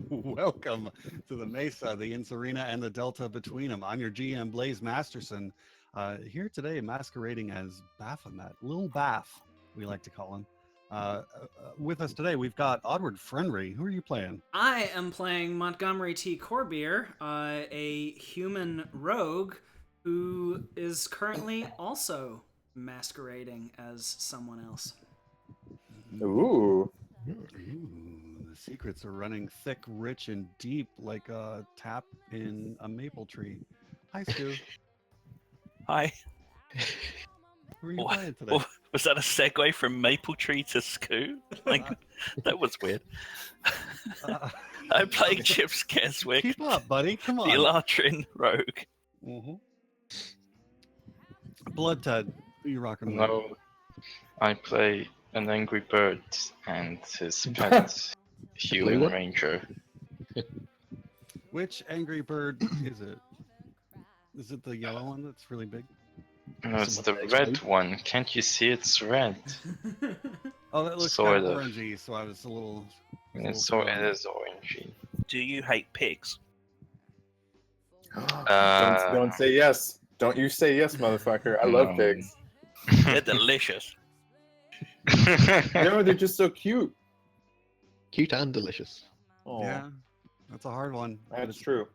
Welcome to the Mesa, the Incirrina, and the Delta between them. I'm your GM, Blaze Masterson, here today masquerading as Baphomet, Lil Baff, we like to call him. With us today, we've got Oddward Frenry. Who are you playing? I am playing Montgomery T. Corbier, a human rogue who is currently also masquerading as someone else. Ooh. The secrets are running thick, rich, and deep like a tap in a maple tree. Hi, Stu. Hi. Who are you playing today? Was that a segue from Maple Tree to Scoo? Like, that was weird. I'm playing Chip Scareswick. Keep up, buddy. Come on. The Elatrin Rogue. Mm-hmm. Blood Ted, who you rocking with? No, I play an angry bird and his pet, human ranger. Which angry bird is it? Is it the yellow one that's really big? No, it's the red one. Can't you see it's red? Oh, that looks Sort kind of of. orangey, so I was a little... It is orangey. Do you hate pigs? Don't say yes. Don't you say yes, motherfucker. I love pigs. They're delicious. No, they're just so cute. Cute and delicious. Oh, Yeah, that's a hard one. that's true.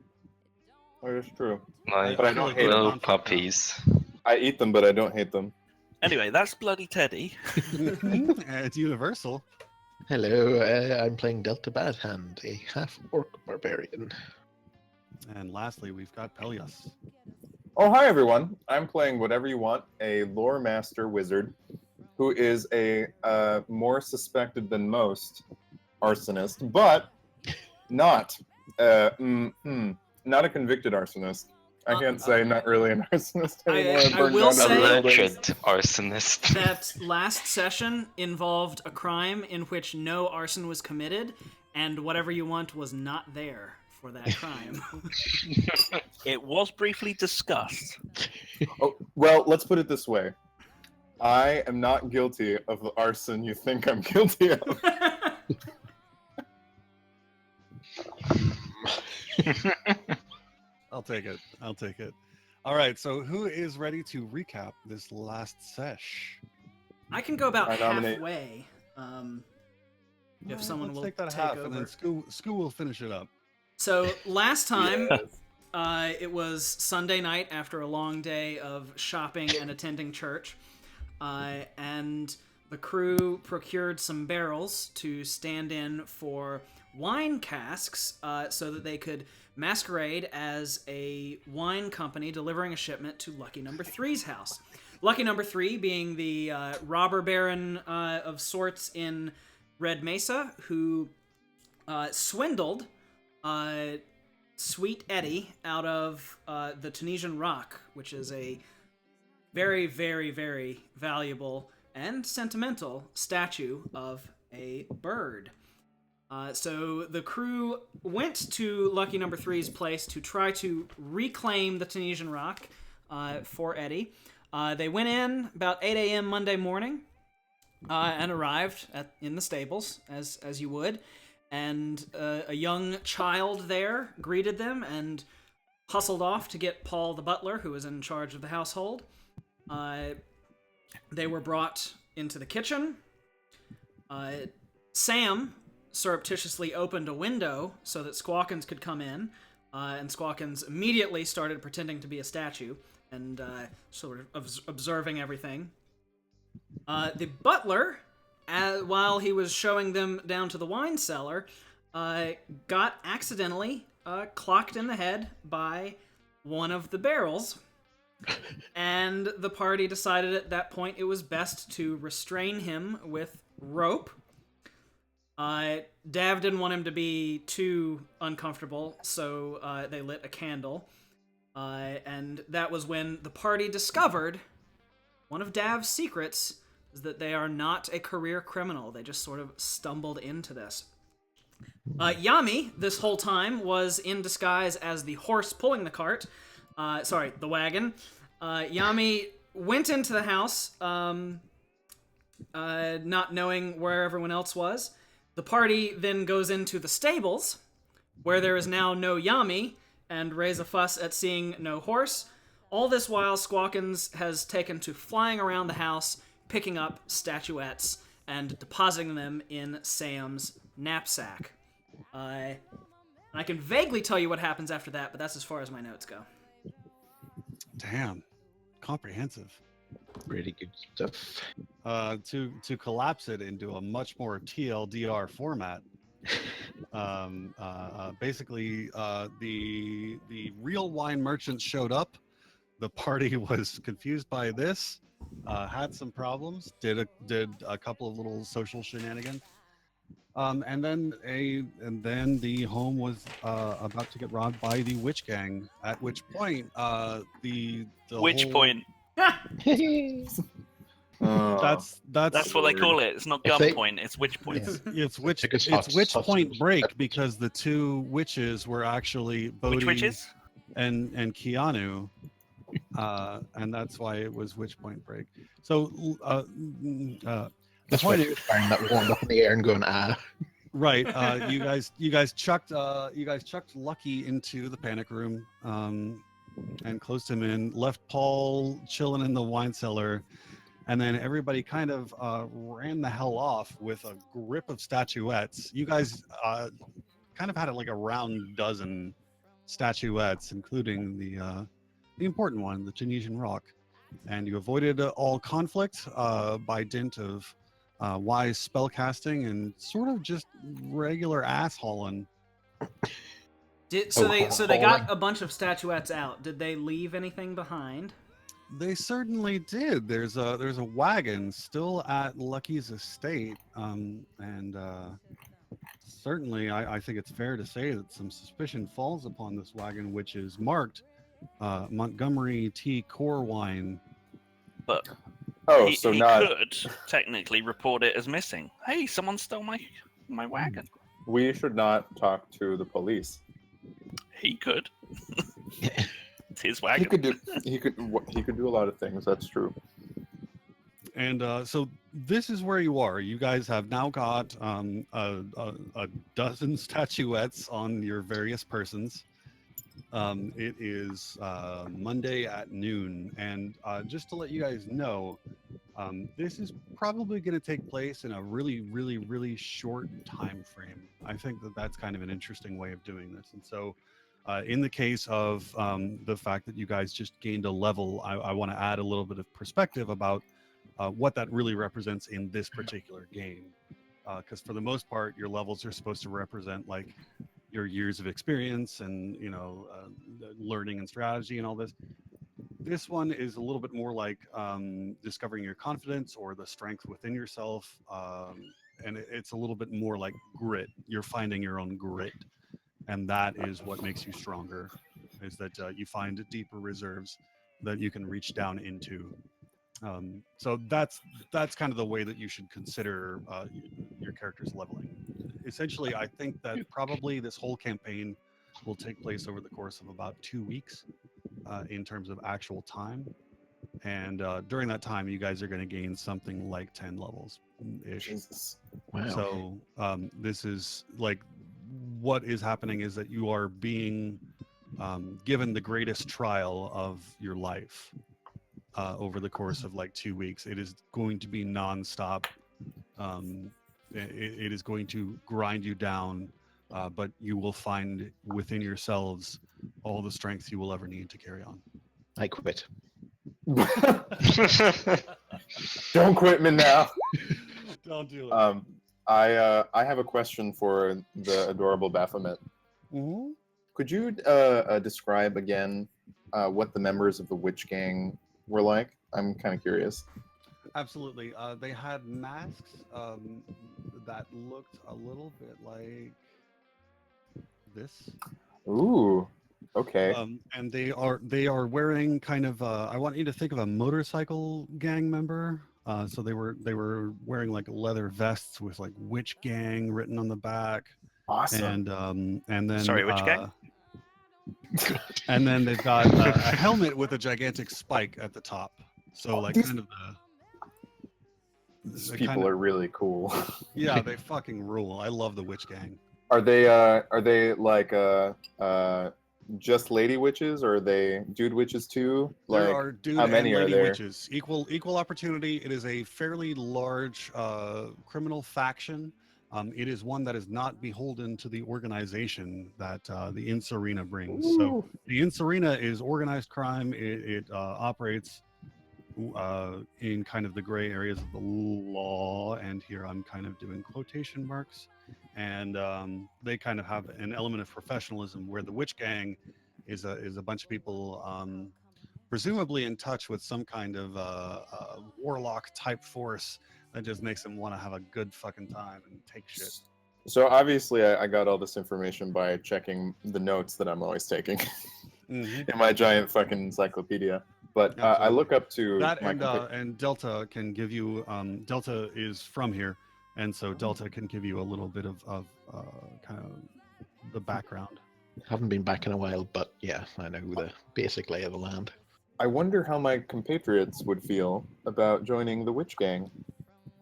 That is true. Like But I don't hate little them. puppies. I eat them, but I don't hate them. Anyway, that's Bloody Teddy. It's universal. Hello, I'm playing Delta Badhand, a half-orc barbarian. And lastly, we've got Pelias. Oh, hi everyone. I'm playing Whatever You Want, a lore master wizard who is a more suspected than most arsonist, but not not a convicted arsonist. I can't say not really an arsonist anymore. I burned will down say- other Alleged buildings. arsonist. That last session involved a crime in which no arson was committed, and Whatever You Want was not there for that crime. It was briefly discussed. Oh, well, let's put it this way. I am not guilty of the arson you think I'm guilty of. I'll take it. I'll take it. All right, so who is ready to recap this last sesh? I can go about I nominate- halfway. If someone Let's will take that take half, over. and then Scoo will finish it up. So last time, Yes. it was Sunday night after a long day of shopping and attending church, and the crew procured some barrels to stand in for wine casks so that they could masquerade as a wine company delivering a shipment to Lucky Number Three's house. Lucky Number Three being the robber baron of sorts in Red Mesa who swindled Sweet Eddie out of the Tunisian rock, which is a very, very, very valuable and sentimental statue of a bird. So the crew went to Lucky Number Three's place to try to reclaim the Tunisian rock for Eddie. They went in about 8 a.m. Monday morning and arrived in the stables, as you would. And a young child there greeted them and hustled off to get Paul the butler, who was in charge of the household. They were brought into the kitchen. Sam surreptitiously opened a window so that Squawkins could come in, and Squawkins immediately started pretending to be a statue and sort of observing everything. The butler, while he was showing them down to the wine cellar, got accidentally clocked in the head by one of the barrels, and the party decided at that point it was best to restrain him with rope. Dav didn't want him to be too uncomfortable, so they lit a candle, and that was when the party discovered one of Dav's secrets is that they are not a career criminal. They just sort of stumbled into this. Yami, this whole time, was in disguise as the horse pulling the cart. The wagon. Yami went into the house, not knowing where everyone else was, The party then goes into the stables, where there is now no Yami, and raise a fuss at seeing no horse. All this while, Squawkins has taken to flying around the house, picking up statuettes and depositing them in Sam's knapsack. I can vaguely tell you what happens after that, but that's as far as my notes go. Damn, comprehensive. Really good stuff. To collapse it into a much more TLDR format. Basically, the real wine merchants showed up. The party was confused by this, had some problems, did a couple of little social shenanigans, and then the home was about to get robbed by the witch gang. At which point, the Which whole, point? That's what they call it. It's not If gun they- point. It's which point. It's witch Like it's point hostage. break because the two witches were actually Bodhi Which witches? and Keanu, and that's why it was witch point break. So the That's why point they're is, firing that wand up in the air and going, right, you guys chucked Lucky into the panic room, and closed him in, left Paul chilling in the wine cellar, and then everybody kind of ran the hell off with a grip of statuettes. You guys kind of had like a round dozen statuettes, including the important one, the Tunisian rock, and you avoided all conflict by dint of wise spellcasting and sort of just regular asshauling. So they got Falling. a bunch of statuettes out. Did they leave anything behind? They certainly did. There's a wagon still at Lucky's estate, and certainly I think it's fair to say that some suspicion falls upon this wagon, which is marked Montgomery T. Corwine. But Oh, he, so he not. could technically report it as missing. Hey, someone stole my wagon. We should not talk to the police. He could. It's his He wagon. could do. He could do a lot of things. That's true. And so this is where you are. You guys have now got a dozen statuettes on your various persons. It is Monday at noon, and just to let you guys know, this is probably going to take place in a really, really, really short time frame. I think that that's kind of an interesting way of doing this. And so, in the case of the fact that you guys just gained a level, I want to add a little bit of perspective about what that really represents in this particular game. Because for the most part, your levels are supposed to represent like your years of experience and learning and strategy and all this. This one is a little bit more like discovering your confidence or the strength within yourself, and it's a little bit more like grit. You're finding your own grit, and that is what makes you stronger, is that you find deeper reserves that you can reach down into. So that's kind of the way that you should consider your character's leveling. Essentially, I think that probably this whole campaign will take place over the course of about 2 weeks in terms of actual time. And during that time, you guys are going to gain something like 10 levels ish. Jesus. wow. So this is like what is happening is that you are being given the greatest trial of your life over the course of like 2 weeks. It is going to be nonstop. It is going to grind you down, but you will find within yourselves all the strength you will ever need to carry on. I quit. Don't quit me now. Don't do it. I have a question for the adorable Baphomet. Mm-hmm. Could you describe again what the members of the witch gang were like? I'm kind of curious. Absolutely. They had masks that looked a little bit like this. Ooh. Okay. And they are wearing kind of I want you to think of a motorcycle gang member. So they were wearing like leather vests with like witch gang written on the back. Awesome. And then Sorry, which gang? And then they've got a helmet with a gigantic spike at the top. So like These- kind of These they people kinda- are really cool. Yeah, they fucking rule. I love the witch gang. Are they like just lady witches, or are they dude witches too? There Like, are dude how and many are lady there? witches. Equal opportunity. It is a fairly large criminal faction. It is one that is not beholden to the organization that the Incirrina brings. So Ooh. the Incirrina is organized crime. It operates in kind of the gray areas of the law, and here I'm kind of doing quotation marks. And they kind of have an element of professionalism, where the witch gang is a bunch of people presumably in touch with some kind of warlock type force that just makes them want to have a good fucking time and take shit. So obviously, I got all this information by checking the notes that I'm always taking Mhm. in my giant fucking encyclopedia. But I Absolutely. look up to That my and Delta can give you. Delta is from here, and so Delta can give you a little bit of kind of the background. Haven't been back in a while, but yeah, I know the basic lay of the land. I wonder how my compatriots would feel about joining the witch gang.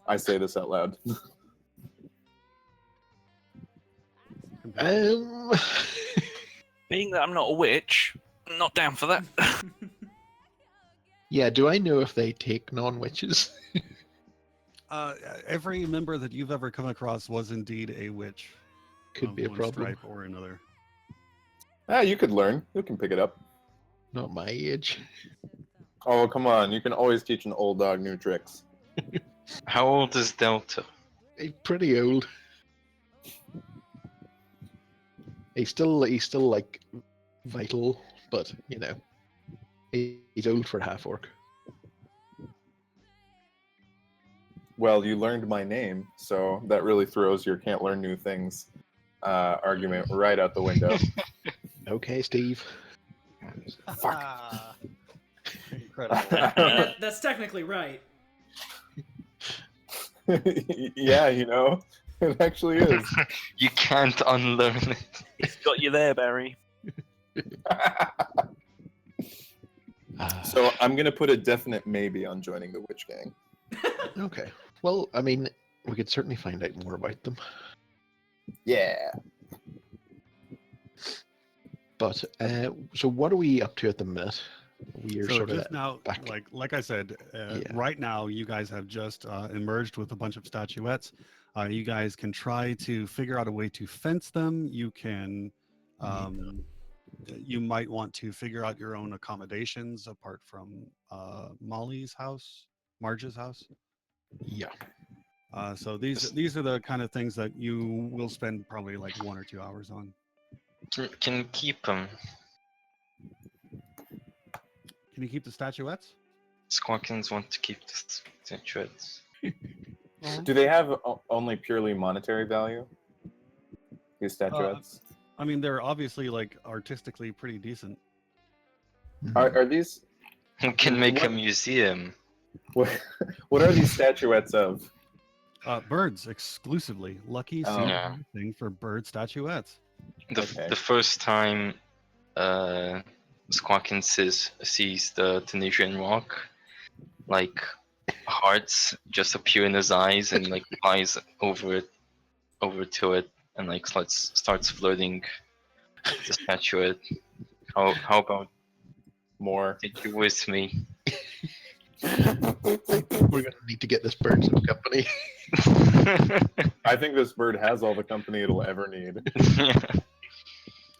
I say this out loud. Um, Being that I'm not a witch, I'm not down for that. yeah, do I know if they take non-witches? Every member that you've ever come across was indeed a witch. Could of be a one problem. stripe or another. You could learn. You can pick it up. Not my age. Oh, come on. You can always teach an old dog new tricks. How old is Delta? Pretty old. He's still like vital, but you know, he's old for half orc. Well, you learned my name, so that really throws your can't learn new things argument right out the window. Okay, Steve. Fuck. Incredible. That's technically right. Yeah, you know, it actually is. You can't unlearn it. He's got you there, Barry. So I'm gonna put a definite maybe on joining the witch gang. Okay. Well, I mean, we could certainly find out more about them. Yeah. But so what are we up to at the minute? We are So sort of just now, back. like I said, Yeah. right now you guys have just emerged with a bunch of statuettes. You guys can try to figure out a way to fence them. You can, you might want to figure out your own accommodations apart from Molly's house, Marge's house. Yeah. So these are the kind of things that you will spend probably like 1 or 2 hours on. Can keep them. Can you keep the statuettes? Squawkins want to keep the statuettes. Do they have only purely monetary value? These statuettes. I mean, they're obviously like artistically pretty decent. Are these? We can make a What- museum. What are these statuettes of? Birds exclusively. Lucky Oh. suit Yeah. thing for bird statuettes. Okay. The first time Squawkins sees the Tunisian rock, like hearts just appear in his eyes and like flies over to it and like starts floating the statuette. How about More. take you with me? We're gonna need to get this bird some company. I think this bird has all the company it'll ever need.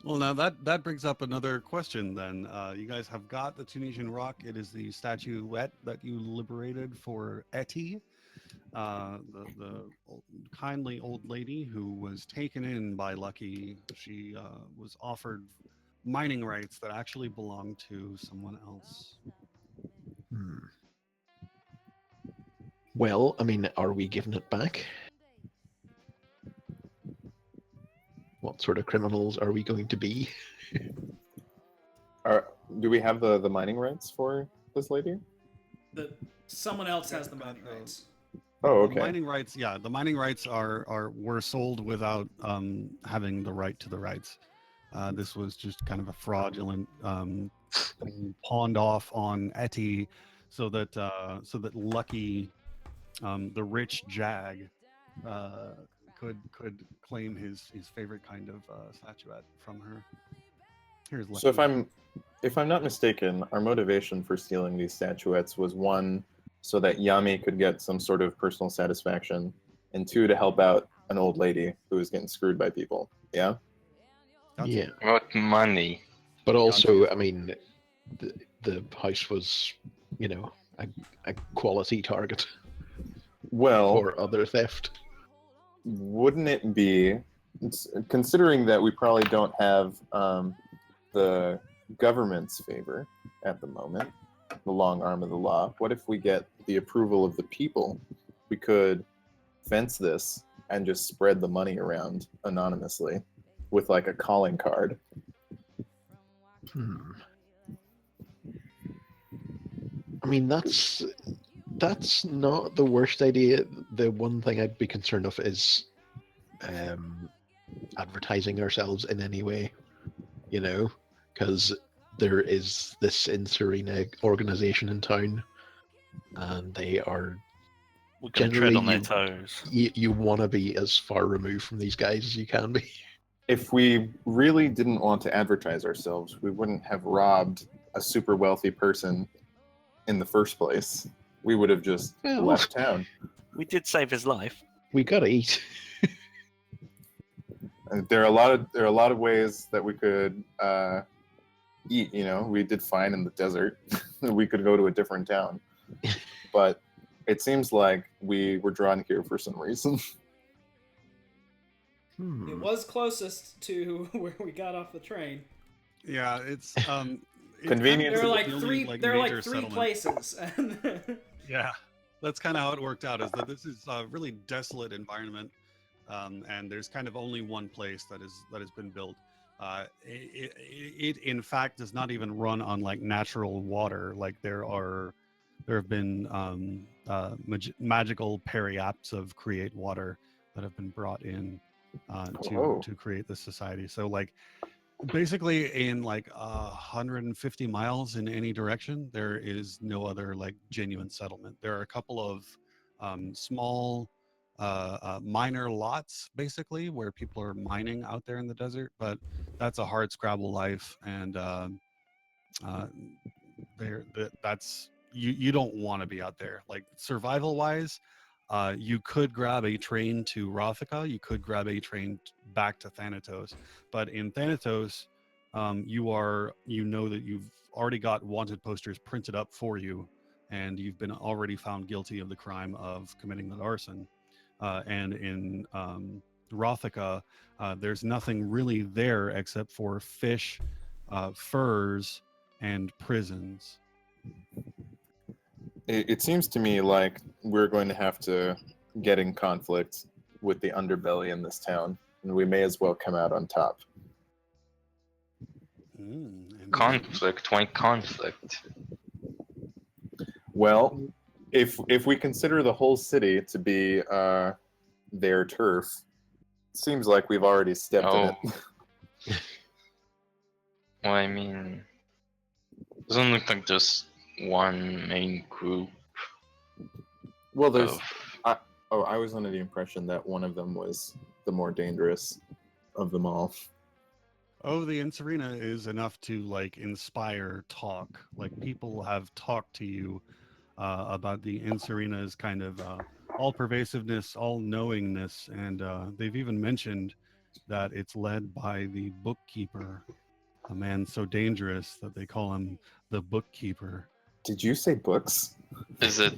Well, now that brings up another question. Then you guys have got the Tunisian rock. It is the statuette that you liberated for Etty, the kindly old lady who was taken in by Lucky. She was offered mining rights that actually belonged to someone else. Hmm. Well, I mean, are we giving it back? What sort of criminals are we going to be? Do we have the mining rights for this lady? Someone else has the mining rights. Oh, The okay. mining rights, yeah, the mining rights were sold without having the right to the rights. This was just kind of a fraudulent thing pawned off on Etty, so that Lucky the rich Jag could claim his favorite kind of statuette from her. Here's So lucky. if I'm not mistaken, our motivation for stealing these statuettes was one, so that Yami could get some sort of personal satisfaction, and two, to help out an old lady who was getting screwed by people. Yeah. That's Yeah. What money? But also, Beyonce's- I mean, the house was, a quality target Well, for other theft. wouldn't it be, considering that we probably don't have the government's favor at the moment, the long arm of the law, what if we get the approval of the people? We could fence this and just spread the money around anonymously with like a calling card. I mean, that's not the worst idea. The one thing I'd be concerned of is advertising ourselves in any way, because there is this Incirrina organization in town, and they are We're going to tread generally on their toes. you want to be as far removed from these guys as you can be. If we really didn't want to advertise ourselves, we wouldn't have robbed a super wealthy person in the first place. We would have just Well, left town. We did save his life. We gotta eat. And there are a lot of ways that we could eat. We did fine in the desert. We could go to a different town, but it seems like we were drawn here for some reason. It was closest to where we got off the train. Yeah, it's Convenient. There are the like only, three. There are major like three settlement. places. Yeah, that's kind of how it worked out. Is that this is a really desolate environment, and there's kind of only one place that has been built. It in fact does not even run on like natural water. Like there have been magical periapts of create water that have been brought in to create this society. So like basically in like 150 miles in any direction, there is no other like genuine settlement. There are a couple of small minor lots basically where people are mining out there in the desert, but that's a hard scrabble life, and that's you don't want to be out there like survival wise. You could grab a train to Rothica, you could grab a train back to Thanatos, but in Thanatos you know that you've already got wanted posters printed up for you, and you've been already found guilty of the crime of committing the arson. And in Rothica, there's nothing really there except for fish, furs, and prisons. It seems to me like we're going to have to get in conflict with the underbelly in this town, and we may as well come out on top. Conflict. Why conflict? Well, if we consider the whole city to be their turf, it seems like we've already stepped in it. Well, I mean, doesn't look like there's one main group. Well, there's. Of... I was under the impression that one of them was the more dangerous of them all. Oh, the Incirrina is enough to like inspire talk. Like people have talked to you about the Incirrina's kind of all pervasiveness, all knowingness, and they've even mentioned that it's led by the Bookkeeper, a man so dangerous that they call him the Bookkeeper. Did you say books? Is it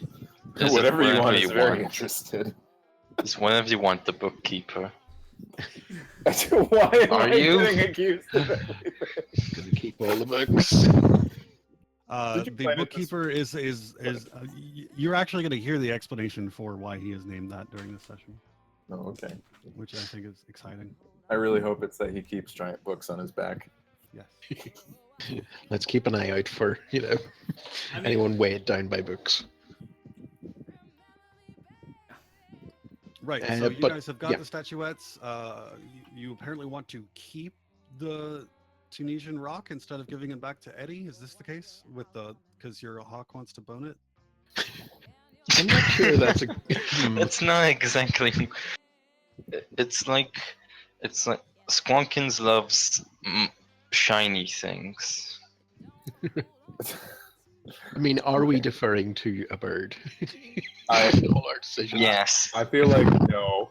Whatever you want you is very want? interested. Is whenever you want the Bookkeeper. Why am Are I you? getting accused of everything? Gonna keep all the books. The Bookkeeper is you're actually going to hear the explanation for why he is named that during this session. Oh, okay. Which I think is exciting. I really hope it's that he keeps giant books on his back. Yes. Let's keep an eye out for, anyone weighed down by books. Right. So you but, guys have got yeah. the statuettes. You apparently want to keep the Tunisian rock instead of giving it back to Eddie. Is this the case with because your hawk wants to bone it? I'm not sure that's a. It's not exactly. It's like Squonkins loves shiny things. I mean, are we deferring to a bird? I- In all our decisions. Yes. I feel like no.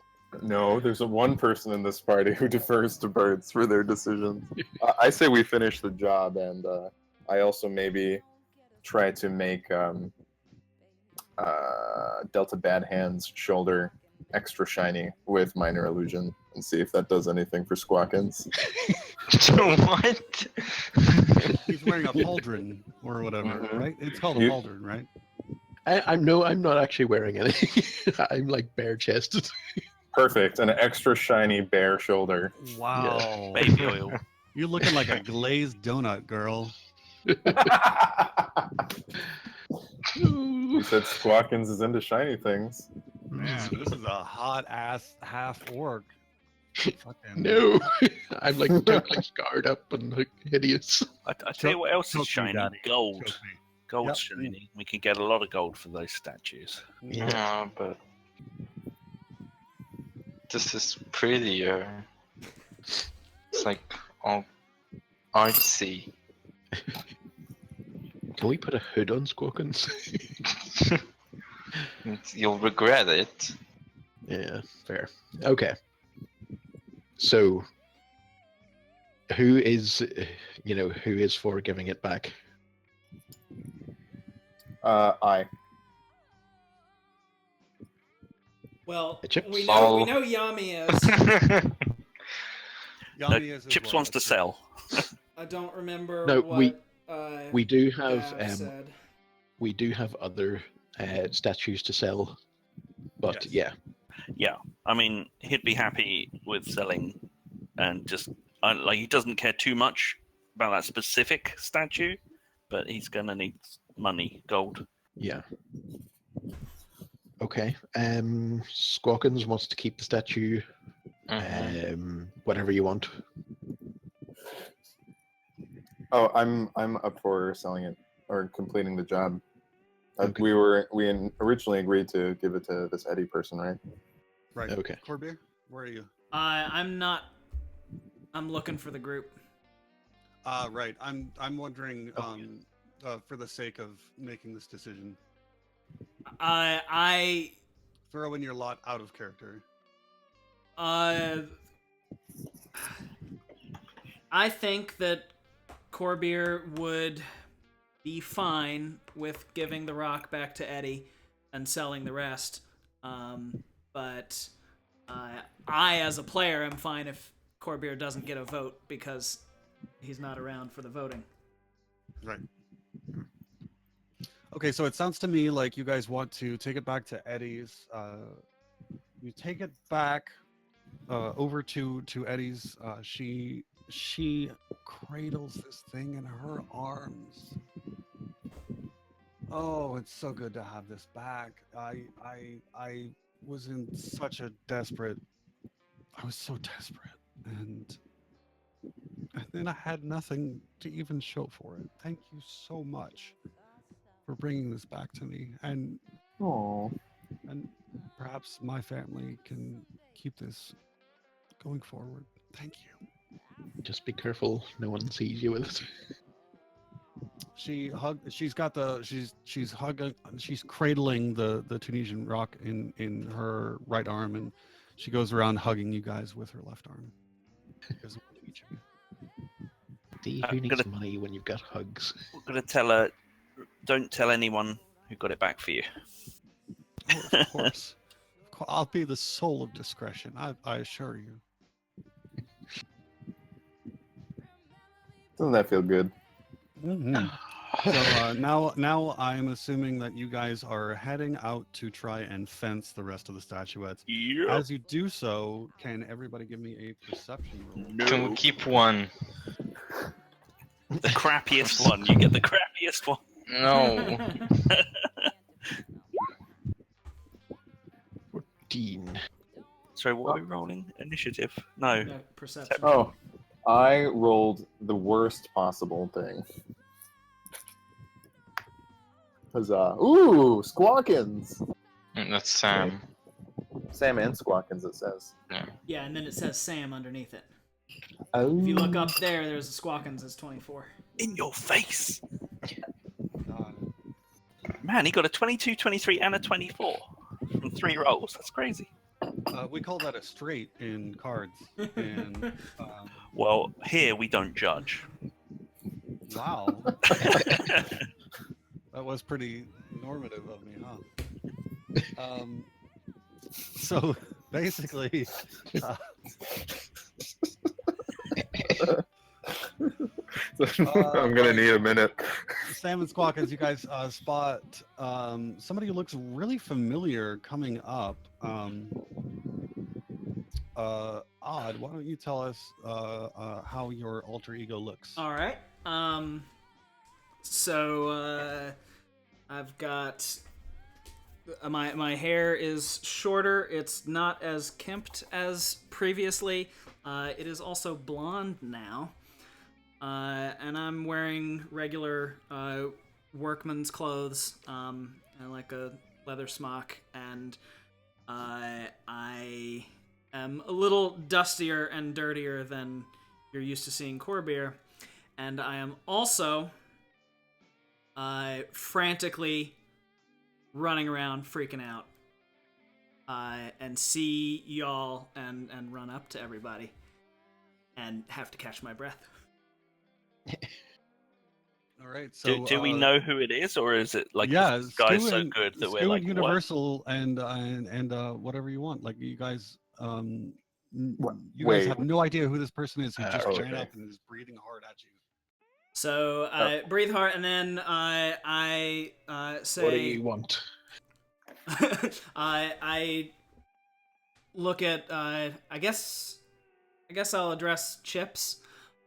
There's one person in this party who defers to birds for their decisions. I say we finish the job, and I also maybe try to make Delta Bad Hand's shoulder extra shiny with minor illusion, and see if that does anything for Squawkins. What? He's wearing a pauldron or whatever, Mhm. right? It's called a You- pauldron, right? I'm not actually wearing anything. I'm like bare chested. Perfect, an extra shiny bare shoulder. Wow. Baby oil. You're looking like a glazed donut, girl. You said Squawkins is into shiny things. Man, this is a hot ass half orc. Fucking No, I'm like totally scarred up and like hideous. I tell you what else choke is me, shiny. Daddy. Gold. Choke me. Gold's Yep. shiny. We can get a lot of gold for those statues. Yeah. But this is prettier. It's like all artsy. Can we put a hood on Squawkins? You'll regret it. Yeah, fair. Okay. So, who is for giving it back? I. Well, Chips? we Oh. know Yami is. Yummy is as Chips well, wants to that's true. sell. I don't remember No, what We do Gav have said. we do have other statues to sell, but Yes. yeah, I mean, he'd be happy with selling, and just like he doesn't care too much about that specific statue, but he's gonna need money, gold. yeah. Okay. Squawkins wants to keep the statue. Whatever you want. Oh, I'm up for selling it or completing the job. Okay. We originally agreed to give it to this Eddie person, right? Right. Okay. Corbier, where are you? I'm not. I'm looking for the group. Right. I'm wondering, for the sake of making this decision, I throw in your lot out of character. I think that Corbier would be fine with giving the rock back to Eddie and selling the rest. But I, as a player, am fine if Corbier doesn't get a vote because he's not around for the voting. Right. Okay, so it sounds to me like you guys want to take it back to Eddie's. You take it back over to Eddie's. She cradles this thing in her arms. Oh, it's so good to have this back. I was in such a desperate. I was so desperate, and then I had nothing to even show for it. Thank you so much for bringing this back to me, and Oh, perhaps my family can keep this going forward. Thank you. Just be careful, no one sees you with it. She's cradling the Tunisian rock in her right arm, and she goes around hugging you guys with her left arm. Because of each of you. See, I'm who needs gonna- money when you've got hugs? We're gonna tell her, don't tell anyone who got it back for you. Oh, of course. I'll be the soul of discretion. I assure you. doesn't that feel good? Mhm. So now I'm assuming that you guys are heading out to try and fence the rest of the statuettes. Yep. As you do so, can everybody give me a perception roll? Can we keep one? The crappiest one. You get the crappiest one. No. 14. Sorry, what are we rolling? Initiative? No. No, perception. Oh, I rolled the worst possible thing. Huzzah! Ooh, Squawkins! That's Sam. Sam and Squawkins, it says. Yeah, and then it says Sam underneath it. Oh. If you look up there, there's a Squawkins as 24. In your face. God. Man, he got a 22, 23, and a 24 from 3 rolls. That's crazy. We call that a straight in cards. And Well, here we don't judge. wow, that was pretty normative of me, huh? So basically, I'm gonna need a minute. Sam and Squawk, as you guys spot somebody who looks really familiar coming up. Odd, why don't you tell us how your alter ego looks? All right. So I've got my hair is shorter. It's not as kempt as previously. It is also blonde now. And I'm wearing regular workman's clothes, and like a leather smock, and I am a little dustier and dirtier than you're used to seeing Corbier, and I am also frantically running around, freaking out, and see y'all and run up to everybody, and have to catch my breath. All right. So Do we know who it is, or is it like yeah, this guy's Stu so and- good that we're Stu like, and Universal and whatever you want. Like you guys, you guys Wait. have no idea who this person is who just ran okay. up and is breathing hard at you. So I breathe hard, and then I say, What do you want? I look at I guess I'll address Chips,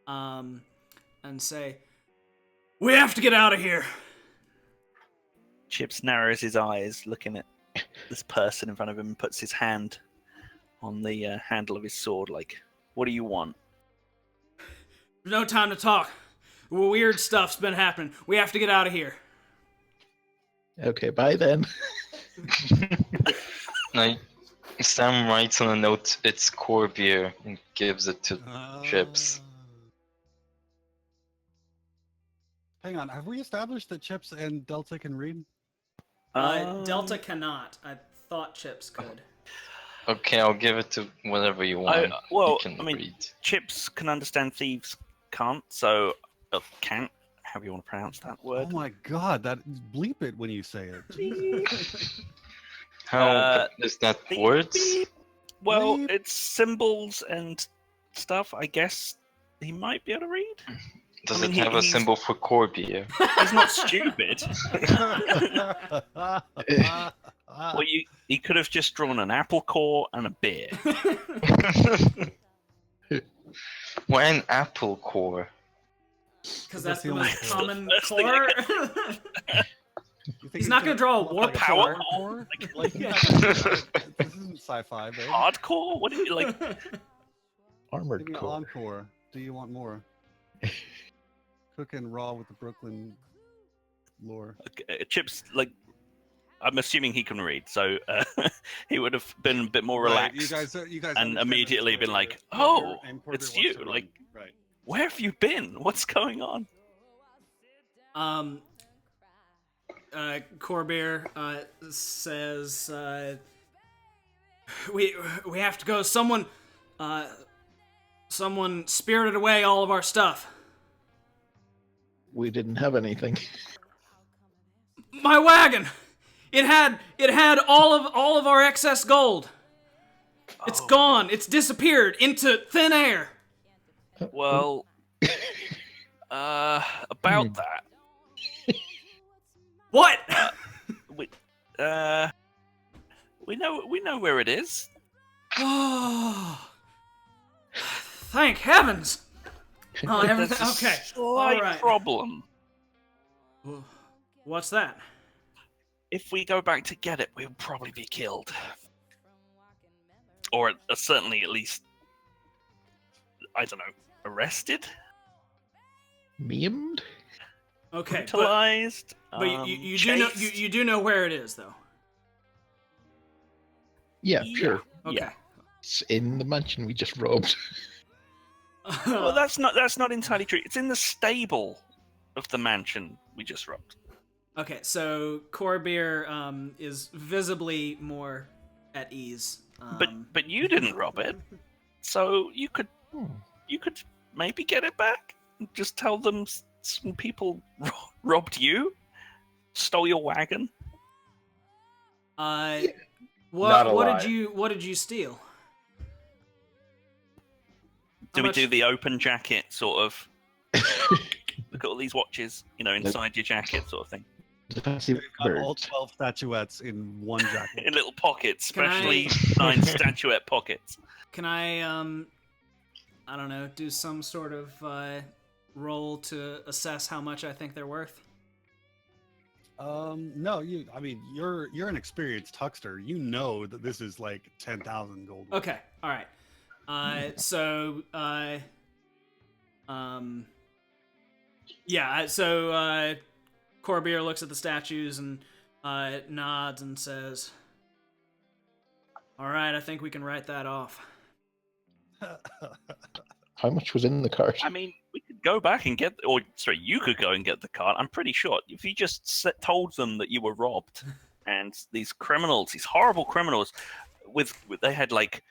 and say, we have to get out of here. Chips narrows his eyes, looking at this person in front of him, and puts his hand on the handle of his sword. Like, what do you want? There's no time to talk. Weird stuff's been happening. We have to get out of here. Okay, bye then. Like, Sam writes on a note, it's Corbier, and gives it to Chips. Hang on, have we established that Chips and Delta can read? Delta cannot. I thought Chips could. Okay, I'll give it to whatever you want. Well, you can I mean, read. Chips can understand, thieves can't. So can't. However you want to pronounce that word. Oh my god, that bleep it when you say it. Jesus. How is that Beep, words? beep. Well, Beep. it's symbols and stuff. I guess he might be able to read. Does I mean, it have a he's- symbol for Corbier? He's not stupid. Well, he could have just drawn an apple core and a beer. Why an apple core? Because that's the only most core. common That's the first thing core. You think He's not gonna draw a come up warp like power core? Like, yeah, this isn't sci-fi, babe. Hardcore? What do you like? Armored Give me an core. encore. Do you want more? Cooking raw with the Brooklyn lore. Chips, like, I'm assuming he can read, so he would have been a bit more Right, relaxed. you guys and understand immediately that been like, Porter- "Oh, and Porter it's wants you," to like- run. Right. Where have you been? What's going on? Corbier says, we have to go. Someone spirited away all of our stuff. We didn't have anything. My wagon. It had all of our excess gold. It's gone. It's disappeared into thin air. Well, about that, What? we know where it is. Oh, thank heavens. Oh, everything. There's a Okay. slight All right. problem. What's that? If we go back to get it, we'll probably be killed, or certainly at least, I don't know, arrested, Memed? Okay, brutalized. but you do know chased. you do know where it is though. Yeah, sure. Okay. Yeah. It's in the mansion we just robbed. Well, that's not entirely true. It's in the stable of the mansion we just robbed. Okay, so Corbeer is visibly more at ease. But you didn't rob it, so you could maybe get it back. Just tell them some people robbed you, stole your wagon. Not a what lie. did you steal? Do How we much- do the open jacket sort of? Look at all these watches, inside your jacket sort of thing. Fancy We've got all birds. 12 statuettes in one jacket. In little pockets, Can I- specially designed statuette pockets. Can I I don't know, do some sort of roll to assess how much I think they're worth? No, you're an experienced huckster. You know that this is like 10,000 gold. Okay, all right. So Corbeer looks at the statues and nods and says, "All right, I think we can write that off." How much was in the cart? I mean, we could go back and you could go and get the card. I'm pretty sure if you just told them that you were robbed, and these criminals, these horrible criminals, they had like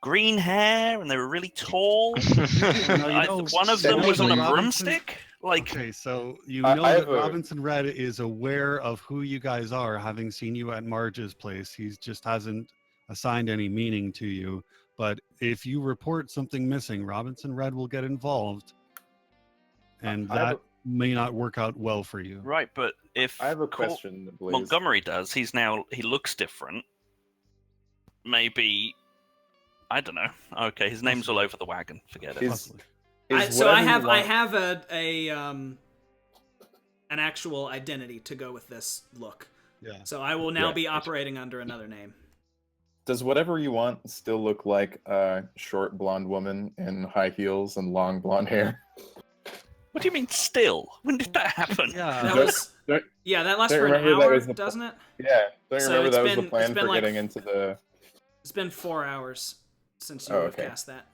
green hair and they were really tall. One of them was on a broomstick. Like, okay, so I that have a- Robinson Red is aware of who you guys are, having seen you at Marge's place. He just hasn't assigned any meaning to you. But if you report something missing, Robinson Red will get involved, and I have that may not work out well for you. right, but if I have a question, Blaze. Montgomery does, he looks different. Maybe, I don't know. Okay, his name's all over the wagon. Forget it. Possibly. I have an actual identity to go with this look. Yeah. So I will now Yeah. be operating under another name. Does whatever you want still look like a short blonde woman in high heels and long blonde hair? What do you mean still? When did that happen? Yeah. That Don't- was don't- that lasts don't for an remember that hour, was the- doesn't it? Yeah, don't you So remember it's that was been- the plan it's been for like- getting into the... It's been 4 hours since you Oh, have okay. cast that.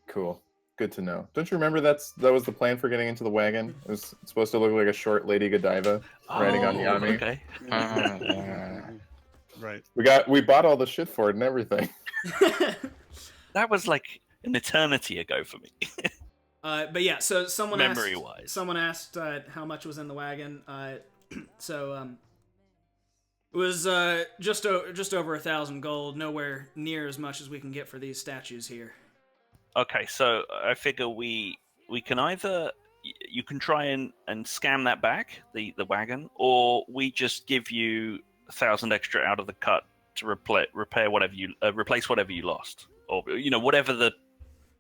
Cool. Good to know. Don't you remember that was the plan for getting into the wagon? It was supposed to look like a short Lady Godiva riding on Oh, Yami. okay. Right. We bought all the shit for it and everything. That was like an eternity ago for me, But yeah, so someone memory-wise. asked how much was in the wagon. It was just over 1,000 gold. Nowhere near as much as we can get for these statues here. Okay, so I figure we can either you can try and scam that back, the wagon, or we just give you 1,000 extra out of the cut to replace whatever you lost, or whatever the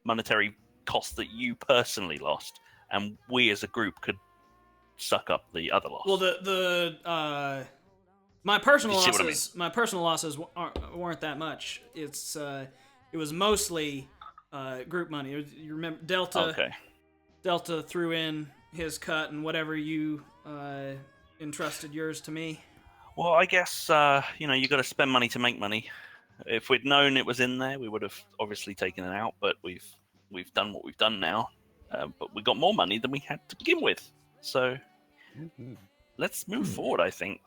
monetary cost that you personally lost, and we as a group could suck up the other loss. Well, my personal You see what I losses, my personal losses weren't that much. It was mostly group money. You remember Delta? Okay. Delta threw in his cut, and whatever you entrusted yours to me. Well, I guess you got to spend money to make money. If we'd known it was in there, we would have obviously taken it out. But we've done what we've done now. But we got more money than we had to begin with. So Mhm. let's move forward. I think.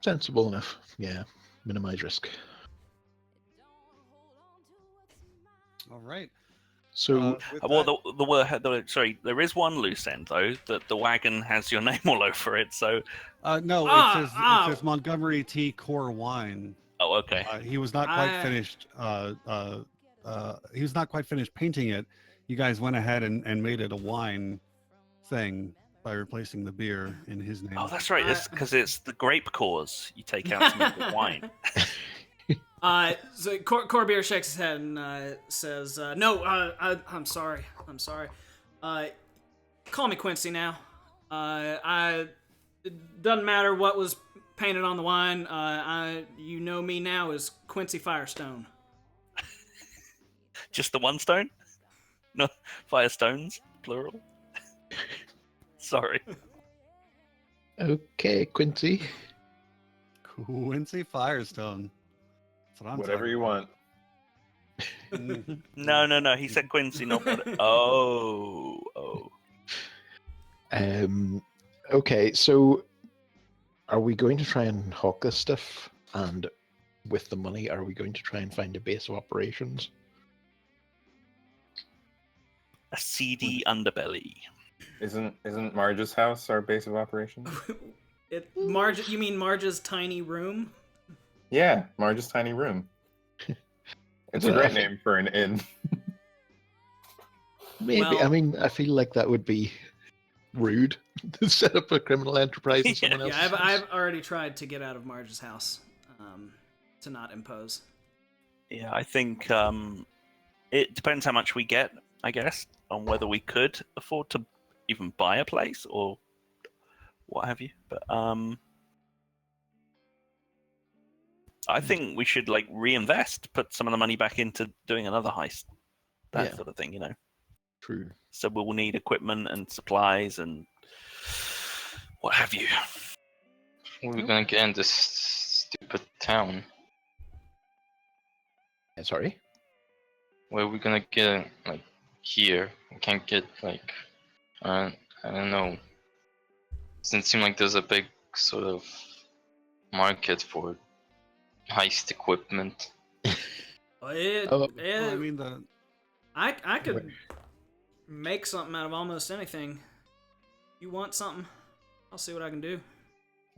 Sensible enough. Yeah. Minimize risk. All right. So There is one loose end though. That the wagon has your name all over it. So, No, it says Montgomery T. Core Wine. oh, okay. He was not quite finished. He was not quite finished painting it. You guys went ahead and made it a wine thing by replacing the beer in his name. Oh, that's right. It's because it's the grape cores you take out to make the wine. So Corbeer shakes his head and says, "No, I'm sorry. I'm sorry. Call me Quincy now. It doesn't matter what was painted on the wine. You know me now as Quincy Firestone." Just the one stone? No, firestones, plural. Sorry. okay, Quincy. Quincy Firestone. That's what I'm Whatever talking you want. Mhm. No. He said Quincy, not what. Oh. Okay, so are we going to try and hawk this stuff? And with the money, are we going to try and find a base of operations? A seedy underbelly. Isn't Marge's house our base of operations? Marge, you mean Marge's tiny room? Yeah, Marge's tiny room. It's a Well, I great think- name for an inn. Maybe. Well- I mean, I feel like that would be rude to set up a criminal enterprise in someone else's Yeah, house. I've already tried to get out of Marge's house to not impose. Yeah, I think it depends how much we get, I guess, on whether we could afford to even buy a place or what have you. But I think we should like reinvest, put some of the money back into doing another heist, that Yeah. sort of thing, you know. True. So we'll need equipment and supplies and what have you. What are we gonna get in this stupid town? Sorry? Where are we gonna get like here? We can't get like I don't know. Doesn't seem like there's a big sort of market for heist equipment. Oh, Well, I mean, I could make something out of almost anything. You want something? I'll see what I can do.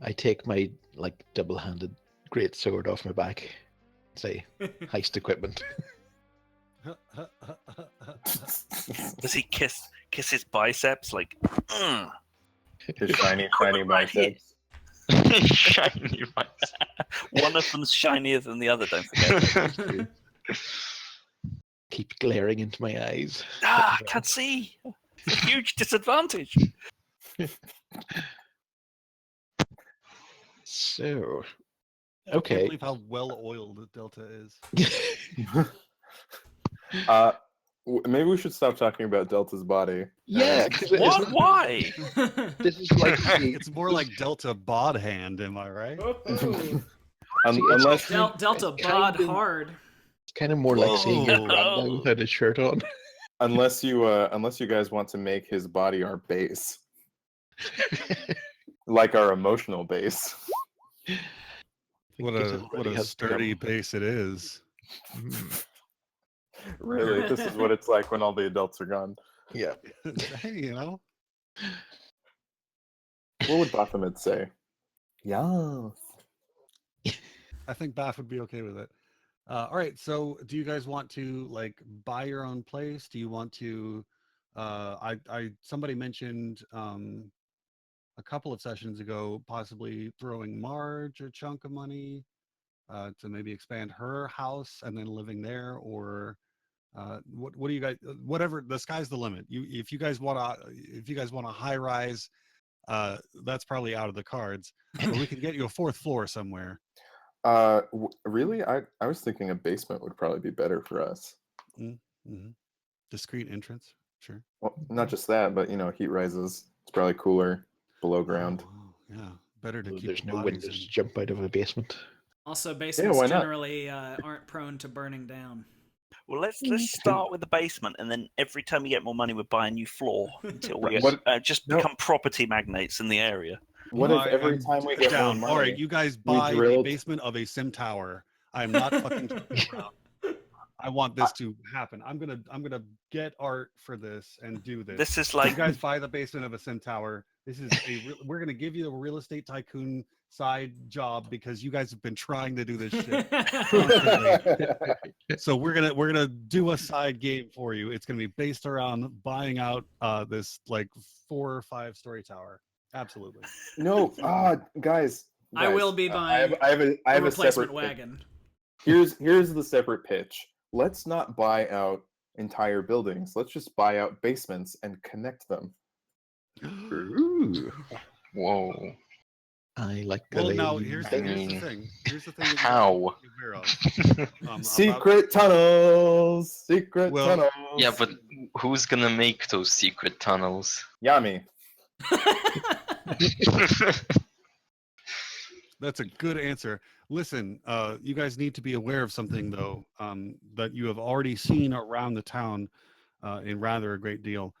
I take my like double-handed great sword off my back. Say, heist equipment. Does he kiss his biceps like? His shiny Right here. biceps. Shiny lights. One of them's shinier than the other. Don't forget. Keep glaring into my eyes. I can't see. It's a huge disadvantage. So, I can't okay. believe how well oiled Delta is. Maybe we should stop talking about Delta's body. Yeah, because What? Why? this is like It's more like Delta bod hand, am I right? Unless Delta it's bod kind of- hard. it's kind of more like seeing your Whoa. grandma without his shirt on. unless you guys want to make his body our base, like our emotional base. What Because a everybody what a has sturdy them. base it is. Really, this is what it's like when all the adults are gone. Yeah. Hey, you know. What would Baphomet say? Yeah. I think Baff would be okay with it. All right. So, do you guys want to like buy your own place? Do you want to? Somebody mentioned a couple of sessions ago, possibly throwing Marge a chunk of money to maybe expand her house and then living there, or what do you guys? Whatever. The sky's the limit. If you guys want a high rise, that's probably out of the cards. But we can get you a fourth floor somewhere. Really? I was thinking a basement would probably be better for us. Mm-hmm. Discreet entrance, sure. Well, not just that, but heat rises. It's probably cooler below ground. Oh, yeah, better to keep There's the no bodies windows to in. jump out of a basement. Also, basements why not? generally aren't prone to burning down. Well, let's start with the basement, and then every time we get more money, we buy a new floor until we What- just no. become property magnates in the area. What No, if every I'm time we get down. more All money, right, you guys we buy the drilled- basement of a sim tower. I'm not fucking joking around. I want this to happen. I'm gonna get art for this and do this. This is You like guys buy the basement of a sim tower. This is we're gonna give you a real estate tycoon side job because you guys have been trying to do this shit. So we're gonna do a side game for you. It's gonna be based around buying out this like 4 or 5 story tower. Absolutely. no, guys. I will be buying I have a a replacement separate wagon. Here's the separate pitch. Let's not buy out entire buildings. Let's just buy out basements and connect them. Ooh. Whoa. I like the Well, now lady. here's I the mean, thing. Here's the thing. That you how? have to be aware of. About- Secret tunnels. Secret Well, tunnels. Yeah, but who's gonna make those secret tunnels? Yami. That's a good answer. Listen, you guys need to be aware of something though, that you have already seen around the town in rather a great deal.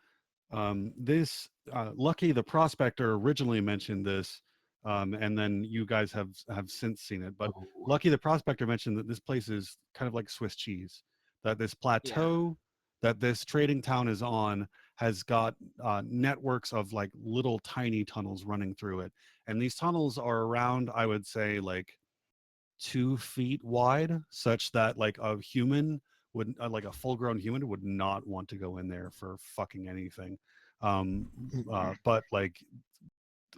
This Lucky the Prospector originally mentioned this, and then you guys have since seen it. But Oh, Lucky the Prospector mentioned that this place is kind of like Swiss cheese. That this plateau that this trading town is on has got networks of like little tiny tunnels running through it, and these tunnels are around, I would say, like 2 feet wide, such that like a human would like a full-grown human would not want to go in there for fucking anything. But like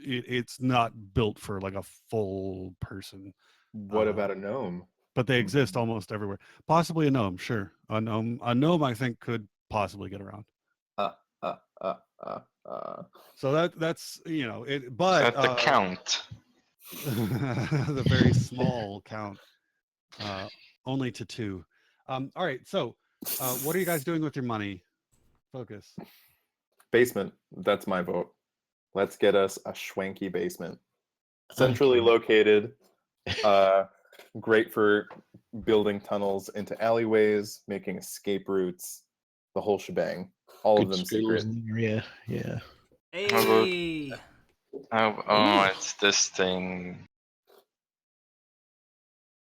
it's not built for like a full person. What about a gnome? But they exist almost everywhere. Possibly a gnome, sure. A gnome I think could possibly get around. Uh, uh, uh, uh, uh. So that's it. Is But that the count? the very small count, only to 2. All right. So, what are you guys doing with your money? Focus. Basement. That's my vote. Let's get us a schwanky basement. Centrally Okay. located. Great for building tunnels into alleyways, making escape routes, the whole shebang. All Good of them schools secret. in the area. Yeah. Hey. Oh, it's this thing.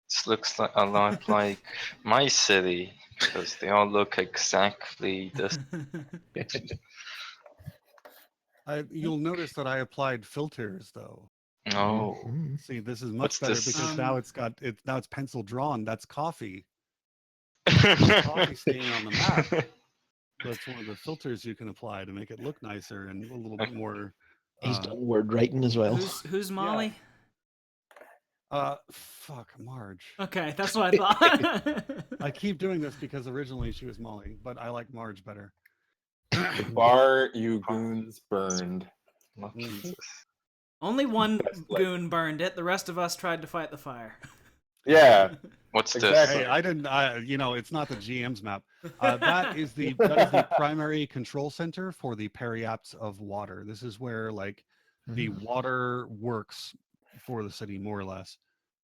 This looks like a lot like my city because they all look exactly this. You'll notice that I applied filters though. No, Mhm. See, this is much What's better this? because now it's pencil drawn. That's coffee. Coffee stain on the map. That's one of the filters you can apply to make it look nicer and a little bit more. He's done word writing as well. Who's Molly? Fuck Marge. Okay, that's what I thought. I keep doing this because originally she was Molly, but I like Marge better. Bar you goons burned. Oh, Jesus. Only one Best life. goon burned it. The rest of us tried to fight the fire. Yeah. What's Exactly. Hey, I didn't. It's not the GM's map. That is the primary control center for the periapts of water. This is where like the water works for the city, more or less,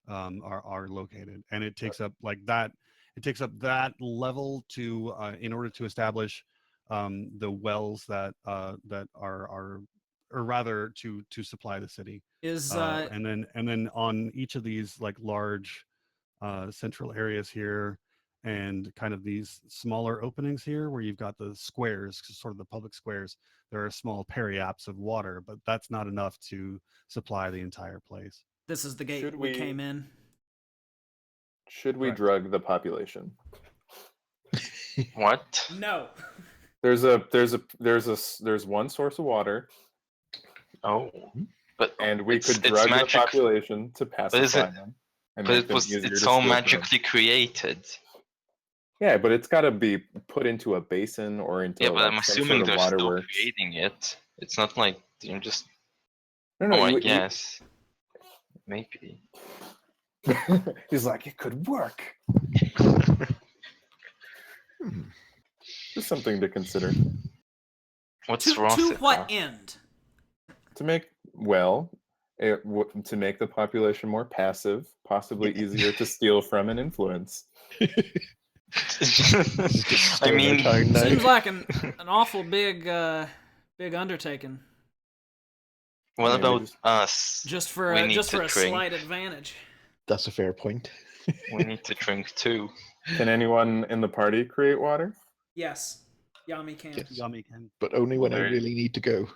are located, and it takes up like that. It takes up that level to in order to establish the wells that or rather to supply the city. Is And then on each of these like large central areas here and kind of these smaller openings here where you've got the squares, sort of the public squares, there are small periapts of water, but that's not enough to supply the entire place. this is the gate Should we we- came in? Should we Correct. drug the population? What? No. There's one source of water, Oh, but and we it's- could it's drug the magic- population to pacify them. And but make it them was easier it's to all steal from. magically created. Yeah, but it's got to be put into a basin or into Yeah, but like, I'm some assuming sort of they're still waterworks. creating it. It's not like you're just. No, no, Oh, I you- guess. Maybe. He's like, it could work. Just something to consider. What's To Rossica? what end? To make to make the population more passive, possibly easier to steal from and influence. I mean, Seems like an awful big undertaking. what Yeah, we about just- us? Just for We a, need just to for a drink. slight advantage. That's a fair point. We need to drink too. Can anyone in the party create water? Yes, Yami can. Yes. Yummy can. But only when I Very- really need to go.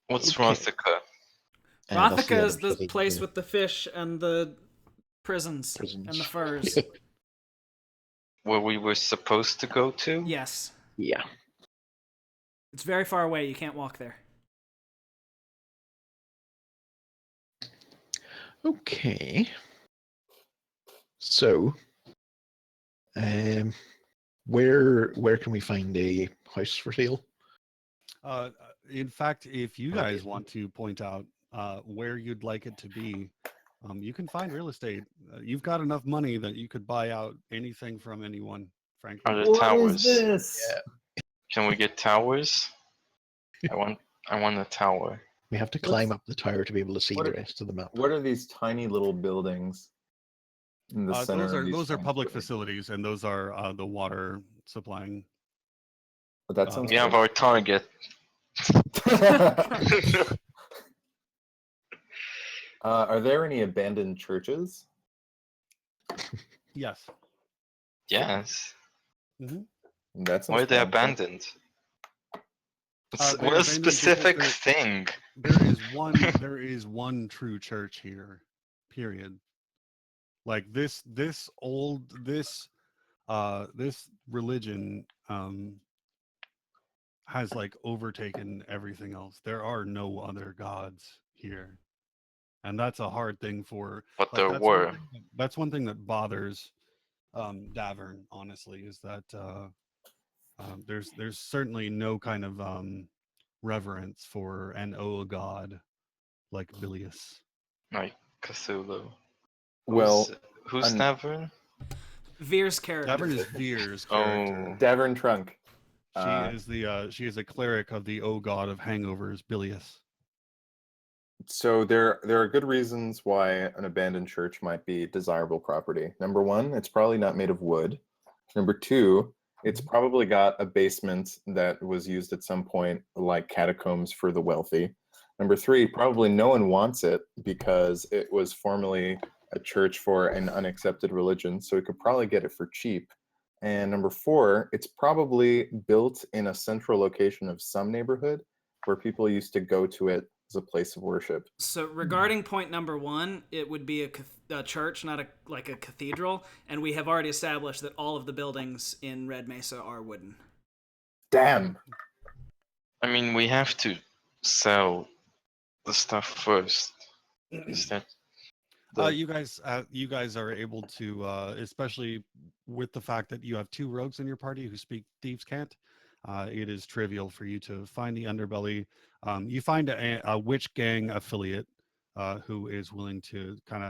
What's Okay. Rossica? That's Rathika is other the city, place yeah. with the fish and the prisons, Prisons. and the furs. Where we were supposed to go to? Yes. Yeah. It's very far away. You can't walk there. Okay. So, where can we find a house for sale? In fact, if you guys want to point out where you'd like it to be, you can find real estate. You've got enough money that you could buy out anything from anyone, frankly. Are there towers? this? Yeah. Can we get towers? I want I want a tower. We have to climb up the tower to be able to see what the are- rest of the map. What are these tiny little buildings in the center? Those are tiny public buildings? facilities, and those are the water supplying. But that sounds We have good. our target. Are there any abandoned churches? Yes. Yes. That sounds Why are they fun. abandoned? They're What a abandoned because specific there- thing. There is one true church here. Period. Like this religion has like overtaken everything else. There are no other gods here. And that's a hard thing for But like there were. that's one thing that bothers Davern, honestly, is that there's certainly no kind of reverence for an god like Bilius. Like Cthulhu. Well, Who's an- Davern? Veer's character. Davern is Veer's Oh. character. Davern Trunk. She is a cleric of the god of hangovers, Bilius. So there are good reasons why an abandoned church might be desirable property. Number one, it's probably not made of wood. Number two, it's probably got a basement that was used at some point like catacombs for the wealthy. Number three, probably no one wants it because it was formerly a church for an unaccepted religion, so we could probably get it for cheap. And number four, it's probably built in a central location of some neighborhood where people used to go to it as a place of worship. So regarding point number one, it would be a church, not like a cathedral, and we have already established that all of the buildings in Red Mesa are wooden. Damn. I mean, we have to sell the stuff first. Is that You guys are able to, especially with the fact that you have two rogues in your party who speak thieves' cant. It is trivial for you to find the underbelly. You find a witch gang affiliate who is willing to kind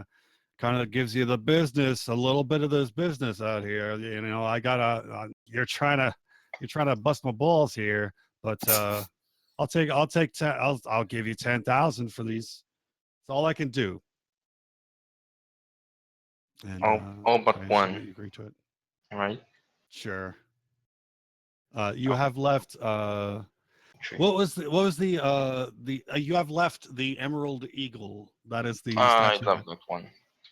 of gives you the business, a little bit of this business out here. You know, I gotta. You're trying to bust my balls here, but I'll give you 10,000 for these. That's all I can do. And, all but I assume one. that you agree to it. right? Sure. You have left. True. What was the you have left the Emerald Eagle. That is the I statue. love that one.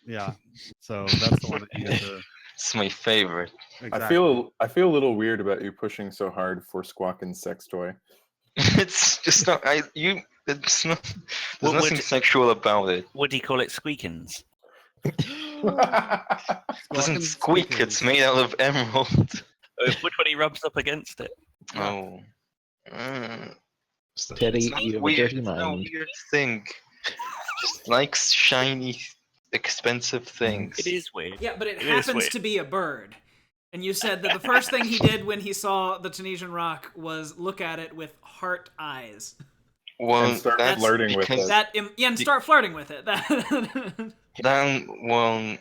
Yeah. So that's the one that you get to. It's my favorite. Exactly. I feel a little weird about you pushing so hard for Squawkin's sex toy. It's just not. It's not. There's What nothing would- sexual about it. What do you call it? Squeakins? It doesn't Squawkins squeak. Squeakins. It's made out of emerald. Which one he rubs up against it? Oh. Mm. Teddy, It's not you have a weird. dirty It's not a mind. weird thing. Just likes shiny, expensive things. It is weird. Yeah, but it It is happens weird. to be a bird. And you said that the first thing he did when he saw the Tunisian rock was look at it with heart eyes. Well, And start that's flirting with because it. And start flirting with it. well,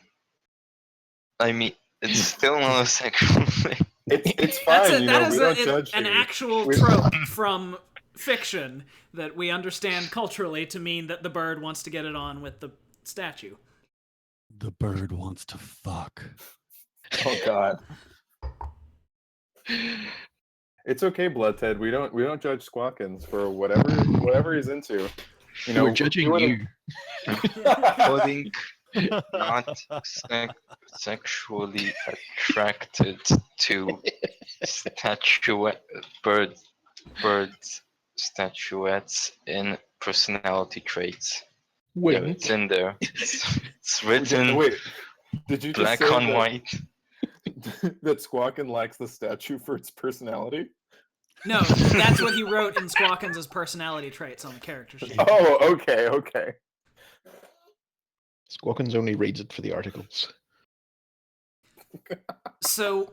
I mean, it's still not a sexual thing. It's fine, we don't judge an here. actual We- trope from fiction that we understand culturally to mean that the bird wants to get it on with the statue. The bird wants to fuck. Oh God. It's okay, Blood Ted. We don't judge Squawkins for whatever he's into. You know, We're judging you. Pudding not sexually attracted to bird statuettes in personality traits. Yeah, Wink. it's in there. It's written Wait, did you just black say on that, white. that Squawkin likes the statue for its personality? No, that's what he wrote in Squawkins' personality traits on the character sheet. Oh, okay. Squawkins only reads it for the articles. So,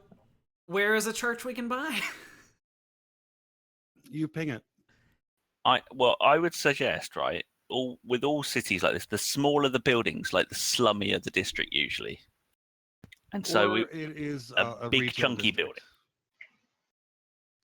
where is a church we can buy? You ping it. I would suggest, right, with all cities like this, the smaller the buildings, like the slummier the district usually. And so Or it is a big retail chunky district. building.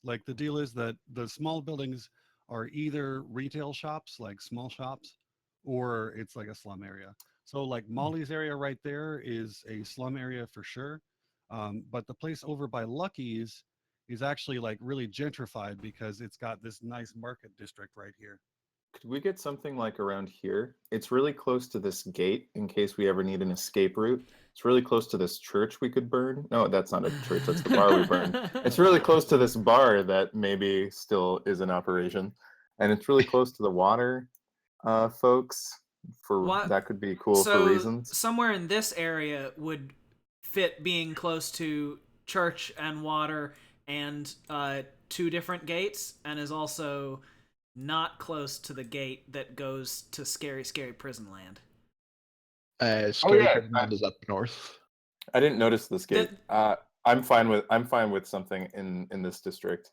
Like the deal is that the small buildings are either retail shops, like small shops, or it's like a slum area. So like Molly's area right there is a slum area for sure. But the place over by Lucky's is actually like really gentrified because it's got this nice market district right here. Could we get something like around here? It's really close to this gate in case we ever need an escape route. It's really close to this church we could burn. No, that's not a church. That's the bar we burned. It's really close to this bar that maybe still is in operation. And it's really close to the water folks. That could be cool for reasons. Somewhere in this area would fit being close to church and water and 2 different gates, and is also not close to the gate that goes to Scary Prison Land. Scary Prison Land is up north. I didn't notice this gate. I'm fine with something in this district.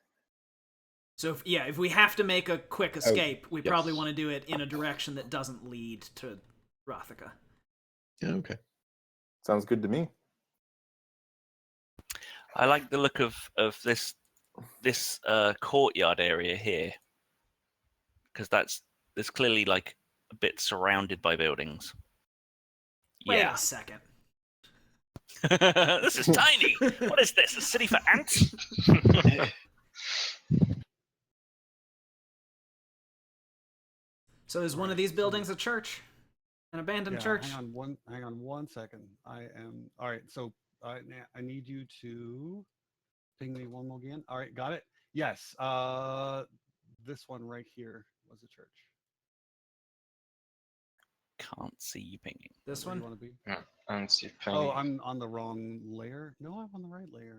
So if we have to make a quick escape, we probably want to do it in a direction that doesn't lead to Rothica. Yeah, okay. Sounds good to me. I like the look of this courtyard area here, because there's clearly like a bit surrounded by buildings. Wait a second. This is tiny. What is this? A city for ants? So is one of these buildings a church? An abandoned church? Hang on one second. All right. So I need you to ping me one more again. All right, got it. Yes. This one right here was a church. Can't see you pinging. This Where one? do you want to be? Yeah, and see Oh, I'm on the wrong layer. No, I'm on the right layer.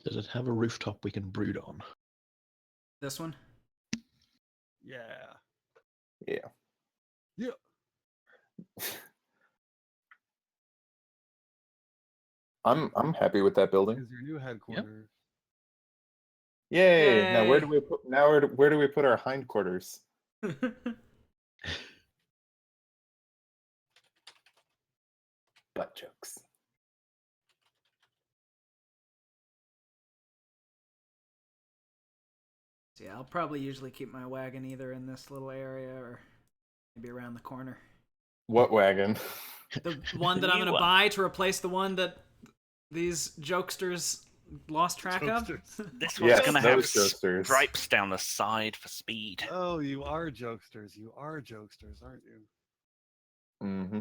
Does it have a rooftop we can brood on? This one? Yeah. I'm happy with that building. Is your new headquarters? Yay! Yay. Now where do we put our hindquarters? Butt jokes. Yeah, I'll probably usually keep my wagon either in this little area or maybe around the corner. What wagon? The one that I'm going to buy to replace the one that these jokesters lost track of. This one's going to have jokesters. stripes down the side for speed. Oh, you are jokesters. You are jokesters, aren't you? Mm-hmm.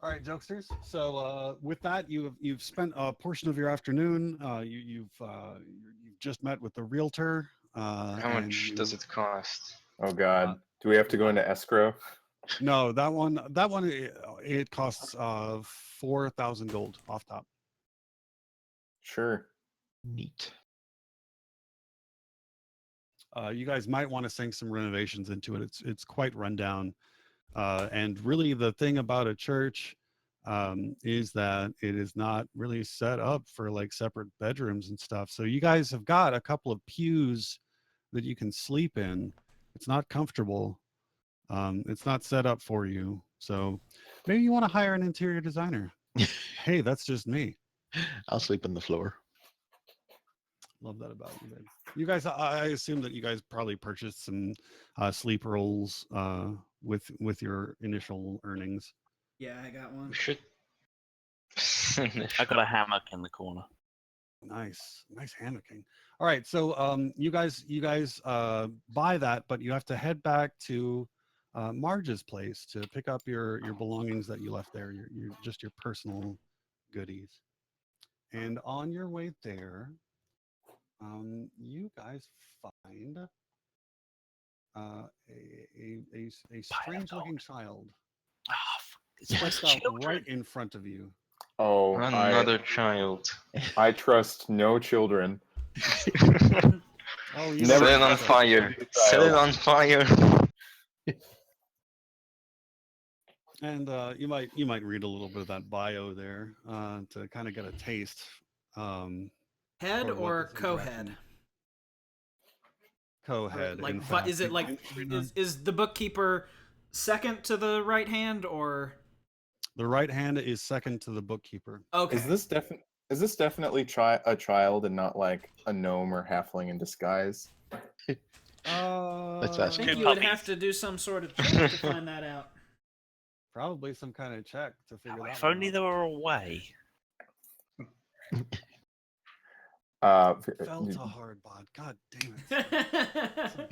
All right, jokesters. So with that, you've spent a portion of your afternoon. You've just met with the realtor. How much does it cost? Oh God, do we have to go into escrow? No, that one it costs 4,000 gold off top. Sure. Neat. You guys might want to sink some renovations into it. It's quite run down. And really the thing about a church is that it is not really set up for like separate bedrooms and stuff. So you guys have got a couple of pews that you can sleep in. It's not comfortable. It's not set up for you. So maybe you want to hire an interior designer. Hey, that's just me. I'll sleep on the floor. Love that about you guys. You guys, I assume that you guys probably purchased some sleep rolls with your initial earnings. Yeah, I got one. We should. I got a hammock in the corner. Nice hammocking. All right, so you guys buy that, but you have to head back to Marge's place to pick up your belongings that you left there, your just your personal goodies. And on your way there, you guys find a strange looking child It's placed out right in front of you. Oh, Another child. I trust no children. Oh, Never Set it on trust a fire. child. Set it on fire. And you might read a little bit of that bio there to kind of get a taste. Head Or what or this co-head? interaction- Co-head. Like, in but fact. is it like is the bookkeeper second to the right hand or? The right hand is second to the bookkeeper. Okay. Is Is this definitely a child and not like a gnome or halfling in disguise? Let's I ask think Two you would have puppies. to do some sort of check to find that out. Probably some kind of check to figure that If one only out. they were away. Felt a hard bod. God damn it. So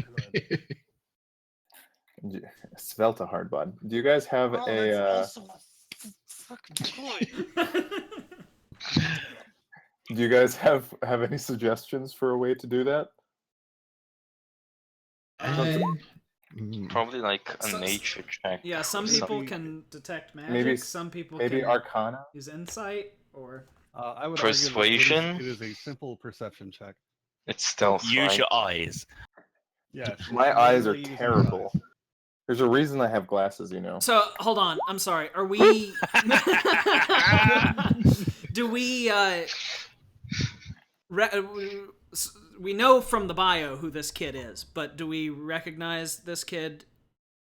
good. Svelte hardbod. Do you guys have Oh, a? that's also fucking good. Do you guys have any suggestions for a way to do that? Probably like a So- nature check. Yeah, some or people something. can detect magic. Maybe- some people Maybe can Arcana. use insight, or I would Persuasion? argue that it is a simple perception check. It's stealth, Use right? your eyes. Yes, it's My eyes are literally using your terrible. eyes. There's a reason I have glasses, you know. so. Hold on, I'm sorry. Are we? Do we? We know from the bio who this kid is, but do we recognize this kid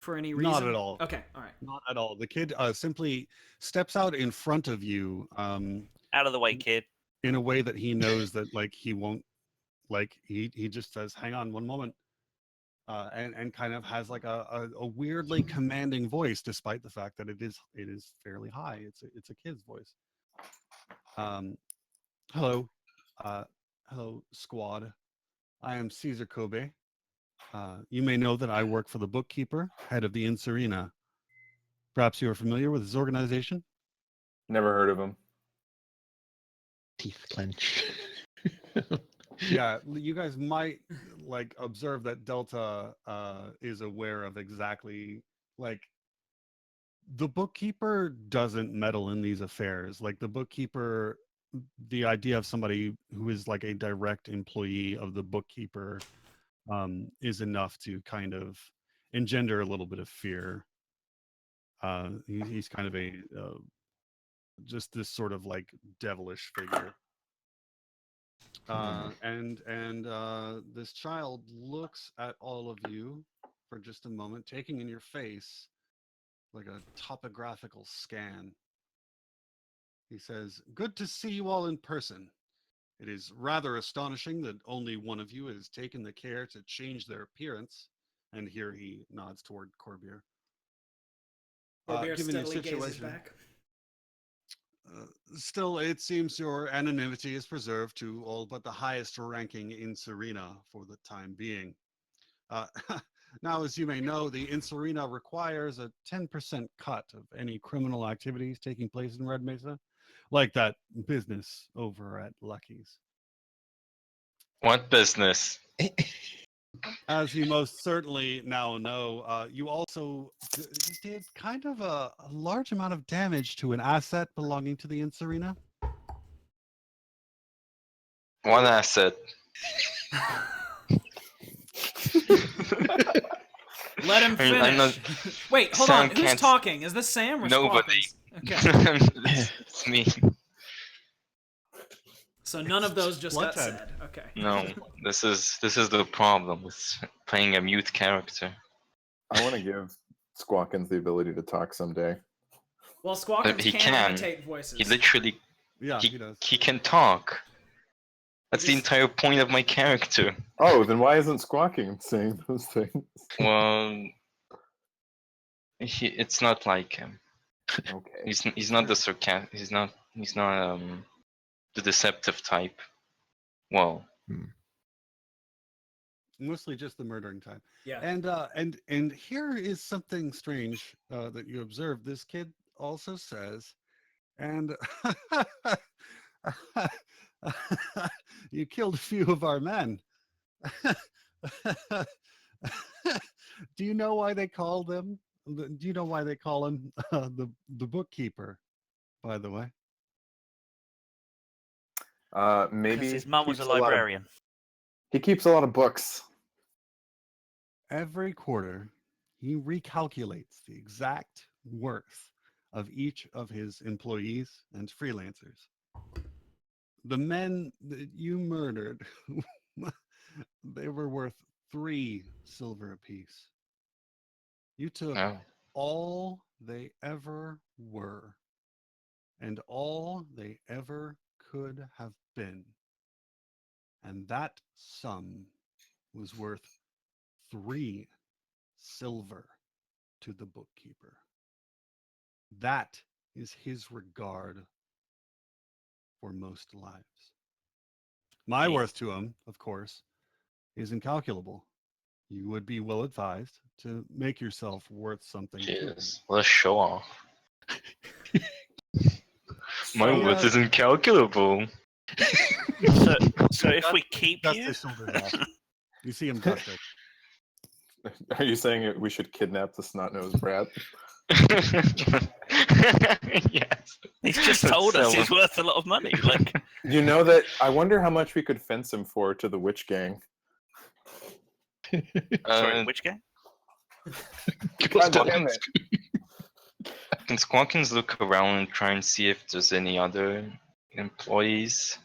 for any reason? Not at all. Okay, all right. Not at all. The kid simply steps out in front of you Out of the way, kid. in a way that he knows that like he won't like he just says, "Hang on one moment," and kind of has like a weirdly commanding voice, despite the fact that it is fairly high. It's a kid's voice. Hello, hello squad. I am Caesar Kobe. You may know that I work for the Bookkeeper, head of the Incirrina. Perhaps you are familiar with this organization? Never heard of him. Teeth clench. Yeah, you guys might like observe that Delta is aware of exactly like the Bookkeeper doesn't meddle in these affairs. Like the Bookkeeper, the idea of somebody who is like a direct employee of the Bookkeeper is enough to kind of engender a little bit of fear. He's kind of a just this sort of like devilish figure. And this child looks at all of you for just a moment, taking in your face like a topographical scan. He says, "Good to see you all in person. It is rather astonishing that only one of you has taken the care to change their appearance." And here he nods toward Corbier. Corbier Given your steadily gazes situation, back. Still, it seems your anonymity is preserved to all but the highest ranking Incirrina for the time being. Uh, now, as you may know, the Incirrina requires a 10% cut of any criminal activities taking place in Red Mesa, like that business over at Lucky's. What business? As you most certainly now know, you also did kind of a large amount of damage to an asset belonging to the Incirrina. One asset. Let him I mean, I'm finish. Wait, hold Sam on. Who's can't- talking? Is this Sam or Nobody. Squawkins? Okay. It's me. So none of those just got Bloodshed. said. Okay. No, this is the problem with playing a mute character. I want to give Squawkins the ability to talk someday. Well, Squawkins He can can. imitate voices. He literally Yeah, he does. he can talk. That's the just- entire point of my character. Oh, then why isn't Squawking saying those things? Well, it's not like him. Okay. He's not the sarcastic. He's not the deceptive type. Well, Mostly just the murdering type. Yeah. And here is something strange that you observe. This kid also says, and you killed a few of our men. Do you know why they call them? Do you know why they call him the bookkeeper? By the way, Maybe Because his mum was a keeps lot of- librarian. he keeps a lot of books. every quarter he recalculates the exact worth of each of his employees and freelancers. The men that you murdered, they were worth 3 silver apiece. You took no. all they ever were and all they ever could have been. And that sum was worth 3 silver to the bookkeeper. That is his regard for most lives. My Yeah. worth to him, of course, is incalculable. You would be well advised to make yourself worth something to him. Jeez, what a show off. My So, worth is incalculable. So if we keep Dust you, his shoulders off. You see him dust it. Are you saying we should kidnap the snot-nosed brat? Yes. he's just Let's told us sell he's him. worth a lot of money. Like, You know that I wonder how much we could fence him for to the witch gang. sorry, Uh, which game? God damn it. Can Squawkins look around and try and see if there's any other employees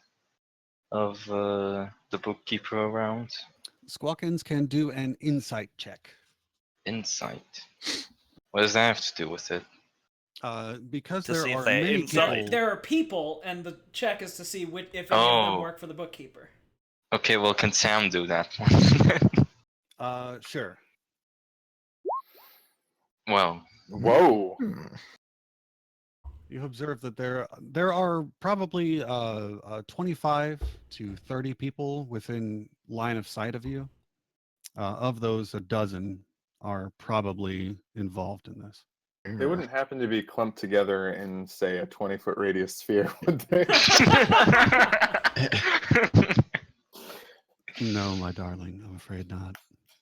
of the bookkeeper around? Squawkins can do an insight check. Insight. What does that have to do with it? Because To there see if are they're many inside. people. there are people, and the check is to see if any of them Oh. work for the bookkeeper. Okay, well, can Sam do that one? Sure. Well, Whoa. You observe that there are probably 25 to 30 people within line of sight of you. Of those, a dozen are probably involved in this. They wouldn't happen to be clumped together in, say, a 20-foot radius sphere, would they? No, my darling, I'm afraid not.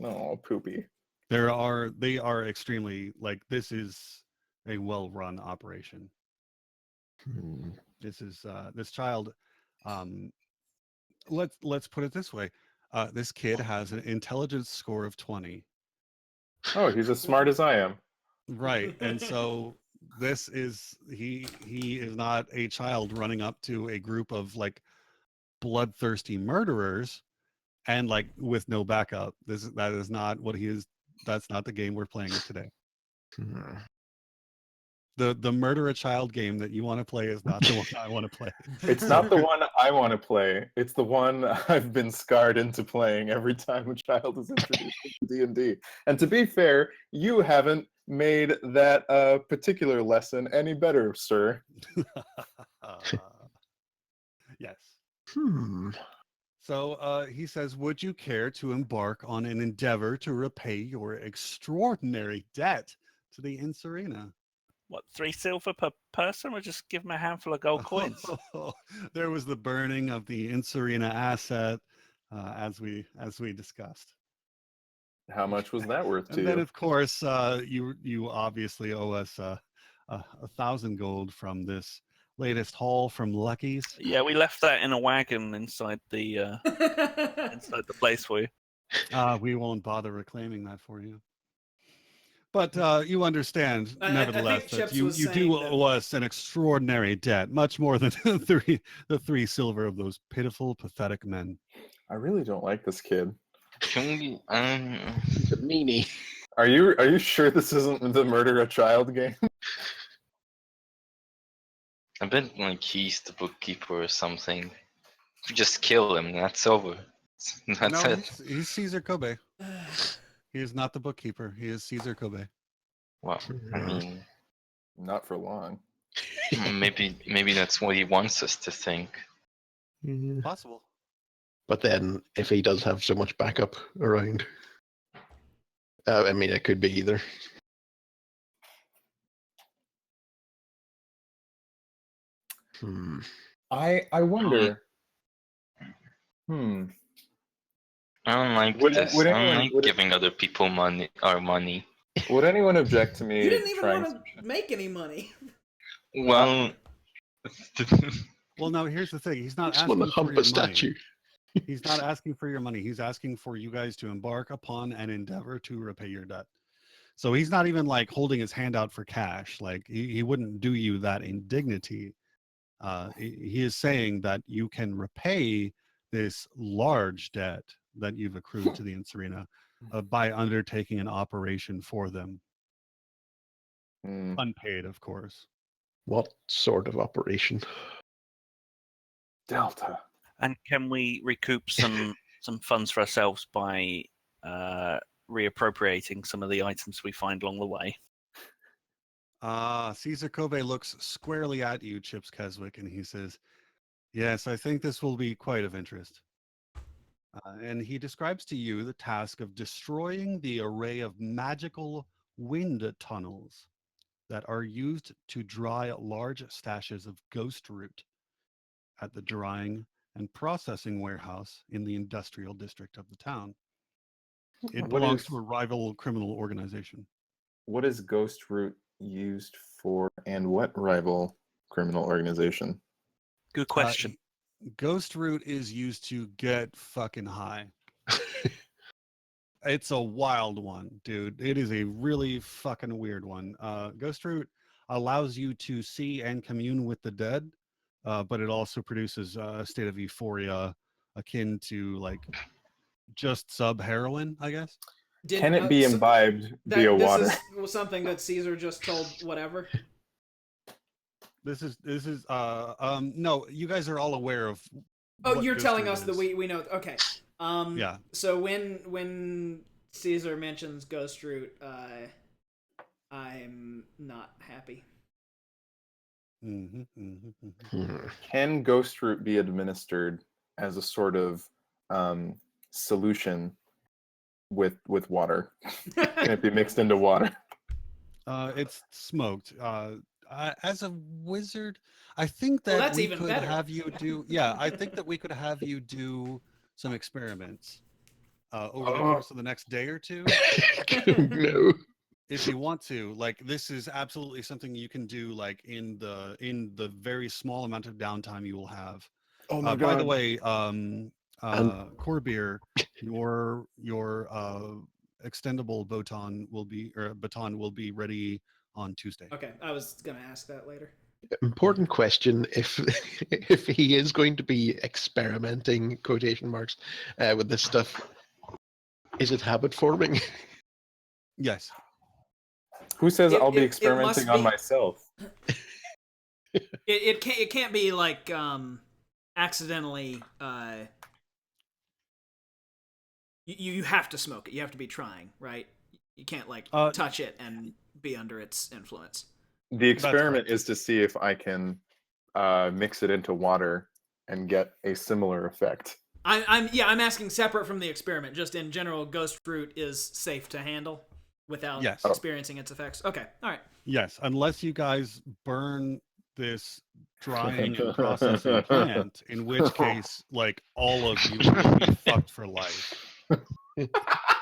Oh, poopy. They are extremely, like, this is a well-run operation. This is this child. Let's put it this way. This kid has an intelligence score of 20. Oh, he's as smart as I am. Right. And so this is he is not a child running up to a group of like bloodthirsty murderers and like with no backup. That is not what he is. That's not the game we're playing today. The murder a child game that you want to play is not the one I want to play. It's not the one I want to play. It's the one I've been scarred into playing every time a child is introduced to D&D. And to be fair, you haven't made that particular lesson any better, sir. Yes. So he says, would you care to embark on an endeavor to repay your extraordinary debt to the Incirrina? What, 3 silver per person? Or just give him a handful of gold coins? There was the burning of the Incirrina asset, as we discussed. How much was that worth to And then, you? of course, you obviously owe us 1,000 gold from this latest haul from Lucky's. Yeah, we left that in a wagon inside the place for you. We won't bother reclaiming that for you. But you understand, I nevertheless, think that Chips you was do saying that- owe us an extraordinary debt, much more than the 3 silver of those pitiful, pathetic men. I really don't like this kid. can we? The meanie. Are you sure this isn't the murder a child game? I bet like he's the bookkeeper or something. If we just kill him, that's over. That's No, it. he's Caesar Kobe. He is not the bookkeeper. He is Caesar Kobe. Well, I mean, Not for long. maybe that's what he wants us to think. Possible. But then, if he does have so much backup around, I mean, it could be either. I wonder. I don't like Would this. anyone- I don't like would- giving other people our money. Would anyone object to me You didn't even trying? want to make any money. Well, Well, no, here's the thing. He's not Just want to asking for hump your a statue. money. He's not asking for your money. He's asking for you guys to embark upon an endeavor to repay your debt. So he's not even like holding his hand out for cash. Like he wouldn't do you that indignity. He is saying that you can repay this large debt that you've accrued to the Incirrina by undertaking an operation for them. Hmm. Unpaid, of course. What sort of operation? Delta. And can we recoup some funds for ourselves by reappropriating some of the items we find along the way? Caesar Kobe looks squarely at you, Chips Keswick, and he says, "Yes, I think this will be quite of interest." And he describes to you the task of destroying the array of magical wind tunnels that are used to dry large stashes of ghost root at the drying and processing warehouse in the industrial district of the town. It belongs to a rival criminal organization. What is ghost root used for, and what rival criminal organization? Good question. Ghost root is used to get fucking high. It's a wild one, dude. It is a really fucking weird one. Ghost root allows you to see and commune with the dead, but it also produces a state of euphoria akin to like just sub heroin, I guess. Can it be imbibed via water? This is something that Caesar just told whatever. This is no, you guys are all aware of. Oh, you're telling us that we know. Okay. Yeah. So when Caesar mentions ghost root, I'm not happy. Can ghost root be administered as a sort of solution with water? Can it be mixed into water? It's smoked. As a wizard, I think that we could have you do. Yeah, I think that we could have you do some experiments over the course of the next day or two. No. If you want to, like, this is absolutely something you can do, like in the very small amount of downtime you will have. Oh my God. By the way, Corbeer, your extendable baton will be ready on Tuesday. Okay, I was gonna ask that later. Important question: if he is going to be experimenting quotation marks with this stuff, is it habit forming? Yes. Who says I'll be experimenting on myself? It can't be like accidentally. You have to smoke it. You have to be trying, right? You can't like touch it and be under its influence. The experiment is to see if I can mix it into water and get a similar effect. I'm asking separate from the experiment. Just in general, ghost fruit is safe to handle without experiencing its effects. Okay, all right. Yes, unless you guys burn this drying and processing plant, in which case, like, all of you will be fucked for life.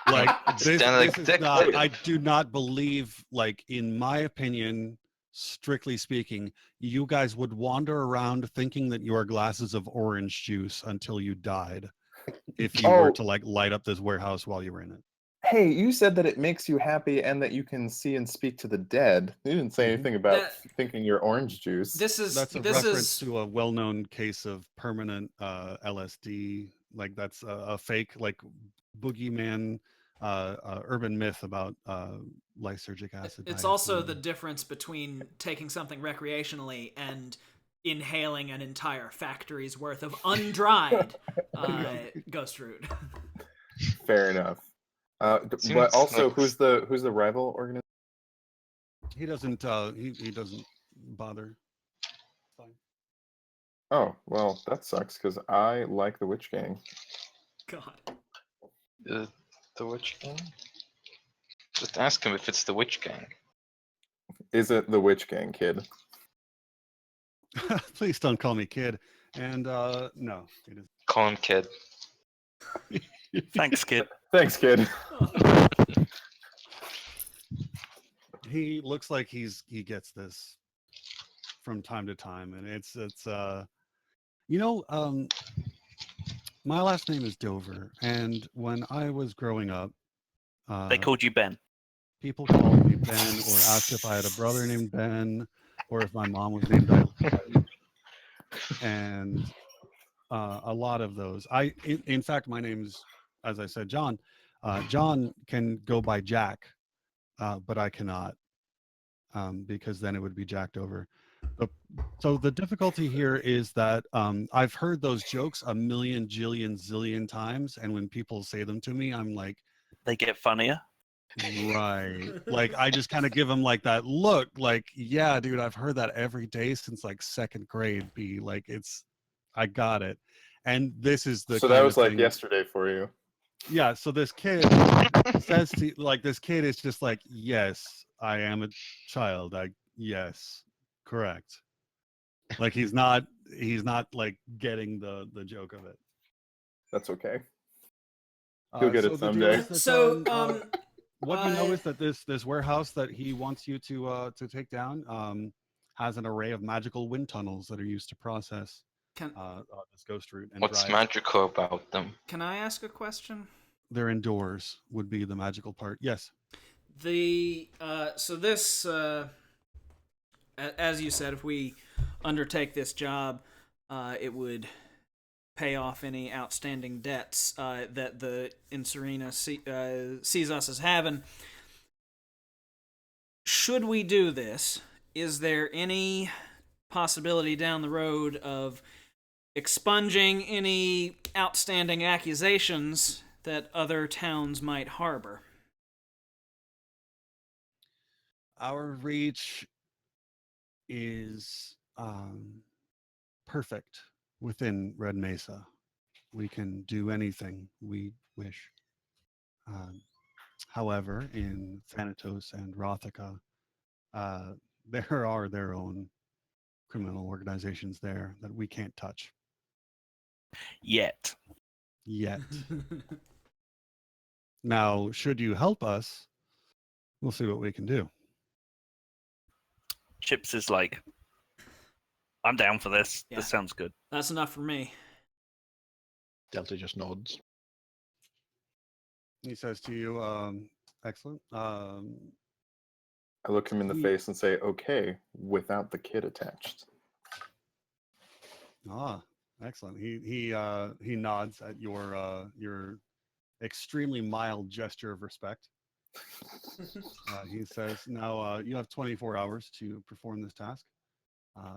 Like, this is not, I do not believe, like, in my opinion, strictly speaking, you guys would wander around thinking that you are glasses of orange juice until you died if you were to, like, light up this warehouse while you were in it. Hey, you said that it makes you happy and that you can see and speak to the dead. You didn't say anything about thinking you're orange juice. That's a reference to a well-known case of permanent LSD. Like, that's a fake, like, boogeyman urban myth about lysergic acid. It's also the difference between taking something recreationally and inhaling an entire factory's worth of undried ghost root. Fair enough. But also, who's the rival organization? He doesn't. He doesn't bother. Fine. Oh well, that sucks because I like the Witch Gang. God. The Witch Gang? Just ask him if it's the Witch Gang. Is it the Witch Gang, kid? Please don't call me kid. And no, it is. Call him kid. Thanks, kid. Thanks, kid. He looks like he gets this from time to time, and it's my last name is Dover, and when I was growing up, they called you Ben. People called me Ben, or asked if I had a brother named Ben, or if my mom was named Eileen. And a lot of those. In fact, my name's, as I said, John. John can go by Jack, but I cannot, because then it would be Jacked over. So the difficulty here is that I've heard those jokes a million, jillion, zillion times, and when people say them to me, I'm like, They get funnier. right. Like I just kind of give them like that look, like, yeah, dude, I've heard that every day since like second grade. B, like I got it. And this is the So that kind was of like thing. yesterday for you. Yeah. So this kid says to like this kid is just like, yes, I am a child. Yes, correct. Like he's not like getting the joke of it. That's okay. He'll get So it the deal someday. is that, So, what you know is that this warehouse that he wants you to take down has an array of magical wind tunnels that are used to process can this ghost root and What's drive. magical about them? can I ask a question? They're indoors would be the magical part. Yes. The so this as you said, if we undertake this job, it would pay off any outstanding debts that the Incirrina sees us as having. Should we do this, is there any possibility down the road of expunging any outstanding accusations that other towns might harbor? Our reach is perfect within Red Mesa. We can do anything we wish. However, in Thanatos and Rothica, there are their own criminal organizations there that we can't touch Yet. yet. Now, should you help us, we'll see what we can do. Chips is like, I'm down for this. Yeah. This sounds good. That's enough for me. Delta just nods. He says to you, excellent. I look him in the face and say, okay, without the kid attached. Excellent. He nods at your extremely mild gesture of respect. He says, now you have 24 hours to perform this task.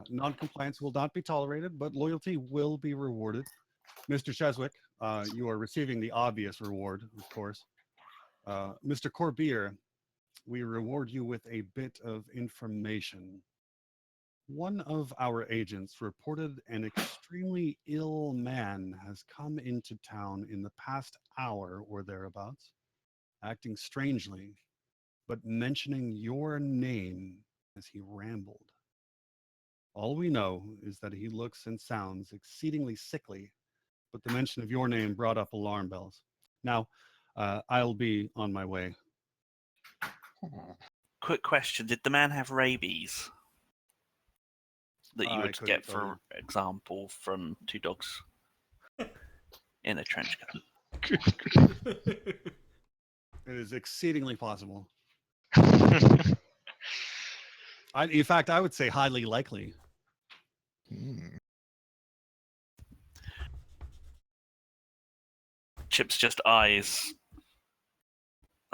Non-compliance will not be tolerated, but loyalty will be rewarded. Mr. Cheswick, you are receiving the obvious reward, of course. Mr. Corbier, we reward you with a bit of information. One of our agents reported an extremely ill man has come into town in the past hour or thereabouts, acting strangely, but mentioning your name as he rambled. All we know is that he looks and sounds exceedingly sickly, but the mention of your name brought up alarm bells. Now, I'll be on my way. Quick question: did the man have rabies? That you I would couldn't get, tell for example, from two dogs in a trench coat. It is exceedingly possible. In fact, I would say highly likely. Chips just eyes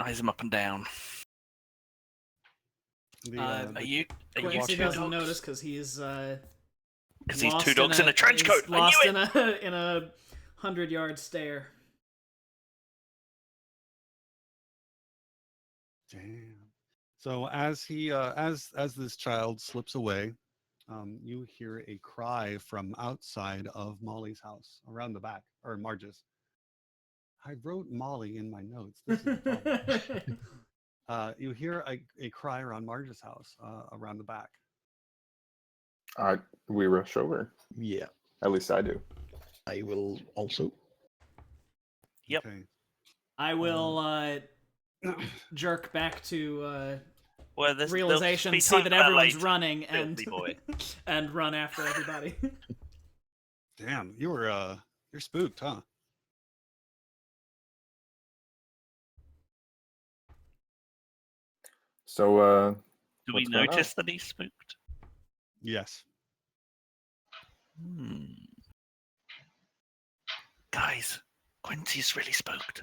him up and down. Are you Quincy two doesn't dogs? notice because he's Because he's two dogs in a trench coat. He's lost I knew it. in a 100-yard stare. Damn. So as he as this child slips away, you hear a cry from outside of Molly's house, around the back, or Marge's. I wrote Molly in my notes. This is the problem. You hear a cry around Marge's house, around the back. We rush over. Yeah, At least I do. I will also. Yep. Okay. I will jerk back to Well, there's realization, be see time that for that everyone's later, running, and filthy boy. and run after everybody. Damn, you're spooked, huh? So, Do we what's going notice that he's spooked? Yes. Guys, Quincy's really spooked.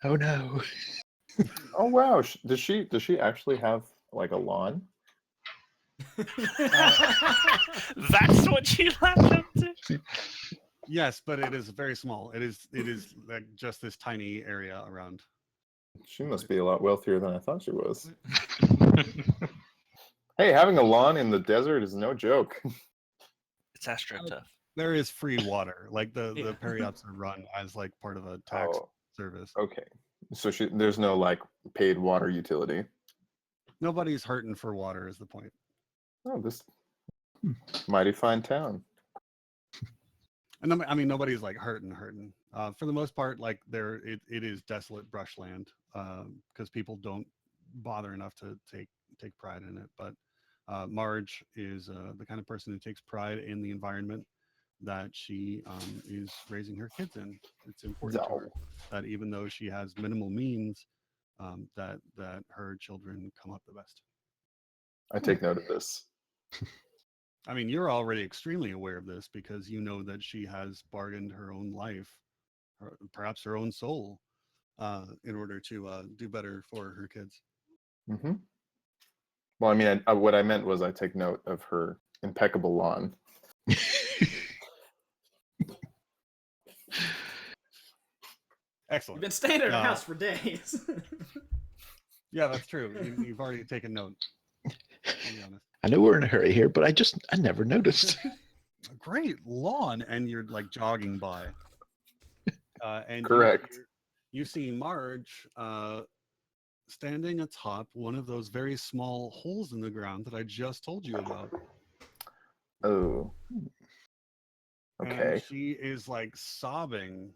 Oh no. oh wow, does she actually have like a lawn? That's what you land up to. Yes, but it is very small. It is like just this tiny area around. She must be a lot wealthier than I thought she was. Hey, having a lawn in the desert is no joke. It's astroturf. There is free water. Like Yeah. the periops are run as like part of a tax Oh, service. okay. So there's no like paid water utility. Nobody's hurting for water is the point. Oh, this mighty fine town. And I mean, nobody's like hurting. For the most part, like it is desolate brushland because people don't bother enough to take pride in it. But Marge is the kind of person who takes pride in the environment that she is raising her kids in. It's important to her that even though she has minimal means, that her children come up the best. I take note of this. I mean, you're already extremely aware of this because you know that she has bargained her own life, or perhaps her own soul, in order to do better for her kids. Mm-hmm. Well, I mean, what I meant was I take note of her impeccable lawn. Excellent. You've been staying at her house for days. Yeah, that's true. You've already taken note. To be honest. I know we're in a hurry here, but I never noticed. Great lawn, and you're like jogging by. And Correct. You see Marge standing atop one of those very small holes in the ground that I just told you about. Oh. Okay. And she is like sobbing.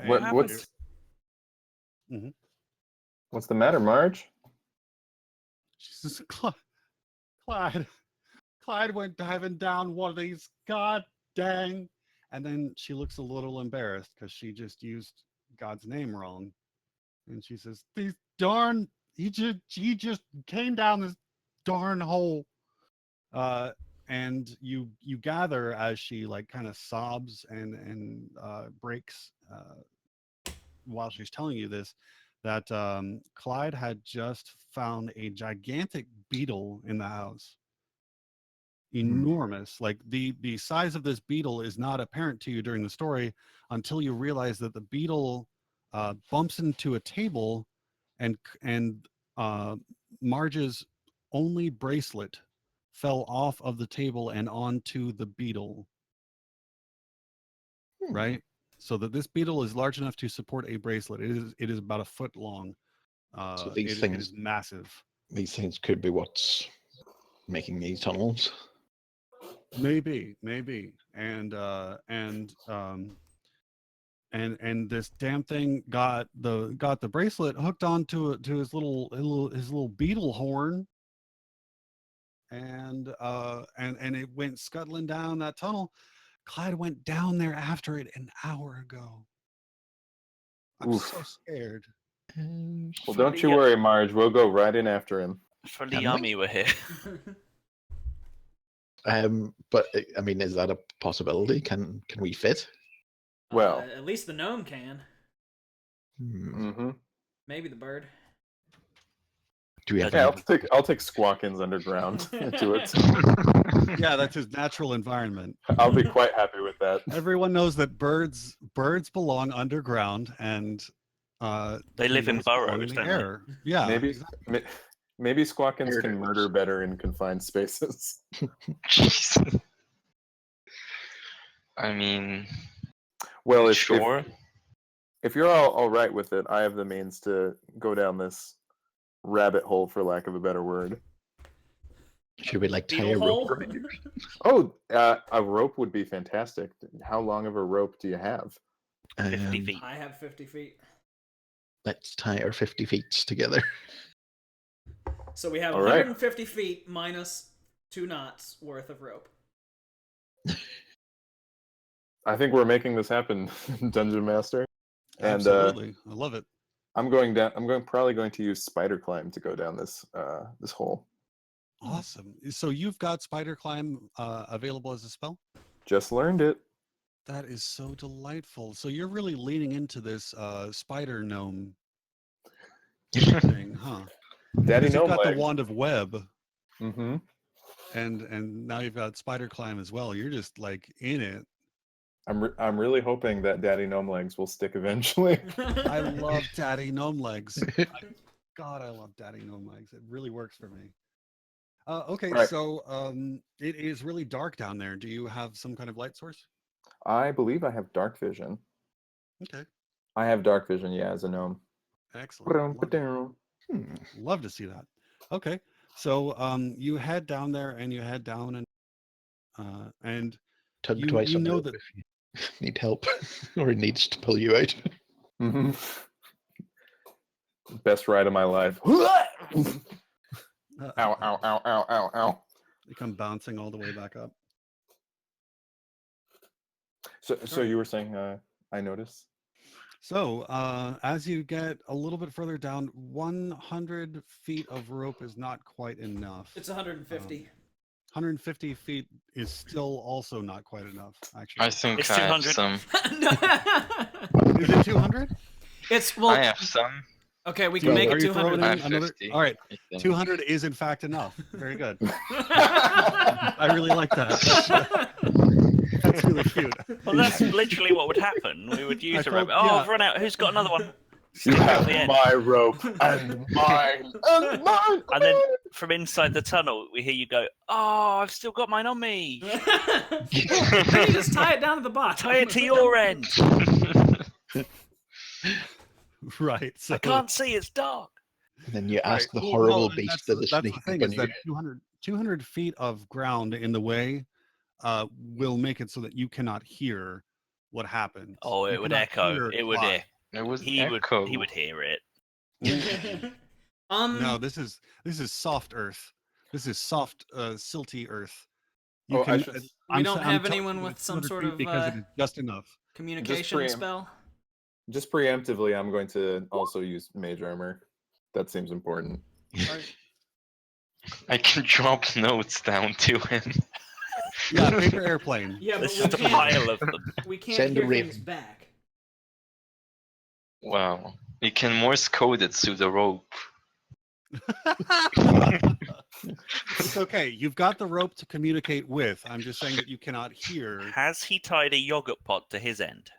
What's Mhm. What's the matter, Marge? She says, Clyde went diving down one of these god dang. And then she looks a little embarrassed because she just used God's name wrong. And she says, "These darn, he just came down this darn hole." And you gather as she like kind of sobs and breaks while she's telling you this, that Clyde had just found a gigantic beetle in the house. Enormous. Like the size of this beetle is not apparent to you during the story until you realize that the beetle bumps into a table and Marge's only bracelet fell off of the table and onto the beetle. Right? So that this beetle is large enough to support a bracelet. It is about a foot long. So these it things, is massive. These things could be what's making these tunnels. Maybe. And this damn thing got the bracelet hooked onto to his little beetle horn. And it went scuttling down that tunnel. Clyde went down there after it an hour ago. I'm so scared. Well, don't you worry, Marge. We'll go right in after him. If only Yami were here. But I mean, is that a possibility? Can we fit? Well, at least the gnome can. Mm-hmm. Maybe the bird. Do we have? Yeah, I'll take Squawkins underground into it. Yeah, that's his natural environment. I'll be quite happy with that. Everyone knows that birds belong underground, and they live in mice belong burrows, in the don't air. Yeah, Maybe exactly. maybe Squawkins can murder better in confined spaces. Jeez. I mean, Well, sure. If you're all right with it, I have the means to go down this rabbit hole, for lack of a better word. Should we like tie a Beetle rope? hole? around it? Oh, a rope would be fantastic. How long of a rope do you have? 50 feet. I have 50 feet. Let's tie our 50 feet together. So we have All right. 150 feet minus 2 knots worth of rope. I think we're making this happen, Dungeon Master. And Absolutely, I love it. I'm probably going to use spider climb to go down this this hole. Awesome. So you've got spider climb available as a spell? Just learned it. That is so delightful. So you're really leaning into this spider gnome. Interesting, huh? Daddy Because you've Gnome got the Legs. wand of web, Mm-hmm. and now you've got spider climb as well. You're just like in it. I'm really hoping that Daddy Gnome Legs will stick eventually. I love Daddy Gnome Legs. God, I love Daddy Gnome Legs. It really works for me. Okay, Right. so it is really dark down there. Do you have some kind of light source? I believe I have dark vision. Okay, I have dark vision, yeah, as a gnome. excellent. Hmm. Love to see that. Okay, so you head down there and you head down and Tug you twice on the know rope that if you need help or he needs to pull you out. Mm-hmm. Best ride of my life. Ow, ow, ow, ow, ow, ow. They come bouncing all the way back up. So you were saying I notice? So as you get a little bit further down, 100 feet of rope is not quite enough. It's 150. 150 feet is still also not quite enough, actually. I think It's I have 200. some. Is it 200? It's well. I have some. Okay, we Do can you- make are it you throwing 200. in I have another? 50. All right, I think. 200 is in fact enough. Very good. I really like that. That's really cute. Well, that's literally what would happen. We would use I a rope. called- Oh, yeah. I've run out. Who's got another one? You Stick it on have the end. my rope and mine and mine. And then from inside the tunnel, we hear you go, "Oh, I've still got mine on me. Then you just tie it down to the bottom. Tie it to your end. Right. So I can't see. It's dark." And then you ask the Well, horrible and beast of the that's snake the thing up on is you. that 200 feet of ground in the way will make it so that you cannot hear what happens. Oh, You it would cannot echo. hear It would. Clyde. It was He echo. would hear it. No, this is soft earth. This is soft, silty earth. You Oh, I can. should- We don't have telling anyone you with it's some 200 sort feet of because it is just enough. communication preempt. spell. Just preemptively, I'm going to also use mage armor. That seems important. I can drop notes down to him. Yeah, paper airplane. Yeah, but There's we just a can't. pile of them. We can't Send a hear things raven. back. Wow. You can Morse code it through the rope. It's okay. You've got the rope to communicate with. I'm just saying that you cannot hear. Has he tied a yogurt pot to his end?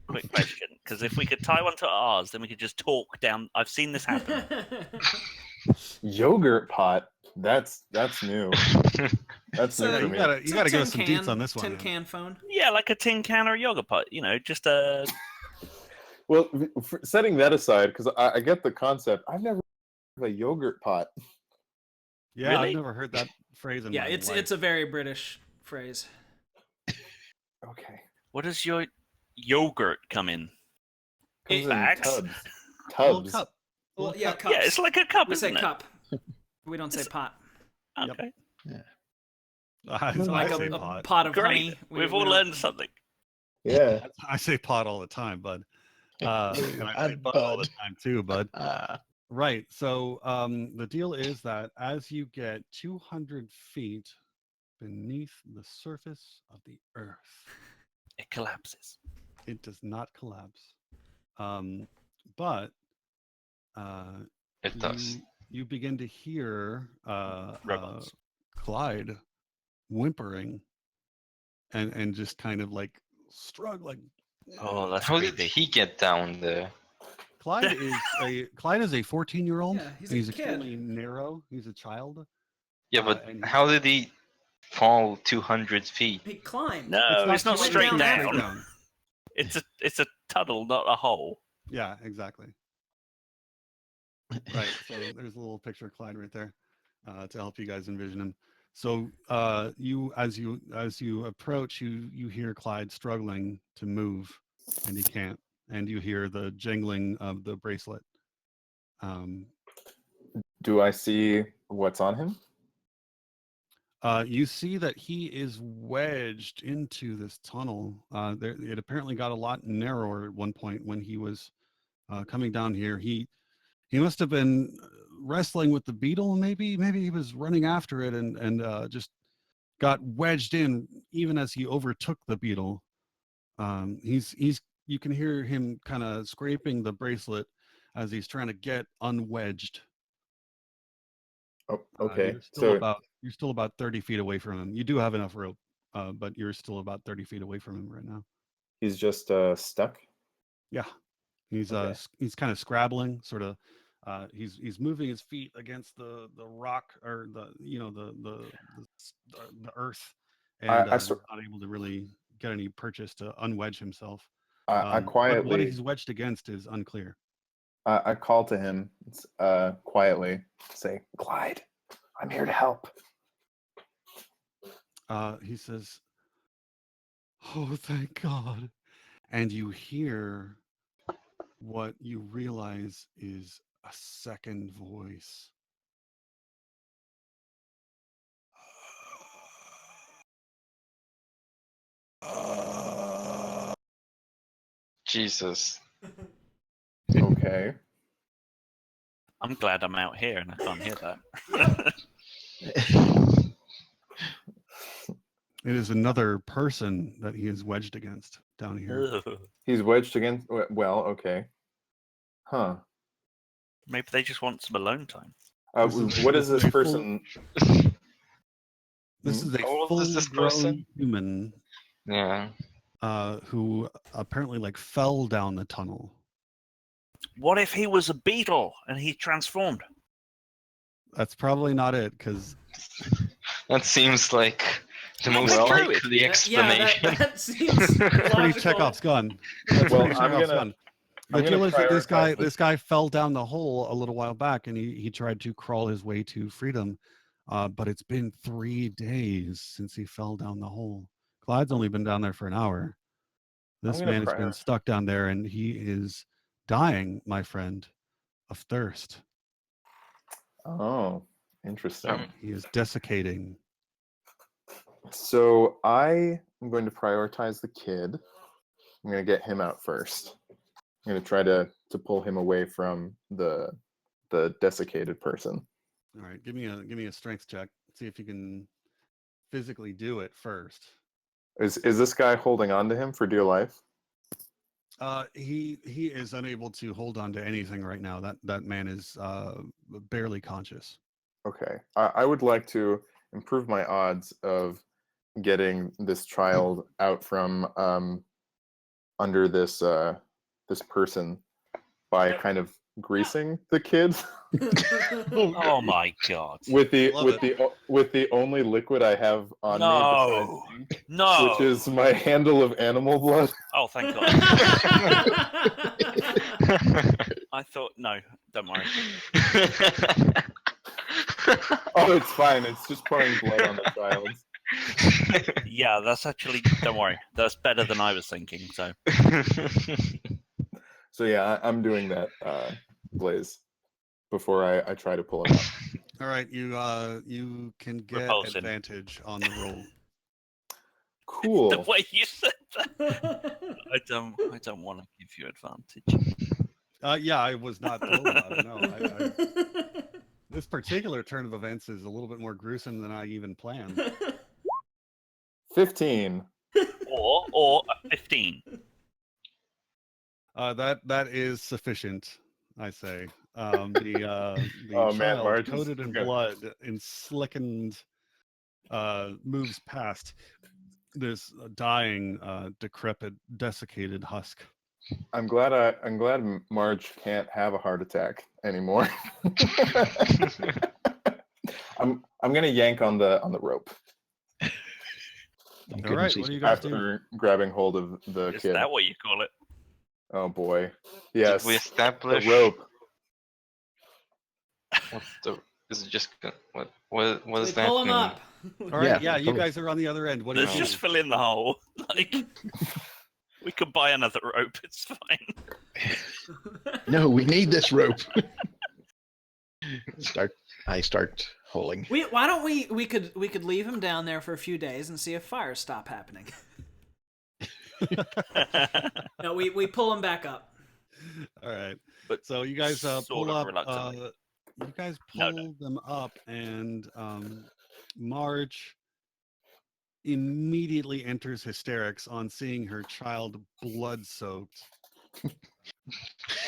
Quick question. Because if we could tie one to ours, then we could just talk down. I've seen this happen. Yogurt pot. That's new. That's So new for You me. gotta It's a give tin us some deets on this one. Tin man. can phone. Yeah, like a tin can or a yogurt pot. You know, just a. Well, setting that aside, because I get the concept. I've never heard of a yogurt pot. Yeah, Really? I've never heard that phrase in Yeah, my it's life. a very British phrase. Okay. What does your yogurt come in? Comes in Bags? tubs. Little Tubs. cup. Well, Little yeah, cup. cups. Yeah, it's like a cup, we say isn't it? cup. We don't say pot. Yep. Okay, I Like say a pot. pot of great. honey. We've we all don't- learned something. Yeah. I say pot all the time, bud. And I say And bud all the bud. time too, bud. Ah, Right. So the deal is that as you get 200 feet beneath the surface of the earth, It collapses. it does not collapse. But It does. you begin to hear Robots. Clyde whimpering and just kind of like struggling. Oh, that's How did creepy. he get down there? Clyde is a 14-year-old. Yeah, he's a He's kid. extremely narrow. He's a child. Yeah, but and how did he fall 200 feet? He climbed. No, it's not straight straight down down. It's a tunnel, not a hole. Yeah, exactly. Right. So there's a little picture of Clyde right there to help you guys envision him. So you as you approach, you hear Clyde struggling to move, and he can't. And you hear the jingling of the bracelet. Do I see what's on him? You see that he is wedged into this tunnel. It apparently got a lot narrower at one point when he was coming down here. He must have been wrestling with the beetle. Maybe he was running after it and just got wedged in even as he overtook the beetle. He's you can hear him kind of scraping the bracelet as he's trying to get unwedged. Oh, okay. You're still about 30 feet away from him. You do have enough rope, but you're still about 30 feet away from him right now. He's just stuck. Yeah, he's Okay. he's kind of scrabbling, sort of. He's moving his feet against the rock or the earth, and I he's not able to really get any purchase to unwedge himself. I What quietly he's wedged against is unclear. I call to him quietly, say, "Clyde, I'm here to help." He says, "Oh, thank God," and you hear what you realize is a second voice. Jesus. Okay. I'm glad I'm out here and I can't hear that. It is another person that he is wedged against down here. Ugh. He's wedged against. Well, okay. Huh. Maybe they just want some alone time. What is this a full- person? This is a How old is this full-grown person? human Yeah. who apparently fell down the tunnel. What if he was a beetle and he transformed? That's probably not it, because That seems like the Like most a likely druid. explanation. that seems pretty logical. Chekhov's gun. That's Well, pretty Chekhov's gun. The I'm deal gonna is that prioritize this guy fell down the hole a little while back, and he tried to crawl his way to freedom, but it's been 3 days since he fell down the hole. Clyde's only been down there for an hour. This gonna man has been stuck down there, and he is dying, my friend, of thirst. Oh, interesting. He is desiccating. So I am going to prioritize the kid. I'm going to get him out first. I'm going to try to pull him away from the desiccated person. All right, give me a strength check. See if you can physically do it first. Is this guy holding on to him for dear life? He is unable to hold on to anything right now. That man is barely conscious. Okay. I would like to improve my odds of getting this child out from under this this person by kind of greasing the kid Oh my god. with Love the only liquid I have on me No. besides ink, No. which is my handle of animal blood. Oh, thank God. I thought, no, don't worry. Oh, it's fine. It's just pouring blood on the child. Yeah, that's actually, don't worry. That's better than I was thinking. So, So yeah, I'm doing that, Blaze, before I try to pull him out. All right, you can get Repulsion. advantage on the roll. Cool. the way you said that, I don't want to give you advantage. Yeah, I was not thrilled about it. No, this particular turn of events is a little bit more gruesome than I even planned. 15. Or 15. That is sufficient, I say. The Oh, man, child, Marge is coated in good. blood and slickened, moves past this dying, decrepit, desiccated husk. I'm glad Marge can't have a heart attack anymore. I'm gonna yank on the rope Thank All right, goodness what do he's you guys do? after grabbing hold of the Is kid. that what you call it? Oh boy. Did Yes. we The establish rope. what the is it just what So does we that pull him mean? up. All right, Yeah, yeah, you come on. guys are on the other end. What do you Let's do? just fill in the hole. Like, we could buy another rope. It's fine. No, we need this rope. I start hauling. Why don't we could leave him down there for a few days and see if fires stop happening. No, we pull him back up. All right. But So you guys sort pull of up. reluctantly. You guys No, pull them up, and Marge immediately enters hysterics on seeing her child blood-soaked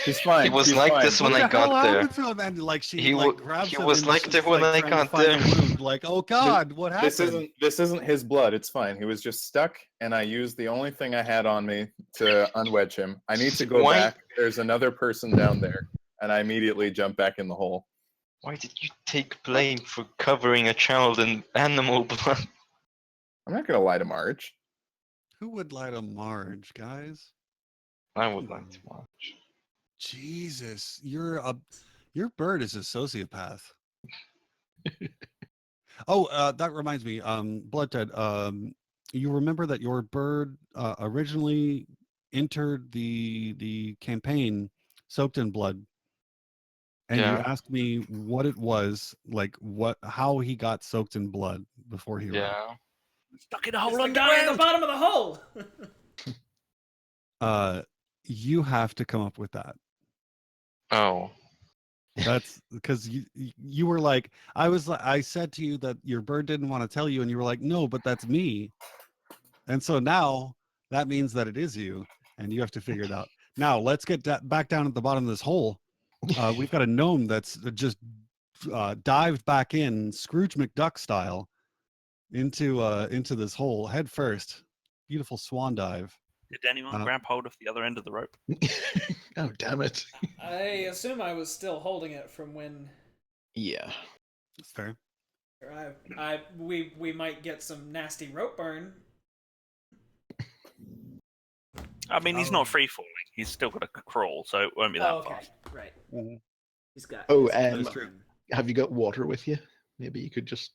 He's fine. He was he's like fine. this when What I the hell got there. happened to him? And like she He like wa- grabs he him was and like she's that when like I trying to got find there. the wound. Like, oh God, what happened? This isn't his blood. It's fine. He was just stuck, and I used the only thing I had on me to unwedge him. I need to go Why- back. There's another person down there, and I immediately jump back in the hole. Why did you take blame for covering a child in animal blood? I'm not gonna lie to Marge. Who would lie to Marge, guys? I would like to watch. Jesus, your bird is a sociopath. Oh, that reminds me, Blood Ted, you remember that your bird originally entered the campaign soaked in blood, and you Yeah. asked me what it was, like how he got soaked in blood before he arrived. Yeah. Stuck in a It's hole the guy at the underground. bottom of the hole. You have to come up with that. Oh. That's because you were like, I said to you that your bird didn't want to tell you, and you were like, no, but that's me. And so now that means that it is you, and you have to figure it out. Now let's get back down at the bottom of this hole. We've got a gnome that's just dived back in Scrooge McDuck style into this hole head first. Beautiful swan dive. Did anyone grab hold of the other end of the rope? Oh, damn it. I assume I was still holding it from when Yeah. That's fair. we might get some nasty rope burn. I mean, he's Oh. not free falling. He's still got to crawl, so it won't be that Oh, okay, fast. right. Mhm. He's got. Oh, That's true. have you got water with you? Maybe you could just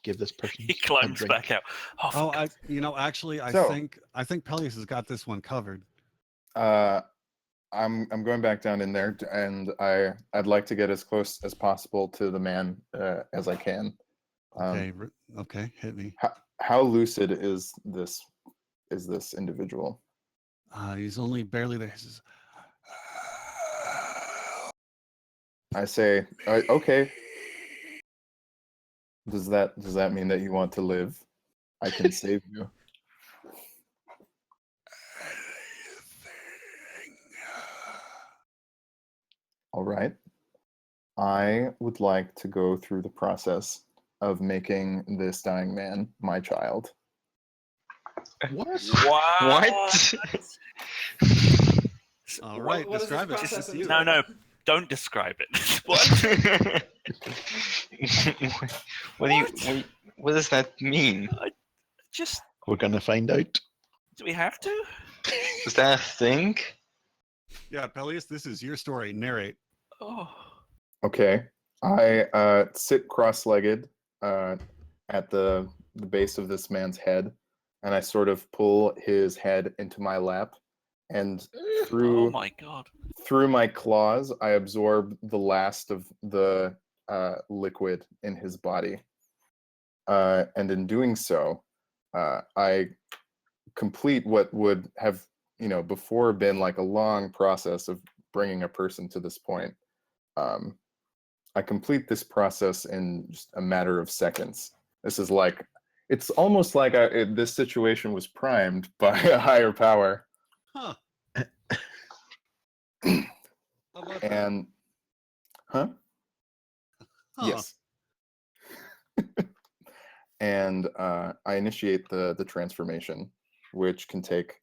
give this person He a climbs drink. back out. Oh, Oh, fuck. actually, I So- think Peleus has got this one covered. I'm going back down in there, and I'd like to get as close as possible to the man as I can. Okay, okay, hit me. How lucid is this individual? He's only barely there. He says, I say, okay. Does that mean that you want to live? I can save you. All right. I would like to go through the process of making this dying man my child. What? What? All right, what is describe this it. process It's you. entail? No, don't describe it. What? What does that mean? Just, We're gonna find out. do we have to? Is that a thing? Yeah, Peleus, this is your story. Narrate. Oh. Okay. I sit cross-legged at the base of this man's head, and I sort of pull his head into my lap, and Oh through my god. through my claws, I absorb the last of the liquid in his body. And in doing so, I complete what would have, before been like a long process of bringing a person to this point. I complete this process in just a matter of seconds. This is like, it's almost like this situation was primed by a higher power. Huh. How about that? And, huh? Huh. Yes. And I initiate the transformation, which can take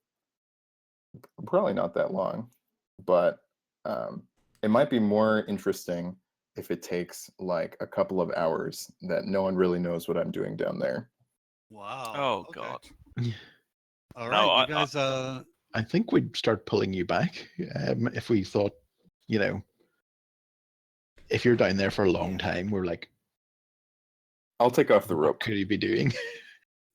probably not that long, but it might be more interesting if it takes like a couple of hours that no one really knows what I'm doing down there. Wow. Oh okay. god. All No, right, I- you guys. I think we'd start pulling you back if we thought, if you're down there for a long time, we're like, I'll take off the what rope. could you be doing?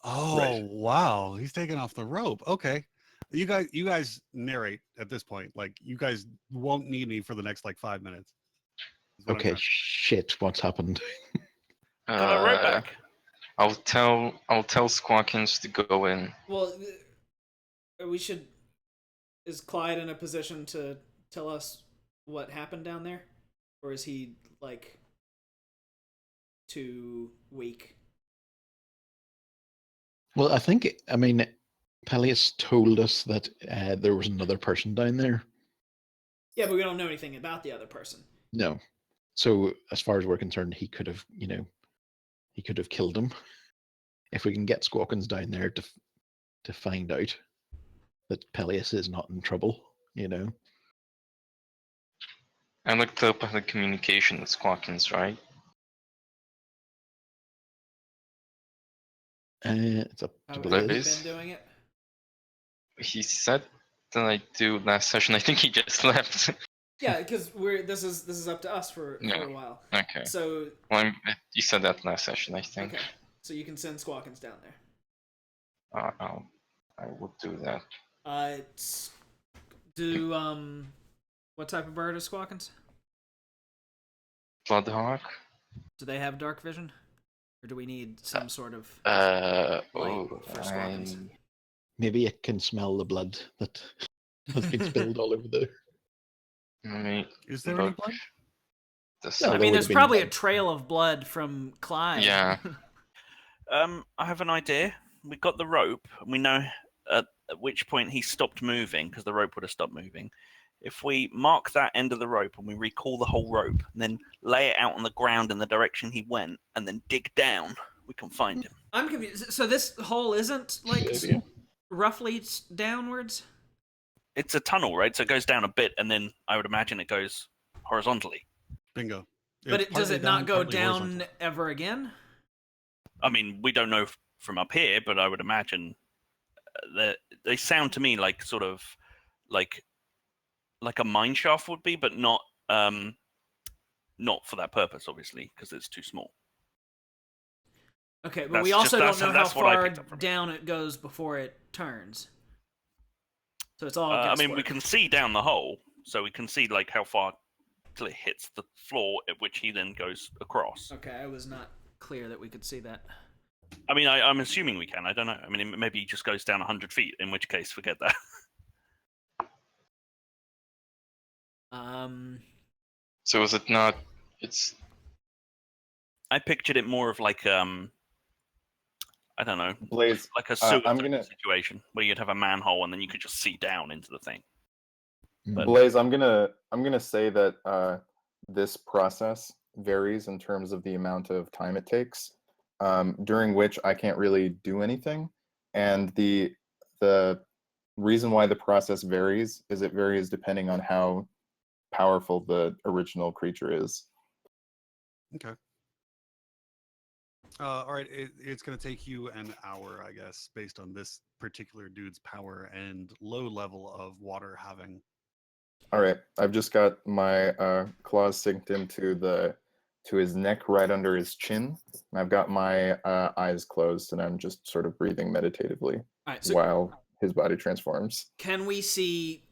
Oh wow, he's taking off the rope. Okay, you guys narrate at this point. Like you guys won't need me for the next like 5 minutes. is what I'm Okay, trying- shit, what's happened? Got our rope back. I'll tell Squawkins to go in. Well, we should. Is Clyde in a position to tell us what happened down there, or is he like too weak? Well, I mean, Peleus told us that there was another person down there. Yeah, but we don't know anything about the other person. No. So as far as we're concerned, he could have, he could have killed him. If we can get Squawkins down there to find out that Peleus is not in trouble, I looked up the communication with Squawkins, right? It's up to Have Blaze. you been doing it? He said that I do last session. I think he just left. Yeah, because this is up to us for a while. Okay. So Well, you said that last session, I think. okay, so you can send Squawkins down there. I will do that. What type of bird is Squawkins? Bloodhawk. Do they have dark vision, or do we need some sort of light for Squawkins? Maybe it can smell the blood that has been spilled all over the. Is there any blood? I mean, there's probably a trail of blood from Clyde. Yeah. I have an idea. We got the rope, and we know at which point he stopped moving because the rope would have stopped moving. If we mark that end of the rope and we recall the whole rope, and then lay it out on the ground in the direction he went, and then dig down, we can find him. I'm confused. So this hole isn't like roughly downwards? It's a tunnel, right? So it goes down a bit, and then I would imagine it goes horizontally. Bingo. But does it not go down ever again? I mean, we don't know from up here, but I would imagine that they sound to me like sort of like a mine shaft would be, but not for that purpose, obviously, because it's too small. Okay, but we also don't know how far down it goes before it turns. So it's all guesswork. I mean, we can see down the hole, so we can see like how far till it hits the floor, at which he then goes across. Okay, I was not clear that we could see that. I mean, I'm assuming we can. I don't know. I mean, maybe he just goes down 100 feet, in which case, forget that. So is it not? It's. I pictured it more of like I don't know, Blaze, like a sewer situation where you'd have a manhole and then you could just see down into the thing. But Blaze, I'm gonna say that this process varies in terms of the amount of time it takes, during which I can't really do anything, and the reason why the process varies is it varies depending on how powerful the original creature is. Okay. All right, it's going to take you an hour, I guess, based on this particular dude's power and low level of water having. All right, I've just got my claws synced to his neck right under his chin, and I've got my eyes closed, and I'm just sort of breathing meditatively while his body transforms. Can we see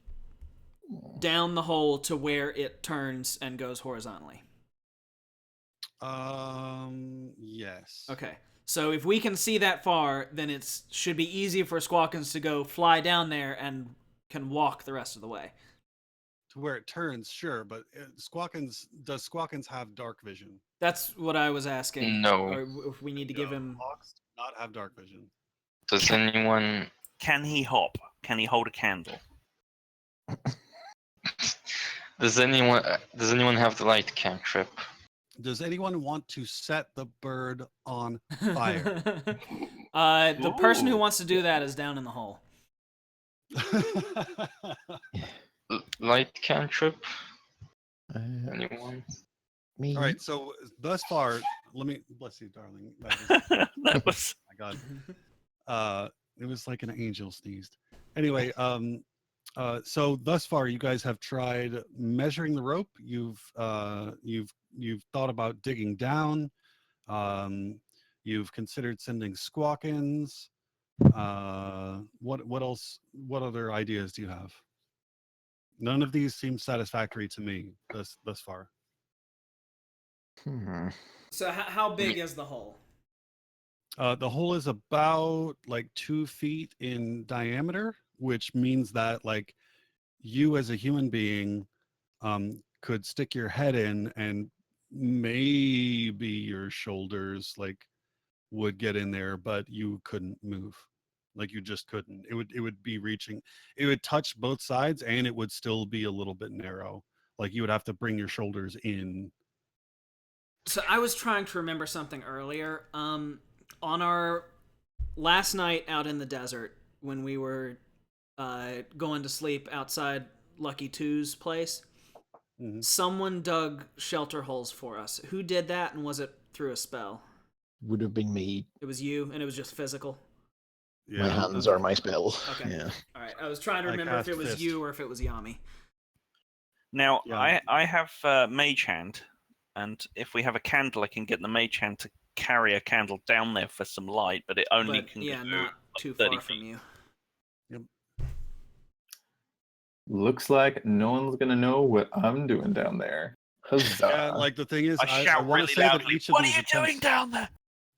down the hole to where it turns and goes horizontally? Yes. Okay. So if we can see that far, then it should be easy for Squawkins to go fly down there and can walk the rest of the way. To where it turns, sure, but does Squawkins have dark vision? That's what I was asking. No. Or if we need to give him. Hawks do not have dark vision. Does anyone? Can he hop? Can he hold a candle? Does anyone have the light cantrip? Does anyone want to set the bird on fire? The person who wants to do that is down in the hole. Light cantrip? Anyone? Me. All right, so thus far, let me bless you, darling. That was my God. It was like an angel sneezed. Anyway, so thus far, you guys have tried measuring the rope. You've thought about digging down. You've considered sending Squawkins. What else? What other ideas do you have? None of these seem satisfactory to me thus far. So how big is the hole? The hole is about like 2 feet in diameter, which means that like you as a human being could stick your head in and maybe your shoulders like would get in there, but you couldn't move. Like you just couldn't. It would be reaching. It would touch both sides, and it would still be a little bit narrow. Like you would have to bring your shoulders in. So I was trying to remember something earlier. On our last night out in the desert, when we were going to sleep outside Lucky Two's place, someone dug shelter holes for us. Who did that, and was it through a spell? Would have been me. It was you, and it was just physical. My Yeah. hands are my spell. Okay. Yeah. All right. I was trying to I remember if cast it was Fist. you or if it was Yami. Now, Yeah. I have Mage Hand, and if we have a candle, I can get the Mage Hand to carry a candle down there for some light, but it only But can yeah, go not like too 30 far from feet. you. Looks like no one's gonna know what I'm doing down there. Huzzah. Yeah, like the thing is, I I shout want really to say that loudly, each of "What are these you doing attempts, down there?"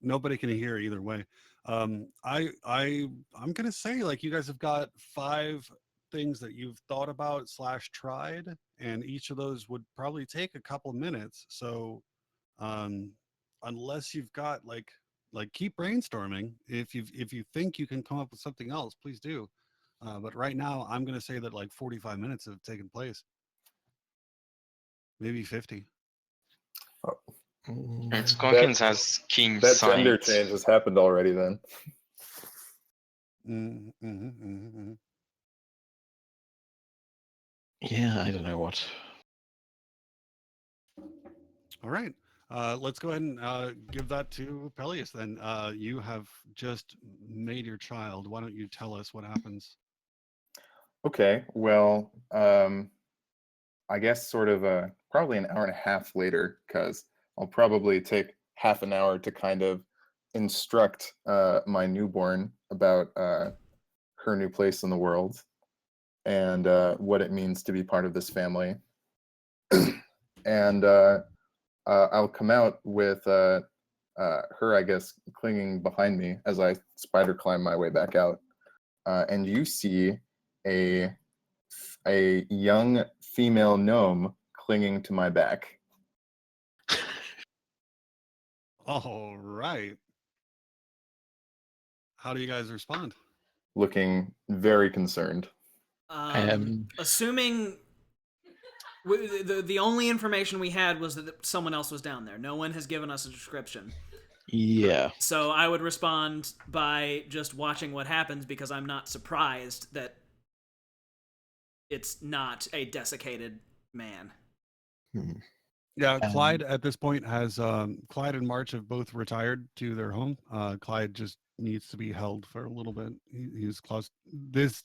nobody can hear either way. I'm gonna say like you guys have got 5 things that you've thought about / tried, and each of those would probably take a couple minutes. So, unless you've got like keep brainstorming. If you think you can come up with something else, please do. But right now, I'm gonna say that like 45 minutes have taken place, maybe 50. And Scorpions has keen That gender sight. change has happened already then. Yeah, I don't know what. All right. Let's go ahead and give that to Peleus then. You have just made your child. Why don't you tell us what happens? Okay, well, I guess sort of probably an hour and a half later, because I'll probably take half an hour to kind of instruct my newborn about her new place in the world and what it means to be part of this family. And I'll come out with her, I guess, clinging behind me as I spider climb my way back out. And you see a young female gnome clinging to my back. All right. How do you guys respond? Looking very concerned. Assuming the only information we had was that someone else was down there. No one has given us a description. Yeah. So I would respond by just watching what happens, because I'm not surprised that it's not a desiccated man. Yeah, Clyde at this point has Clyde and March have both retired to their home. Clyde just needs to be held for a little bit. He's close. This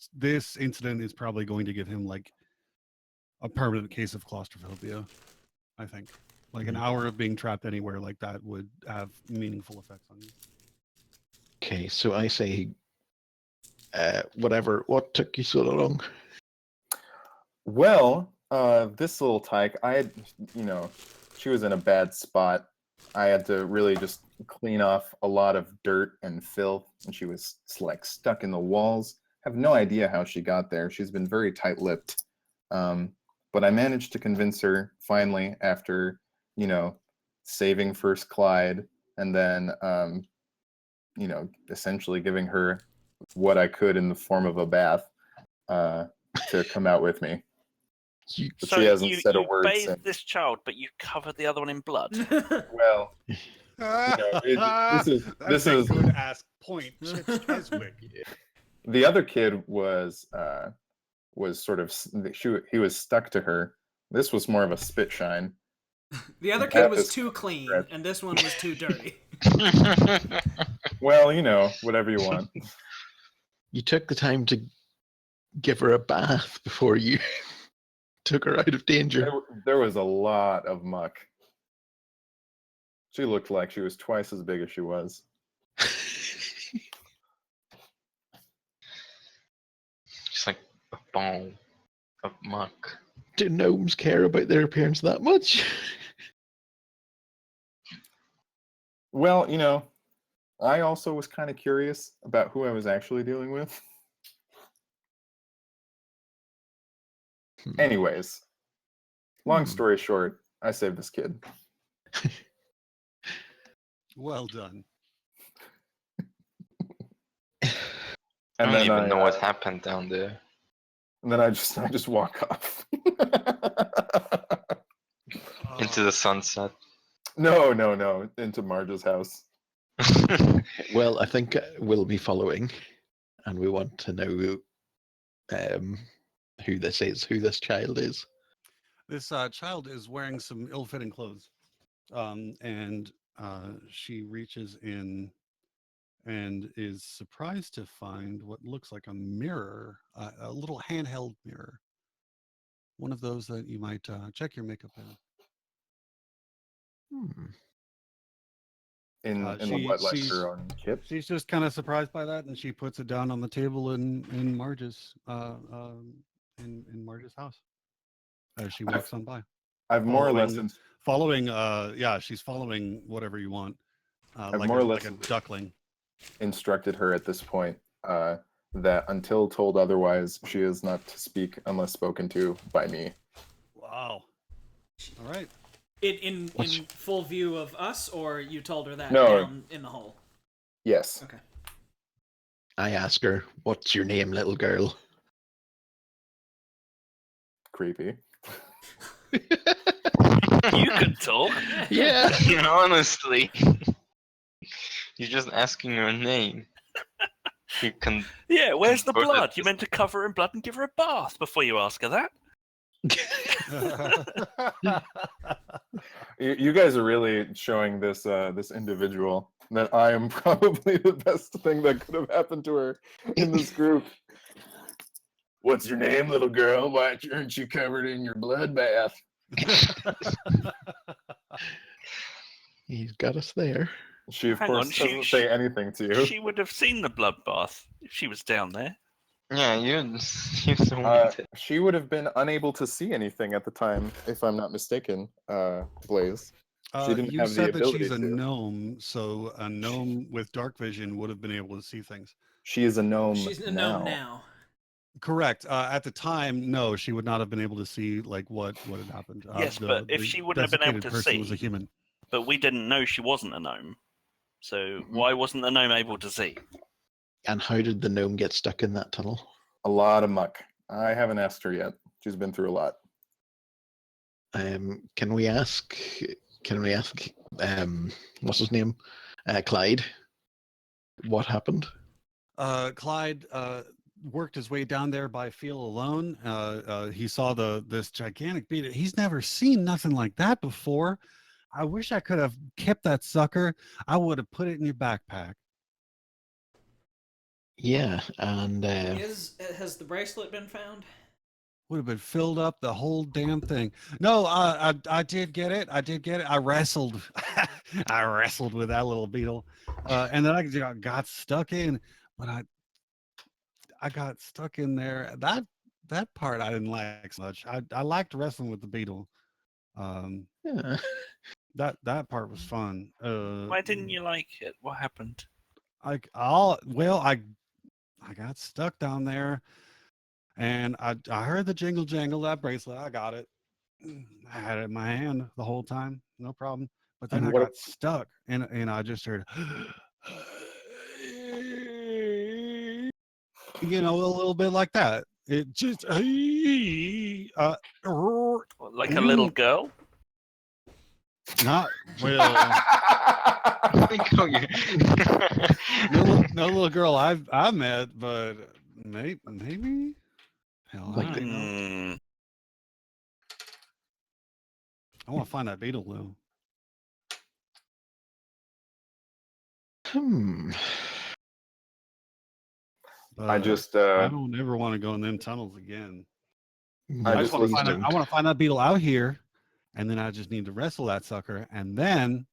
incident is probably going to give him like a permanent case of claustrophobia. I think like an hour of being trapped anywhere like that would have meaningful effects on you. Okay, so I say, whatever. What took you so long? Well, this little tyke, she was in a bad spot. I had to really just clean off a lot of dirt and filth, and she was like stuck in the walls. Have no idea how she got there. She's been very tight-lipped. But I managed to convince her finally after, saving first Clyde and then, essentially giving her what I could in the form of a bath to come out with me. But So she hasn't said a you word bathed since. this child, but you covered the other one in blood. Well, this That's is a good ass point, Cheswick. the other kid was sort of he was stuck to her. This was more of a spit shine. The other kid was too clean, and this one was too dirty. Well, whatever you want. You took the time to give her a bath before you took her out of danger. There was a lot of muck. She looked like she was twice as big as she was. Just like a ball of muck. Do gnomes care about their appearance that much? Well, I also was kind of curious about who I was actually dealing with. Anyways, long story short, I saved this kid. Well done. I And don't then even know what happened down there. And then I just walk off. Into the sunset. No, into Marge's house. Well, I think we'll be following, and we want to know who this is, who this child is. This child is wearing some ill-fitting clothes, and she reaches in and is surprised to find what looks like a mirror, a little handheld mirror, one of those that you might check your makeup in. Hmm. In the what, like her own kit? She's just kind of surprised by that, and she puts it down on the table in Marge's in Marge's house as she walks on by. I've more or less Following she's following whatever you want, I've like more or like less a duckling. instructed her at this point that until told otherwise, she is not to speak unless spoken to by me. Wow. All right. In full view of us, or you told her that No. down in the hole? Yes. Okay. I ask her, "What's your name, little girl?" Creepy. You could talk. Yeah. Honestly. You're just asking her name. You can. Yeah, where's the Convert it blood? to- You meant to cover her in blood and give her a bath before you ask her that. You guys are really showing this this individual that I am probably the best thing that could have happened to her in this group. What's your name, little girl? Why aren't you covered in your bloodbath? He's got us there. She, of Hang course, on, doesn't say anything to you. She would have seen the bloodbath if she was down there. Yeah, you told me. She would have been unable to see anything at the time, if I'm not mistaken, Blaze. She didn't You have the said that ability she's a to. gnome, so a gnome with dark vision would have been able to see things. She is a gnome. She's a gnome now. Correct. At the time, no, she would not have been able to see like what had happened. Yes, but if she wouldn't have been able desiccated to person was a see- human. But we didn't know she wasn't a gnome. So why wasn't the gnome able to see? And how did the gnome get stuck in that tunnel? A lot of muck. I haven't asked her yet. She's been through a lot. Can we ask? What's his name? Clyde. What happened? Clyde worked his way down there by feel alone. He saw this gigantic beetle. He's never seen nothing like that before. I wish I could have kept that sucker. I would have put it in your backpack. Yeah, and Has the bracelet been found? Would have been filled up the whole damn thing. No, I did get it. I wrestled. I wrestled with that little beetle, and then I got stuck in. But I got stuck in there. That part I didn't like so much. I liked wrestling with the beetle. yeah. That part was fun. Why didn't you like it? What happened? I got stuck down there, and I heard the jingle jangle that bracelet. I got it. I had it in my hand the whole time, no problem. But then And I what- got stuck, and I just heard, you know, a little bit like that. It just Like a little girl? not well. No little girl I've met, but maybe. Hell, I Like don't know. I want to find that beetle though. I just I don't ever want to go in them tunnels again. I I just want to listened find I want to find that beetle out here, and then I just need to wrestle that sucker, and then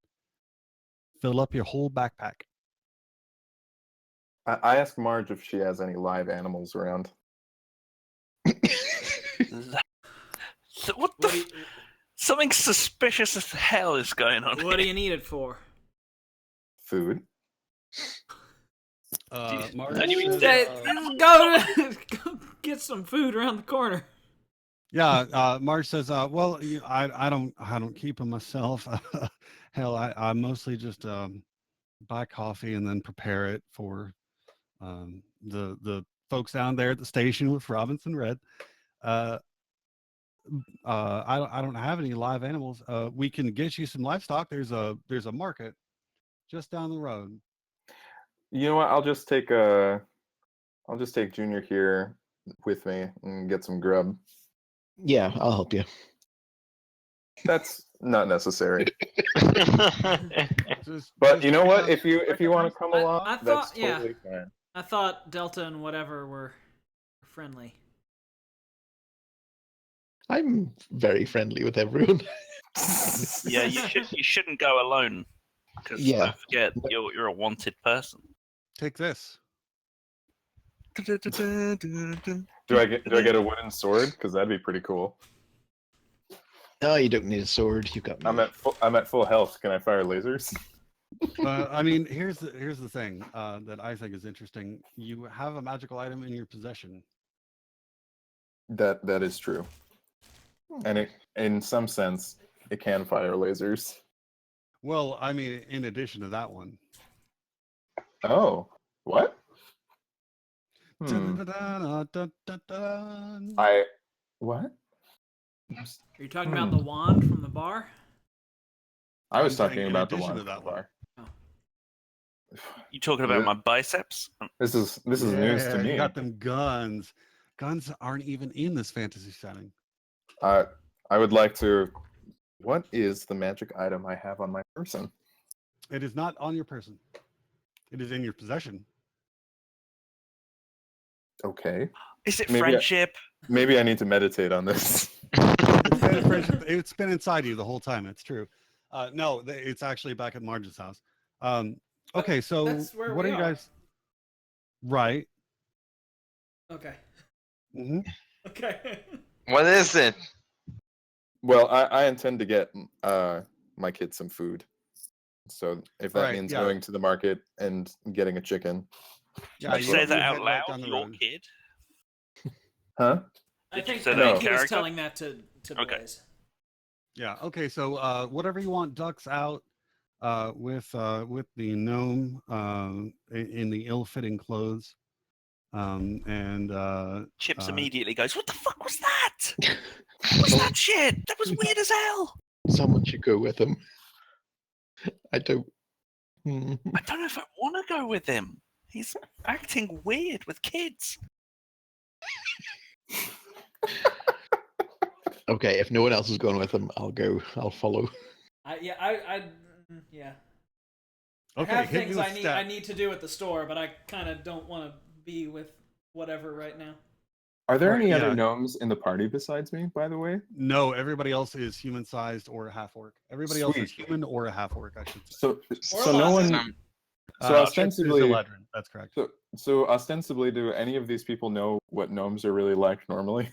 fill up your whole backpack. I asked Marge if she has any live animals around. So what the? Something suspicious as hell is going on. What do here. you need it for? Food. Marge Don't you says, Go get some food around the corner. yeah, Marge says, well, I don't keep them myself. Hell, I mostly just buy coffee and then prepare it for the folks down there at the station with Robinson Red. I don't have any live animals. We can get you some livestock. There's a market just down the road. You know what? I'll just take Junior here with me and get some grub. Yeah, I'll help you. That's not necessary. Just, But you know what? If you want to come I along, thought- that's yeah. totally fine. I thought Delta and whatever were friendly. I'm very friendly with everyone. Yeah, you shouldn't go alone. Because Yeah. don't forget, you're a wanted person. take this. Do I get a wooden sword? Because that'd be pretty cool. No, you don't need a sword. You've got me. I'm at full health. Can I fire lasers? I mean, here's the thing that I think is interesting. You have a magical item in your possession. That is true. And it, in some sense, it can fire lasers. Well, I mean, in addition to that one. Oh, what? Dun-dun-dun-dun-dun-dun. What? Are you talking about the wand from the bar? I was I'm saying talking in about the addition one to that from the bar. You talking about my biceps? This is news to Yeah, me. You got them guns. Guns aren't even in this fantasy setting. I would like to. What is the magic item I have on my person? It is not on your person. It is in your possession. Okay. Is it Maybe friendship? Maybe I need to meditate on this. It's been inside you the whole time. It's true. No, it's actually back at Marge's house. Okay, so That's where what we are you are. guys? Right. Okay. hmm Okay. What is it? Well, I intend to get my kids some food. So if that Right, means yeah. going to the market and getting a chicken. Yeah, you you- say you that head out right loud, down the your road. kid? Huh? I Did you think, say I that think in he was character? telling that to Okay. Blaze. Yeah. Okay. So whatever you want, ducks out with the gnome in the ill-fitting clothes, and Chips Uh, immediately goes, "What the fuck was that? What was that shit? That was weird as hell." Someone should go with him. I don't. I don't know if I want to go with him. He's acting weird with kids. Okay, if no one else is going with him, I'll go. I'll follow. Yeah. okay. I have hit me things with I step. need to do at the store, but I kind of don't want to be with whatever right now. Are there Right, any yeah. other gnomes in the party besides me, by the way? No, everybody else is human-sized or a half-orc. Everybody else is Sweet. human or a half-orc, I should say. So Or no one. Eladrin. So It's ostensibly, Eladrin, that's correct. so ostensibly, do any of these people know what gnomes are really like normally?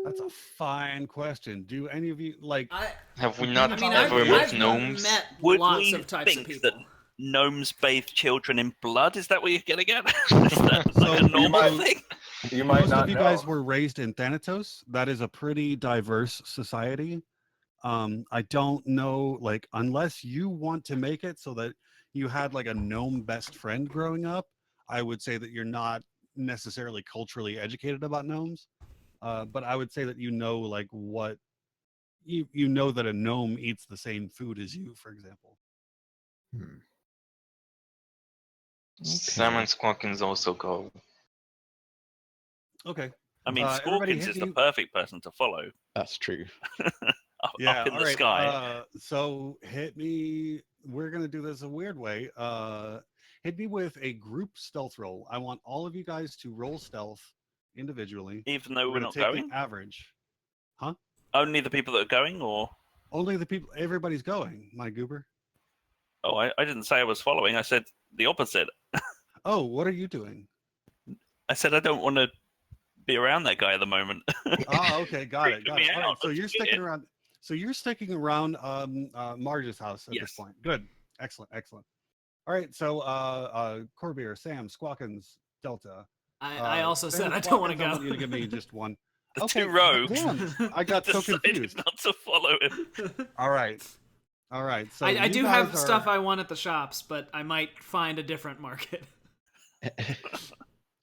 That's a fine question. Do any of you like? Have we I not mean, ever I've met gnomes? met Would lots we of types of think people. that gnomes bathe children in blood? Is that what you're getting at? Is that like So a normal might- thing? You might Most not of you know. guys were raised in Thanatos. That is a pretty diverse society. I don't know, like, unless you want to make it so that you had like a gnome best friend growing up, I would say that you're not necessarily culturally educated about gnomes. But I would say that like what you know that a gnome eats the same food as you, for example. Salmon squawkings also go. Okay. I mean, Everybody Scorkins hit is the me- perfect person to follow. That's true. Up in all the right. sky. So hit me. We're gonna do this a weird way. Hit me with a group stealth roll. I want all of you guys to roll stealth individually. Even though we're gonna not take going? the average. Huh? Only the people that are going, or Only the people. Everybody's going. My goober. oh, I didn't say I was following. I said the opposite. Oh, what are you doing? I said I don't want to be around that guy at the moment. Ah, okay, got it, Freaking got me it. All right, out. so Let's you're do sticking it. around. So you're sticking around Marge's house at this Yes. point. Good, excellent. All right, so Corbier, Sam, Squawkins, Delta. I also Sam said I don't want to Squawkins, I go. want you to give me just one. The Okay, two rogues damn, I got so decided confused. not to follow him. All right. So I you do guys have are- stuff I want at the shops, but I might find a different market.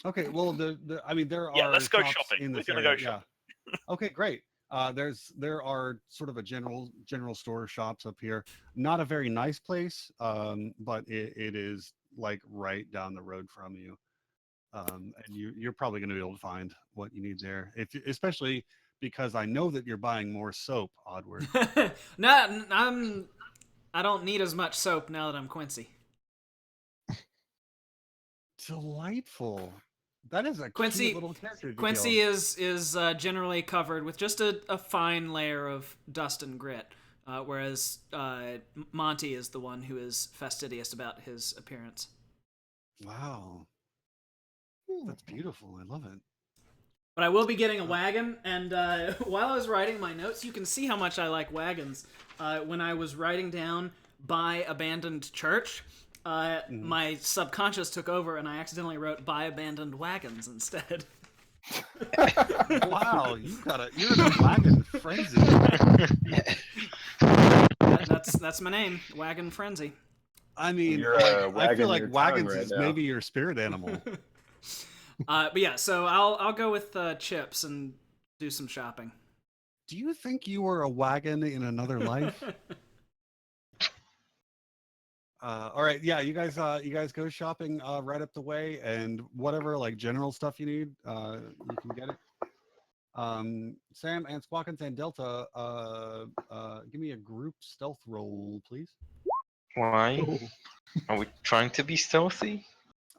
Okay, well, I mean, there Yeah, are let's go shops shopping. in We're this gonna area. go shopping. Yeah. Okay, great. There are sort of a general store shops up here. Not a very nice place, but it is like right down the road from you. And you're probably going to be able to find what you need there. Especially because I know that you're buying more soap, Oddward. No, I don't need as much soap now that I'm Quincy. Delightful. That is a Quincy- cute little character. Quincy is generally covered with just a fine layer of dust and grit, whereas Monty is the one who is fastidious about his appearance. Wow, that's beautiful. I love it. But I will be getting a wagon, and while I was writing my notes, you can see how much I like wagons. When I was writing down "by abandoned church," my subconscious took over, and I accidentally wrote "by abandoned wagons" instead. Wow, you're in a wagon frenzy. That's my name, Wagon Frenzy. I mean, You're I wagging feel like your tongue wagons right is now. maybe your spirit animal. But yeah, so I'll go with chips and do some shopping. Do you think you were a wagon in another life? All right, yeah, you guys go shopping right up the way, and whatever like general stuff you need, you can get it. Sam and Squawkins and Delta, give me a group stealth roll, please. Why? Are we trying to be stealthy?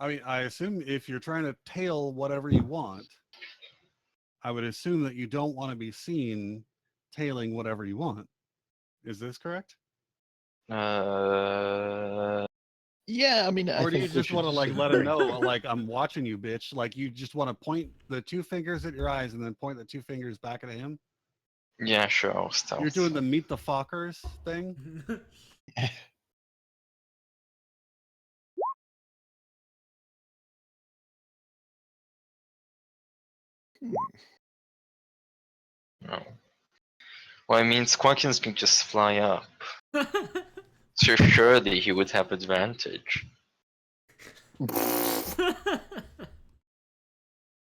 I mean, I assume if you're trying to tail whatever you want, I would assume that you don't want to be seen tailing whatever you want. Is this correct? Yeah, I mean, I Or do think you we just want to should like be let him very know, careful. like I'm watching you, bitch? Like you just want to point the two fingers at your eyes and then point the two fingers back at him? Yeah, sure, I'll stealth. You're doing the meet the Fockers thing? No. Well, I mean, Squawkins can just fly up. So surely he would have advantage.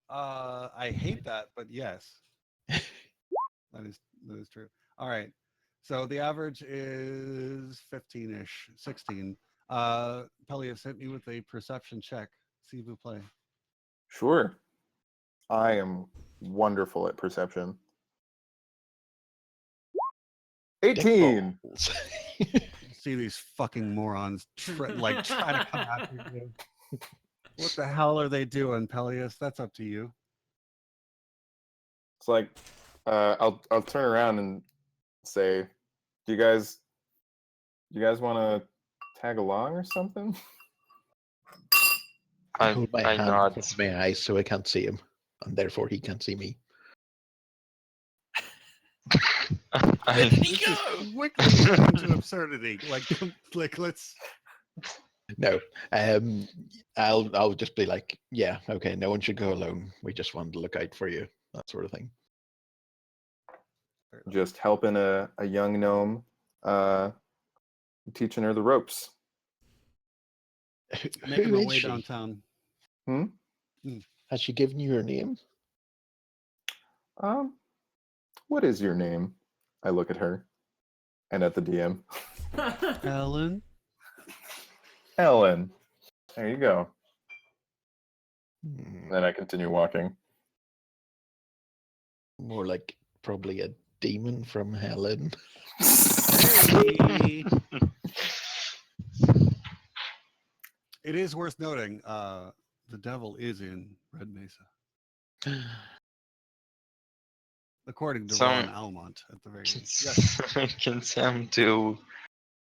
I hate that, but yes. That is true. All right. So the average is 15-ish, 16. Pelias, hit me with a perception check. See if we play. Sure. I am wonderful at perception. 18. Dickballs. See these fucking morons try to come after you. What the hell are they doing, Pelias? That's up to you. It's like I'll turn around and say, "Do you guys want to tag along or something?" I hold my I hand in nod. front of my eyes so I can't see him, and therefore he can't see me. I, This is quickly into absurdity. Like let's. No, I'll just be like, yeah, okay, no one should go alone. We just wanted to look out for you, that sort of thing. Just helping a young gnome, teaching her the ropes. Making Who my is way she? downtown. Has she given you her name? What is your name? I look at her and at the DM. Ellen. Ellen. There you go. Hmm, Then I continue walking. more like probably a demon from Helen. Hey. It is worth noting, the devil is in Red Mesa, according to Ron Almont at the very least. Yes. Can Sam do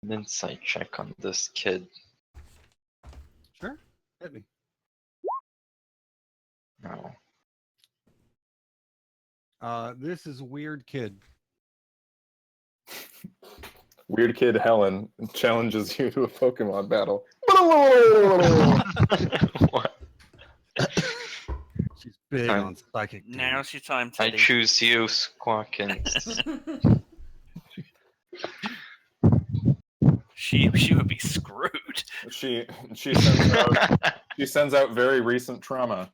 an insight check on this kid? Sure. Hit me. No. This is a weird kid. Weird kid Helen challenges you to a Pokemon battle. What? She's big I'm- on psychic. Now's your time, I Teddy. choose you, Squawkins. She would be screwed. She sends out She sends out very recent trauma.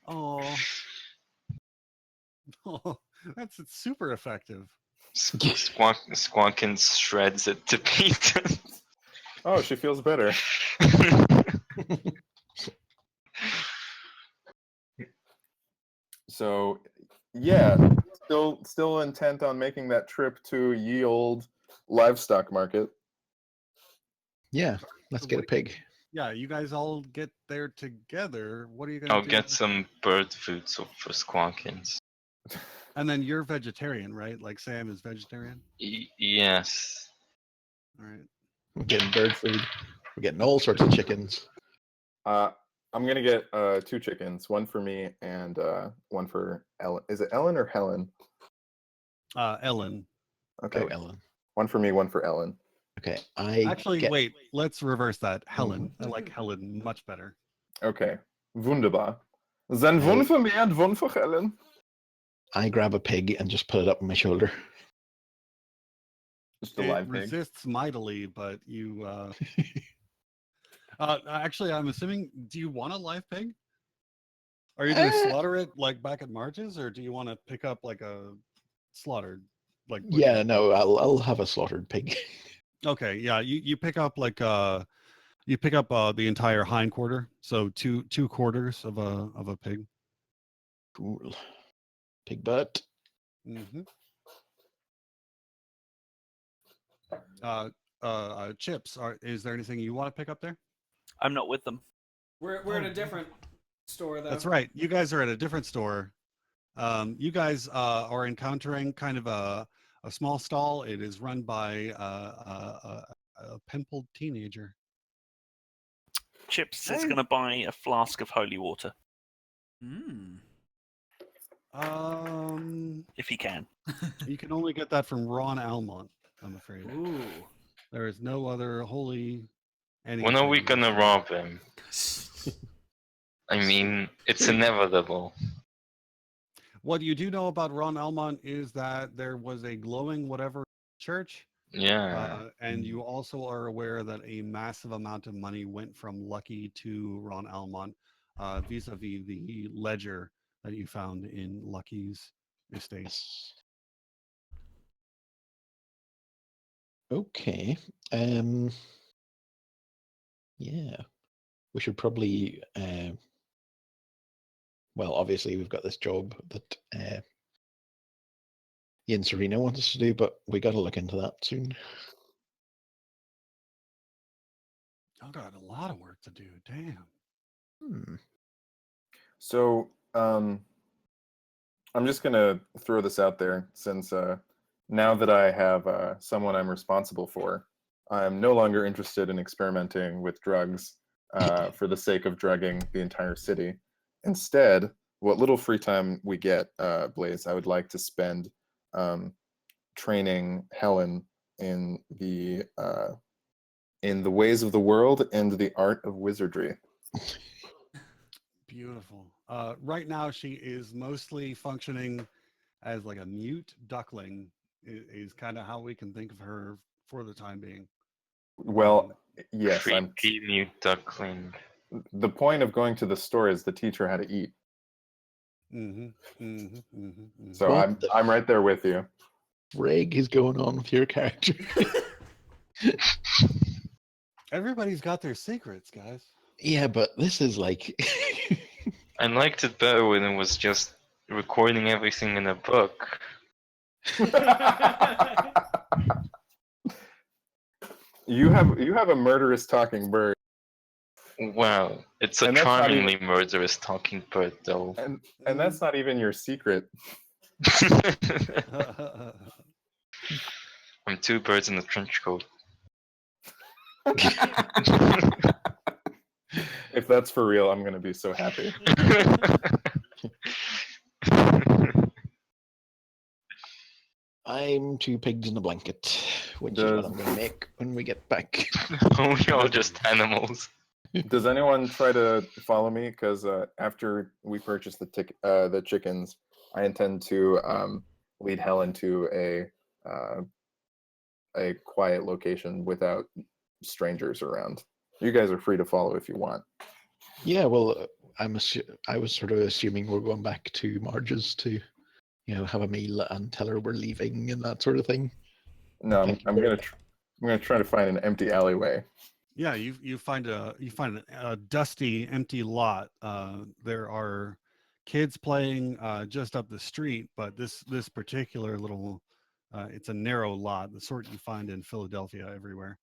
Oh, oh, that's it's super effective. Squawkins shreds it to pieces. Oh, she feels better. So, yeah, still intent on making that trip to ye old livestock market. Yeah, let's get a pig. Yeah, you guys all get there together. What are you gonna I'll do? get some bird food for Squawkins. And then you're vegetarian, right? Like Sam is vegetarian. Yes. All right. We're getting bird food. We're getting all sorts of chickens. I'm gonna get 2 chickens, one for me and one for Ellen. Is it Ellen or Helen? Ellen. Okay, Oh, Ellen. one for me, one for Ellen. Okay, I Actually, get... wait. Let's reverse that. Helen. I like Helen much better. Okay, wunderbar. Then one for me and one for Helen. I grab a pig and just put it up on my shoulder. Just a It live pig. resists mightily, but you. Actually, I'm assuming. Do you want a live pig? Are you going to slaughter it like back at Marge's, or do you want to pick up like a slaughtered, like? Yeah, no, I'll have a slaughtered pig. Okay, yeah. You pick up like you pick up the entire hind quarter, so two quarters of a pig. Cool. Pig butt. Mm-hmm. Chips. Is there anything you want to pick up there? I'm not with them. We're at a different store though. That's right. You guys are at a different store. You guys are encountering kind of a small stall. It is run by a pimpled teenager. Chips is going to buy a flask of holy water if he can. You can only get that from Ron Almont, I'm afraid. Ooh. There is no other holy anything. When are we gonna rob him? I mean, it's inevitable. What you do know about Ron Almont is that there was a glowing whatever church. Yeah. And you also are aware that a massive amount of money went from Lucky to Ron Almont vis-a-vis the ledger that you found in Lucky's estate. Okay. Yeah. We should probably well, obviously we've got this job that Incirrina wants us to do, but we got to look into that soon. I've got a lot of work to do. Damn. So, I'm just gonna throw this out there since now that I have someone I'm responsible for, I'm no longer interested in experimenting with drugs for the sake of drugging the entire city. Instead, what little free time we get, Blaze, I would like to spend training Helen in the ways of the world and the art of wizardry. Beautiful. Right now, she is mostly functioning as like a mute duckling. Is kind of how we can think of her for the time being. Well, yes, Creepy mute duckling. The point of going to the store is to teach her how to eat. So What I'm right there with you. Frig is going on with your character? Everybody's got their secrets, guys. Yeah, but this is like I liked it better when it was just recording everything in a book. You have a murderous talking bird. Wow, it's a And that's not charmingly murderous talking bird, though. And that's not even your secret. I'm 2 birds in a trench coat. If that's for real, I'm gonna be so happy. I'm 2 pigs in a blanket, which is what I'm going to make when we get back. We are just animals. Does anyone try to follow me? Because after we purchase the chickens, I intend to lead Helen to a quiet location without strangers around. You guys are free to follow if you want. Yeah, well, I was sort of assuming we're going back to Marge's to, have a meal and tell her we're leaving and that sort of thing. No, Thank you I'm very gonna try to find an empty alleyway. Yeah, you find a dusty, empty lot. There are kids playing just up the street, but this particular little it's a narrow lot, the sort you find in Philadelphia everywhere.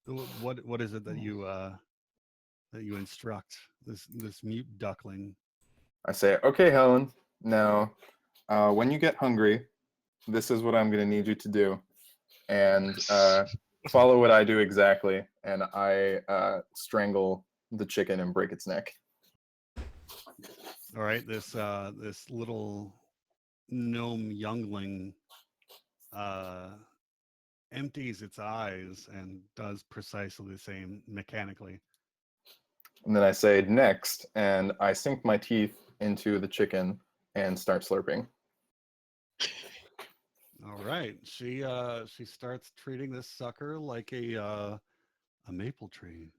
What is it that you instruct this mute duckling? I say, okay, Helen. Now, when you get hungry, this is what I'm gonna need you to do, and follow what I do exactly. And I strangle the chicken and break its neck. All right, this little gnome youngling empties its eyes and does precisely the same mechanically. And then I say next, and I sink my teeth into the chicken and start slurping. All right, she starts treating this sucker like a maple tree.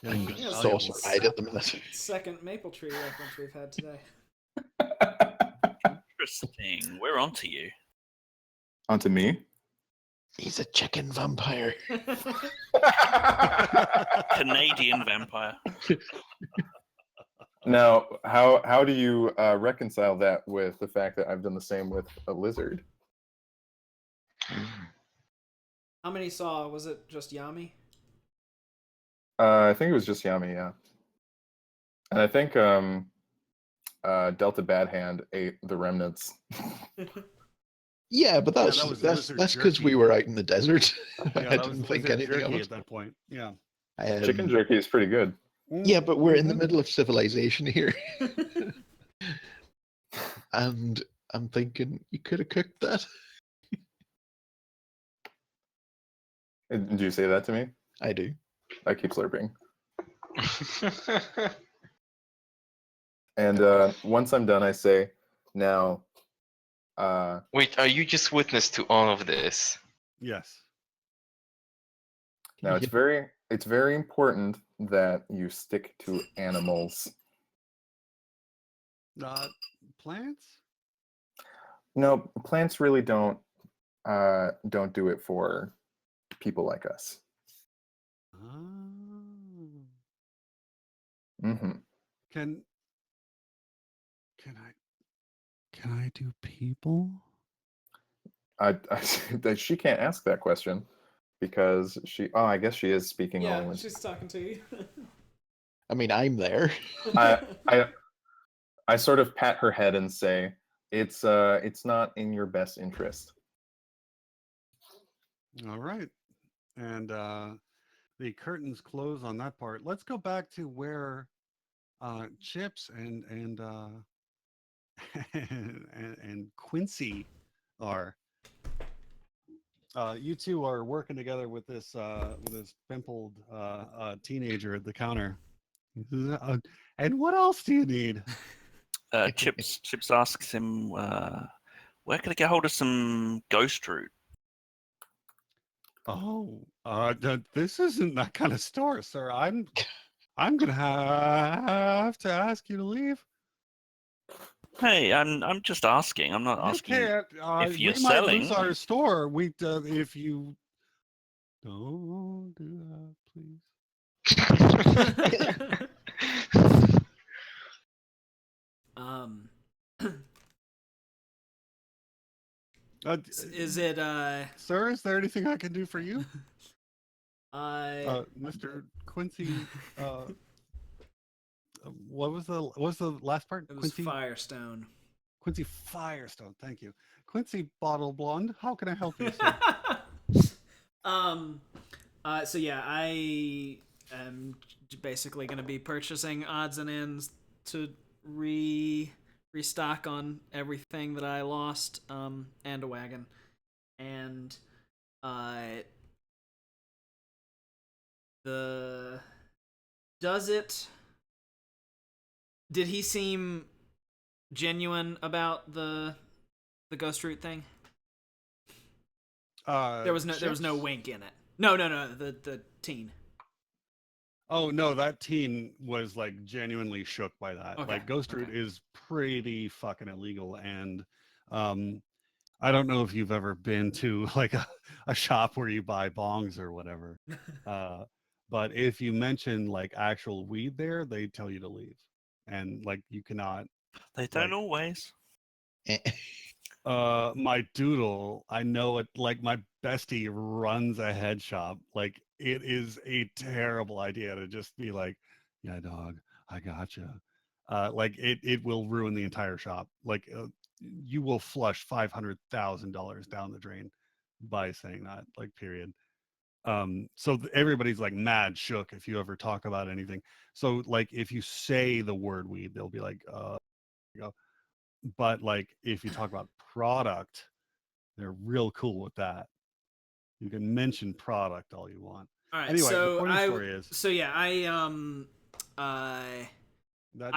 Getting Yes. sauce valuable right at the sap. minute. Second maple tree reference we've had today. Interesting. We're on to you. Onto me. He's a chicken vampire. Canadian vampire. Now, how do you reconcile that with the fact that I've done the same with a lizard? How many saw? Was it just Yami? I think it was just Yami, yeah. And I think Delta Bad Hand ate the remnants. Yeah, but Yeah, that's that was that's lizard that's because we jerky. were out in the desert. Yeah, I that was didn't think lizard anything of jerky it. at that point. Yeah. Chicken jerky is pretty good. Yeah, but we're in the Mhm. middle of civilization here, and I'm thinking you could have cooked that. Did you say that to me? I do. I keep slurping. And once I'm done, I say, now, Wait, are you just witness to all of this? Yes. now it's very important that you stick to animals. Plants? No, plants really don't do it for people like us. Oh. Hmm. Can I do people? She can't ask that question because I guess she is speaking Yeah, only when she's talking to you. I mean, I'm there. I sort of pat her head and say, it's not in your best interest. All right. And the curtains close on that part. Let's go back to where Chips and and Quincy are. You two are working together with this pimpled teenager at the counter. And what else do you need? Chips asks him, where can I get hold of some ghost root? Oh, this isn't that kind of store, sir. I'm gonna have to ask you to leave. Hey, I'm just asking. I'm not You asking can't. if you're We might lose selling. our store. If you don't do that, please. um, Uh, is it Sir, is there anything I can do for you? I Mr. Quincy, what was the last part? it was Quincy Firestone. Quincy Firestone. Thank you. Quincy Bottle Blonde. How can I help you, sir? So yeah, I am basically going to be purchasing odds and ends to restock on everything that I lost, and a wagon, and the does it. Did he seem genuine about the ghost root thing? There was no ships? wink in it. No, the teen. Oh no, that teen was like genuinely shook by that. Okay, Like Ghost Root okay. is pretty fucking illegal, and I don't know if you've ever been to like a shop where you buy bongs or whatever. But if you mention like actual weed there, they tell you to leave, and like you cannot. They don't Like, always. my doodle, I know it, like my bestie runs a head shop. Like it is a terrible idea to just be like, yeah, dog, I gotcha. Like it will ruin the entire shop. Like you will flush $500,000 down the drain by saying that, like, period. So everybody's like mad shook if you ever talk about anything. So like if you say the word weed, they'll be like, you go. But like if you talk about product, they're real cool with that. You can mention product all you want. All right, Anyway, the so point of the story is that I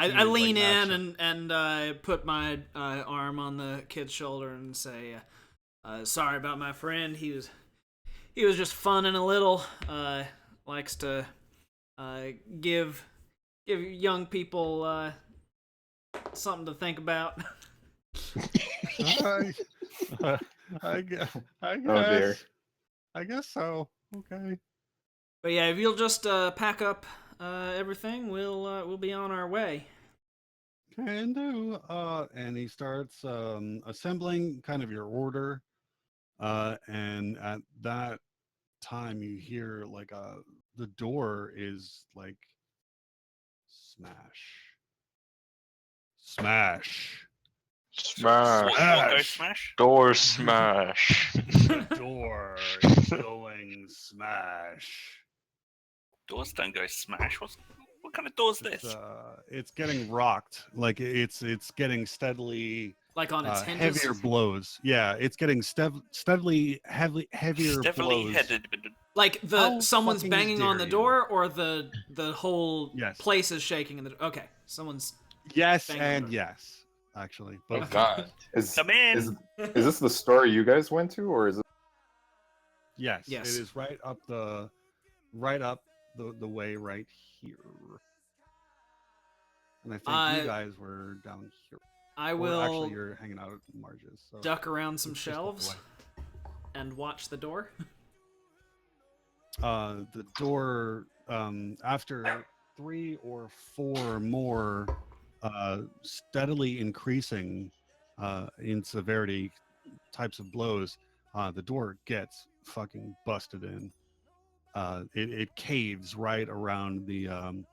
teen is, like, lean mad in shook. and put my arm on the kid's shoulder and say, "Sorry about my friend. He was just funning a little. Likes to give young people something to think about." I, I guess. Oh dear. I guess so. Okay. But yeah, if you'll just pack up everything, we'll be on our way. Can do. And he starts assembling kind of your order. And at that time, you hear like the door is like smash, smash, Smash. What goes smash. smash? Door smash. The door is going smash. Doors don't go smash. What kind of door's this? It's getting rocked. Like it's getting steadily Like on its hinges. heavier blows. Yeah, it's getting steadily heavier Definitely blows. headed. Like How someone's fucking banging on dare the you. door, or the whole Yes. place is shaking in the. Okay, someone's. Yes Bang on the and door. yes, actually. Oh Both. god. Come in. Is this the store you guys went to, or is it? Yes, Yes. it is right up the way right here. And I think you guys were down here. I Or actually, will you're hanging out at Marge's. So duck around some it's just up the shelves way. and watch the door. The door, after 3 or 4 more steadily increasing in severity types of blows, the door gets fucking busted in. It caves right around the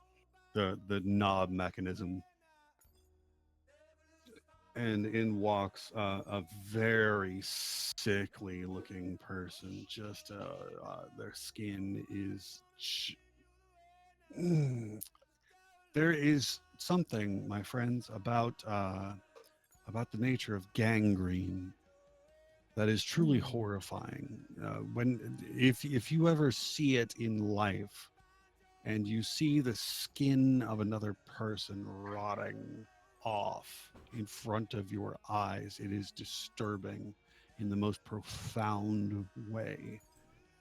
knob mechanism, and in walks a very sickly looking person. Just their skin is there is something, my friends, about the nature of gangrene that is truly horrifying. If you ever see it in life, and you see the skin of another person rotting off in front of your eyes, it is disturbing in the most profound way.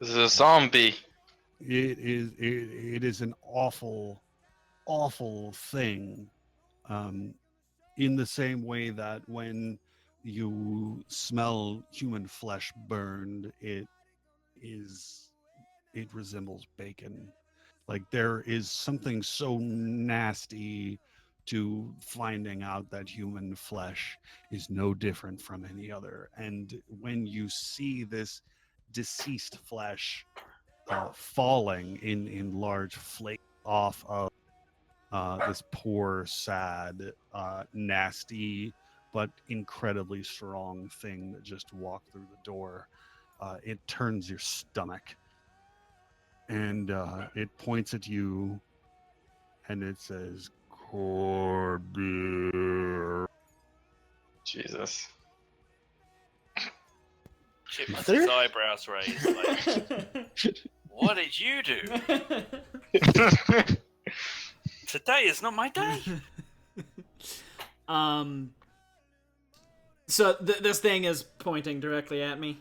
This is a zombie. It is an awful thing, in the same way that when you smell human flesh burned, it resembles bacon. Like there is something so nasty to finding out that human flesh is no different from any other. And when you see this deceased flesh falling in large flakes off of this poor, sad, nasty, but incredibly strong thing that just walked through the door, it turns your stomach. And it points at you, and it says, "Corbeer." Jesus. Chip has Mother? his eyebrows raised. Like, what did you do? Today is not my day. So this thing is pointing directly at me.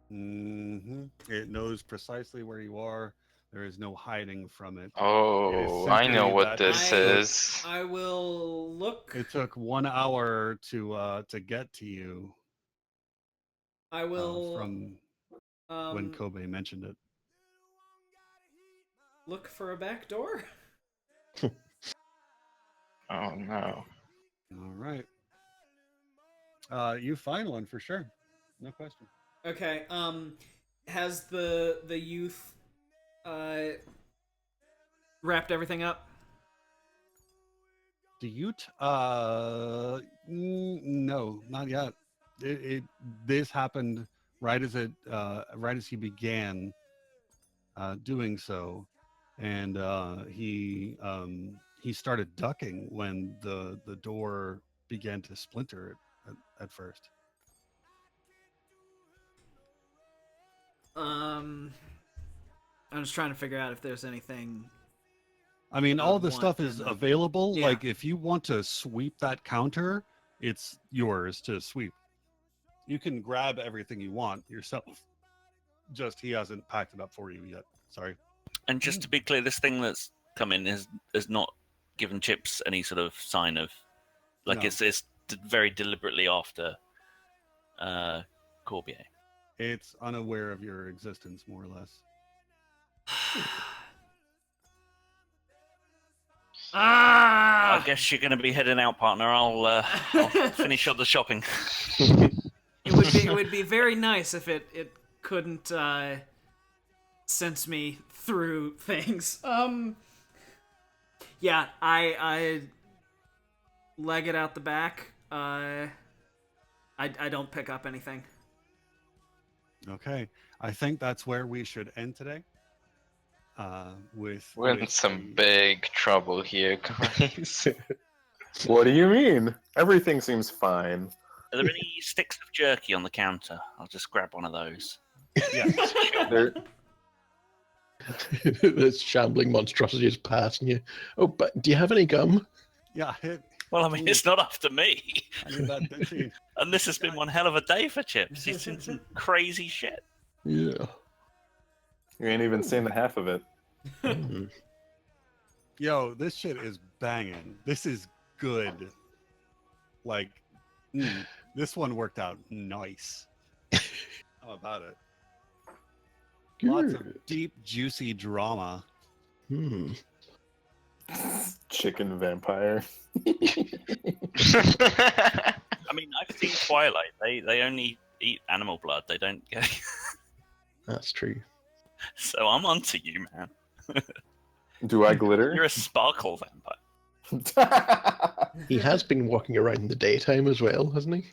It knows precisely where you are. There is no hiding from it. Oh, I know simply what that this I- is. I will look. It took 1 hour to get to you I will from when Kobe mentioned it. look for a back door. Oh no. All right. You find one for sure. No question. Okay. Has the youth wrapped everything up? Do you? No, not yet. This happened right as he began doing so, and he started ducking when the door began to splinter at first. I'm just trying to figure out if there's anything. I mean, I all would the want stuff in is the- available. Yeah. Like, if you want to sweep that counter, it's yours to sweep. You can grab everything you want yourself. Just he hasn't packed it up for you yet. Sorry. And just to be clear, this thing that's come in has not given Chips any sort of sign of, like, No. it's very deliberately after Corbier. It's unaware of your existence, more or less. I Ah! guess you're going to be heading out, partner. I'll finish up the shopping. It would be very nice if it couldn't sense me through things. Yeah, I leg it out the back. I don't pick up anything. Okay. I think that's where we should end today. We're in with some the- big trouble here, guys. What do you mean? Everything seems fine. Are there any sticks of jerky on the counter? I'll just grab one of those. Yeah. There, This shambling monstrosity is passing you. Oh, but do you have any gum? Yeah. Well, I mean, it's not after me. I need that dizzy. And this has been one hell of a day for Chips. He's seen some crazy shit. Yeah. you ain't even seen the half of it. Mm. Yo, this shit is banging. This is good. Like, this one worked out nice. How about it? Lots of Good. deep, juicy drama. Hmm. Chicken vampire. I mean, I've seen Twilight. They only eat animal blood. They don't get. That's true. So I'm onto you, man. Do I You're glitter? a sparkle vampire. He has been walking around in the daytime as well, hasn't he?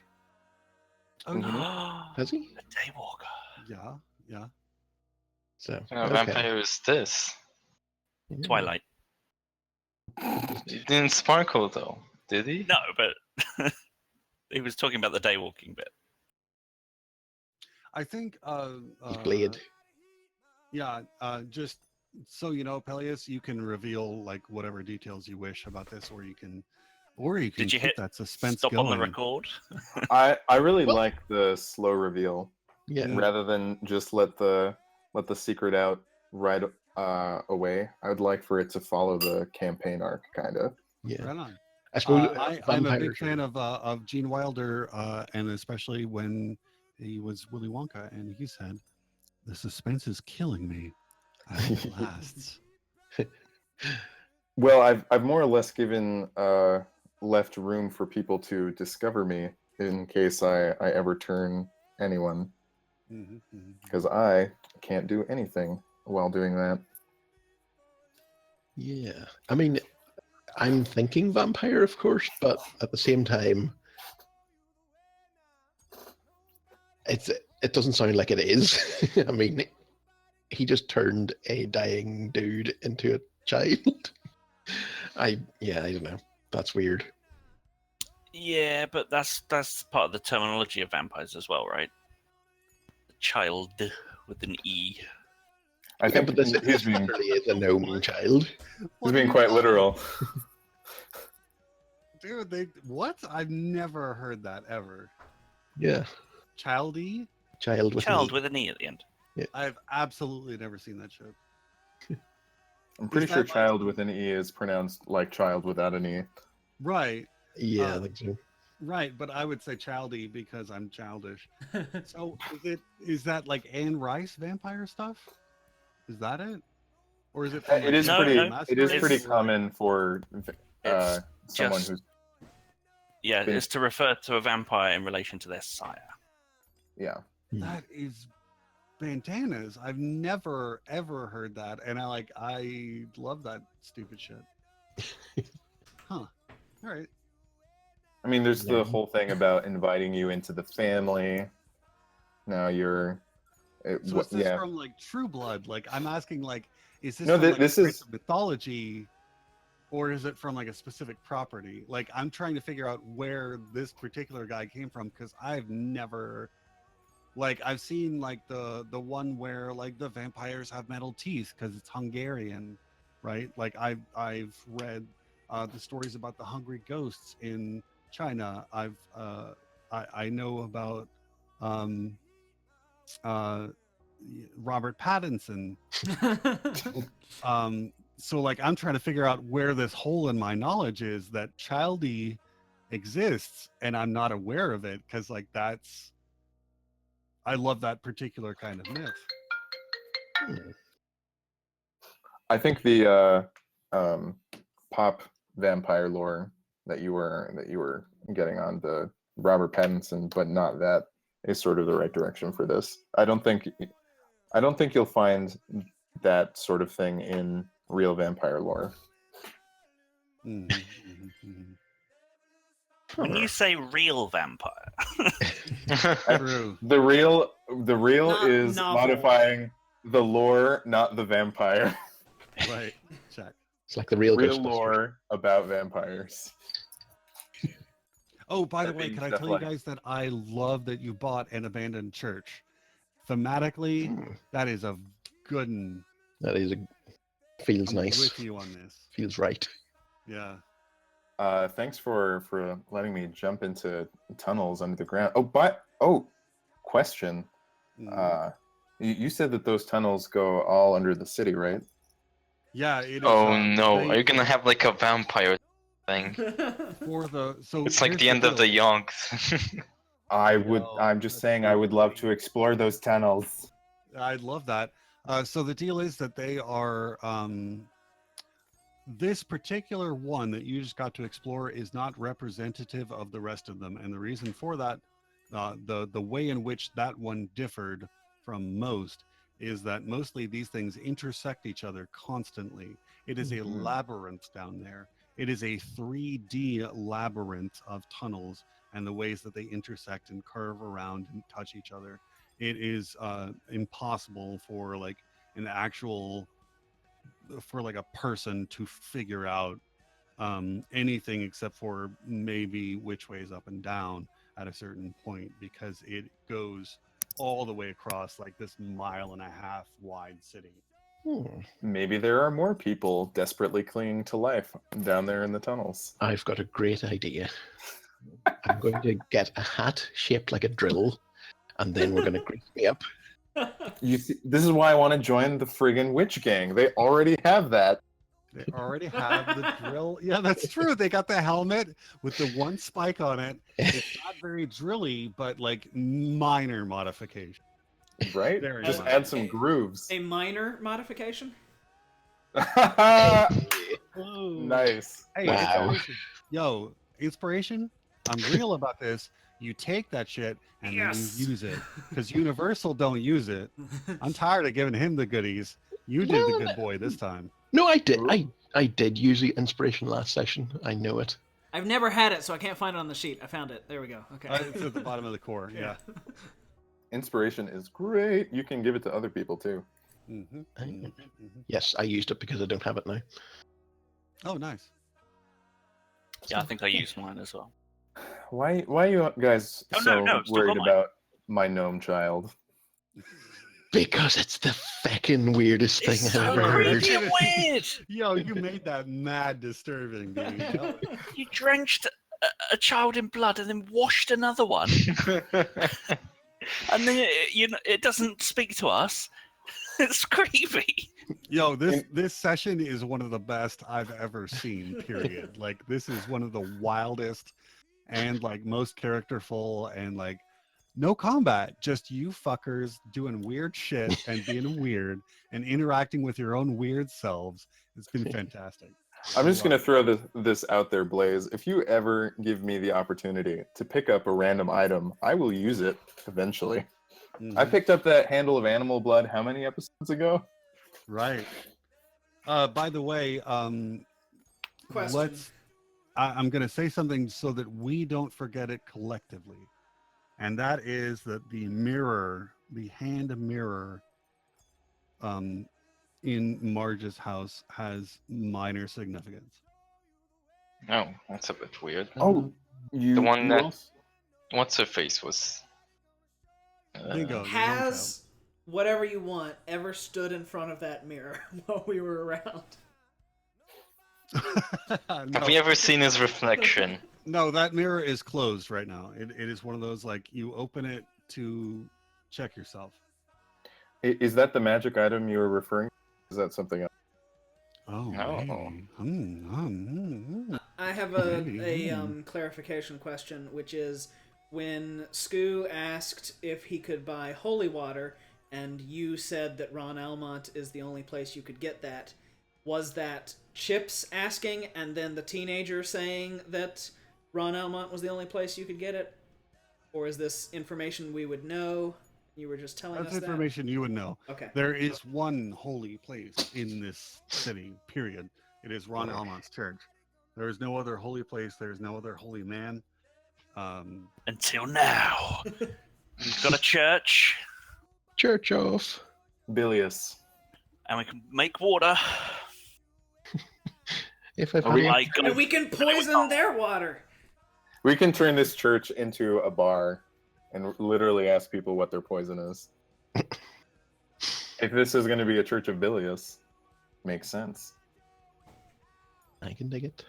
Oh, Mhm. Has he? A daywalker. yeah, yeah. So, What kind of vampire is this? Yeah. Twilight. He didn't sparkle though, did he? No, but he was talking about the daywalking bit. I think. He's Blade. Yeah. Just so you know, Peleus, you can reveal like whatever details you wish about this, or you can Did you keep hit that suspense Stop going. on the record. I really like the slow reveal Yeah. rather than just let the secret out right away. I would like for it to follow the campaign arc, kind of. Yeah. Right on. I suppose I'm a big vampires fan of Gene Wilder, and especially when he was Willy Wonka, and he said, "The suspense is killing me. I hope it lasts." Well, I've more or less given left room for people to discover me in case I ever turn anyone, because I can't do anything while doing that. Yeah. I mean, I'm thinking vampire, of course, but at the same time, it doesn't sound like it is. I mean, he just turned a dying dude into a child. I don't know. That's weird. Yeah, but that's part of the terminology of vampires as well, right? Child with an E. I think but this he's being really is a gnome child. quite literal. Dude, what? I've never heard that ever. Yeah. Childy? Child with Child an E. with an E at the end. I've absolutely never seen that show. I'm pretty Is sure that like- child with an E is pronounced like child without an E. Right, Yeah, I think so. right, but I would say childy because I'm childish. So is that like Anne Rice vampire stuff? Is that it? Or is it from It is No, pretty. no, It is Masquerade, pretty or, like- common for It's someone just- who's Yeah, Been- it's to refer to a vampire in relation to their sire. yeah. That is bananas. I've never ever heard that, and I love that stupid shit. Huh. All right. I mean, there's the Yeah. whole thing about inviting you into the family. Now you're. So is this yeah. from like True Blood? Like I'm asking, like, is this No, from like this a is- type of mythology, or is it from like a specific property? Like I'm trying to figure out where this particular guy came from because I've never, like, I've seen like the one where like the vampires have metal teeth because it's Hungarian, right? Like I've read the stories about the hungry ghosts in China. I know about Robert Pattinson. So like I'm trying to figure out where this hole in my knowledge is that childy exists and I'm not aware of it because like I love that particular kind of myth. I think the pop vampire lore that you were getting on, the Robert Pattinson, but not that, is sort of the right direction for this. I don't think you'll find that sort of thing in real vampire lore. Mhm, mhm, mhm. When you say real vampire, True. The real is Novel. modifying the lore, not the vampire. Right. Check. It's like the real Real Ghostbusters. lore about vampires. Oh, by the That way, means can I stuff tell you like- guys that I love that you bought an abandoned church? Thematically, Hmm, that is a good one. that is feels I'm nice. with you on this. Feels right. Yeah. Thanks for letting me jump into tunnels under the ground. Question. Mm. You said that those tunnels go all under the city, right? Yeah, it is. Oh no, they- are you gonna have like a vampire thing? for the so It's like here's the end of the deal. Yonks. I'm just that's saying I would love to crazy. explore those tunnels. I'd love that. So the deal is that they are this particular one that you just got to explore is not representative of the rest of them, and the reason for that, the way in which that one differed from most is that mostly these things intersect each other constantly. It is a Mhm. labyrinth down there. It is a 3D labyrinth of tunnels and the ways that they intersect and curve around and touch each other. It is impossible for like an actual for like a person to figure out anything except for maybe which way is up and down at a certain point because it goes all the way across like this 1.5-mile wide city. Hmm, Maybe there are more people desperately clinging to life down there in the tunnels. I've got a great idea. I'm going to get a hat shaped like a drill, and then we're going to grease me up. You see, this is why I want to join the friggin' witch gang. They already have that. They already have the drill. Yeah, that's true. They got the helmet with the one spike on it. It's not very drilly, but like minor modification. Right? There you Just go. add some grooves. A minor modification? Nice. Hey, Wow. inspiration. Yo, inspiration. I'm real about this. You take that shit and Yes. then you use it because Universal don't use it. I'm tired of giving him the goodies. You did the good boy this time. No, I did. I did use the inspiration last session. I know it. I've never had it, so I can't find it on the sheet. I found it. There we go. Okay. It's at the bottom of the core. Yeah. Inspiration is great. You can give it to other people too. Mm-hmm. Mhm. Yes, I used it because I don't have it now. Oh, nice. yeah, I think I used mine as well. Why are you guys Oh, so no, still worried got mine. about my gnome child? Because it's the feckin' weirdest thing It's I've so ever heard. creepy and weird. Yo, you made that mad disturbing, dude. That was- You drenched a child in blood and then washed another one. and then it doesn't speak to us. It's creepy. Yo, this session is one of the best I've ever seen, period. Like, this is one of the wildest and like most characterful, and like no combat, just you fuckers doing weird shit and being weird and interacting with your own weird selves. It's been fantastic. I'm just Love going to throw this out there, Blaze. If you ever give me the opportunity to pick up a random item, I will use it eventually. it. I Mhm. picked up that handle of animal blood how many episodes ago? Right. By the way, Question. I'm going to say something so that we don't forget it collectively. And that is that the mirror, the hand mirror, in Marge's house has minor significance. Oh, that's a bit weird. Oh, The one you that also- what's her face was. Bingo, the young child. Has whatever you want ever stood in front of that mirror while we were around? Have we ever seen his reflection? No, that mirror is closed right now. It is one of those, like, you open it to check yourself. Is that the magic item you were referring to? Is that something else? Oh, No. maybe. I have Maybe. a clarification question, which is when Skoo asked if he could buy holy water, and you said that Ron Almont is the only place you could get that. Was that Chips asking, and then the teenager saying that Ron Almont was the only place you could get it? Or is this information we would know? You were just telling That's us information you would know. that? Okay. There is one holy place in this city, period. It is Ron Almont's church. There is no other holy place. There is no other holy man. Until now. We've got a church, Church off. Bilious. and we can make water. If I've Are had we- one- Like, And we can poison their water! We can turn this church into a bar and literally ask people what their poison is. If this is going to be a church of Bilious, makes sense. I can dig it.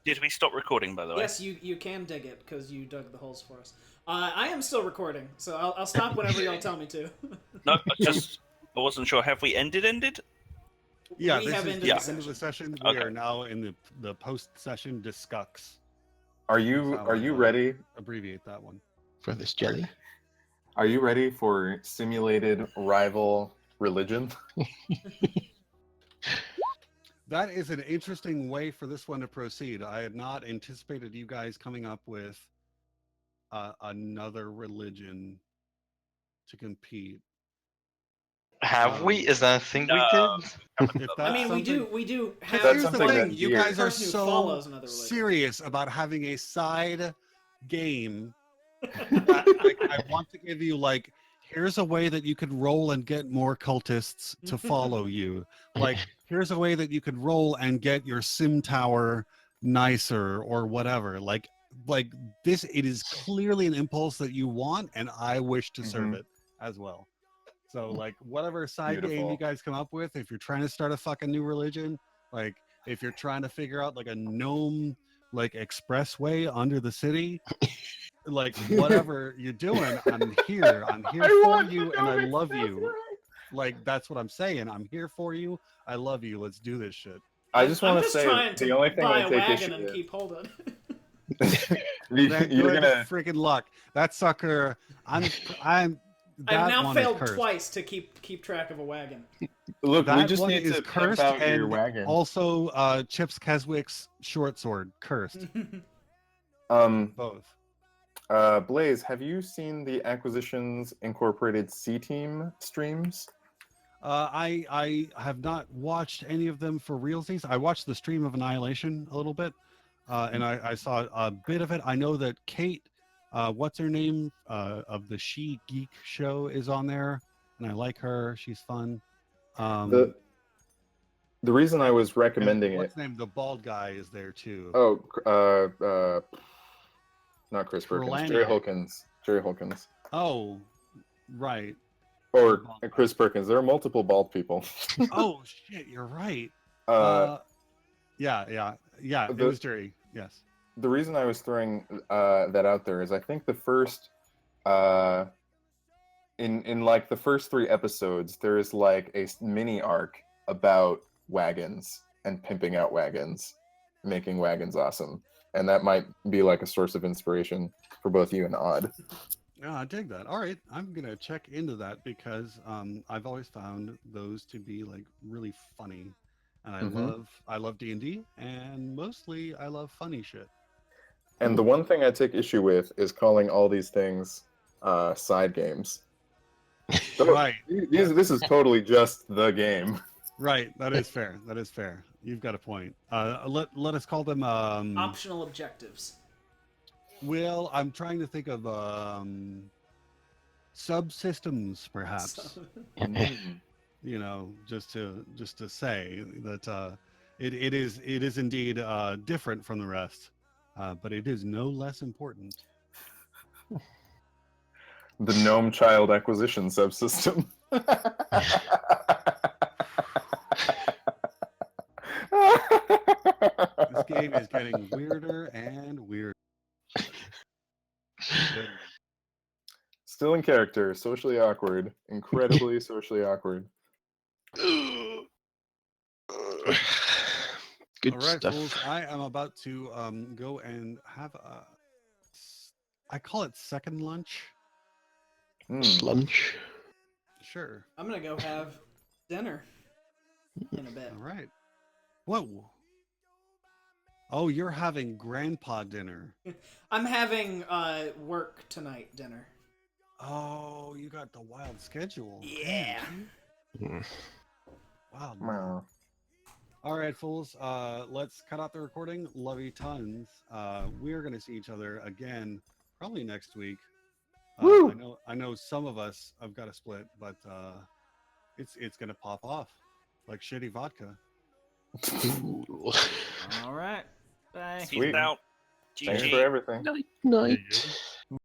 did we stop recording, by the way? Yes, you can dig it, because you dug the holes for us. I am still recording, so I'll stop whenever y'all tell me to. No, I wasn't sure. Have we ended? Yeah, We this have is ended the the end of the session. session. We Okay. are now in the post-session discuss. Are you ready? Abbreviate that one. For this jelly. Are you ready for simulated rival religion? That is an interesting way for this one to proceed. I had not anticipated you guys coming up with another religion to compete. Have we? Is that a thing we No. did? If I that's mean, something, we do have That's here's the something thing: that you here- guys are person who so follows another religion. serious about having a side game. Like, I want to give you, like, here's a way that you could roll and get more cultists to follow you. Like, here's a way that you could roll and get your sim tower nicer or whatever. Like this, it is clearly an impulse that you want, and I wish to serve Mhm. it as well. So, like, whatever side game Beautiful. you guys come up with, if you're trying to start a fucking new religion, like if you're trying to figure out like a gnome like expressway under the city, like whatever you're doing, I'm here for you, and I love you. Like, that's what I'm saying. I'm here for you. I love you. Let's do this shit. I just want I'm to say trying the only thing buy I a take wagon issue and with. keep holding. Man, You're good gonna. freaking luck. That sucker. I'm. That I've now one failed is cursed. twice to keep track of a wagon. Look, That we just one need is to pimp cursed, out your and wagon. also Chips Keswick's short sword cursed. Both. Blaze, have you seen the Acquisitions Incorporated C Team streams? I have not watched any of them for realsies. I watched the stream of Annihilation a little bit, and I saw a bit of it. I know that Kate, what's her name, of the She Geek show is on there, and I like her. She's fun. The reason I was and recommending what's it. his name? The bald guy is there too. Oh, not Chris Perkins. Verlander. Jerry Holkins. Oh, right. Or Bald guy. Chris Perkins. There are multiple bald people. Oh shit, you're right. Yeah. It the- was Jerry. Yes. The reason I was throwing that out there is I think the first in like the first 3 episodes, there is like a mini arc about wagons and pimping out wagons, making wagons awesome, and that might be like a source of inspiration for both you and Odd. Yeah, I dig that. All right, I'm gonna check into that because I've always found those to be like really funny, and Mhm. I love D&D, and mostly I love funny shit. And the one thing I take issue with is calling all these things side games. Right. This is totally just the game. Right. That is fair. That is fair. You've got a point. Let us call them. Optional objectives. Well, I'm trying to think of subsystems, perhaps. So- Mm. You know, just to say that it is indeed different from the rest, but it is no less important. The gnome child acquisition subsystem. This game is getting weirder and weirder. Good. Still in character, socially awkward, incredibly socially awkward. Good All right, stuff. fools. I am about to go and have a. I call it second lunch. Mm. Slunch. Sure. I'm gonna go have dinner in a bit. All right. Whoa. Oh, you're having grandpa dinner. I'm having work tonight dinner. Oh, you got the wild schedule. Yeah. Damn. Mm. Wow. Wow. All right, fools. Let's cut out the recording. Love you tons. We're gonna see each other again probably next week. Woo! I know some of us have got to split, but it's gonna pop off like shitty vodka. Ooh. All right. Bye. Sweet. Peace out. Thanks GG. for everything. Night, night.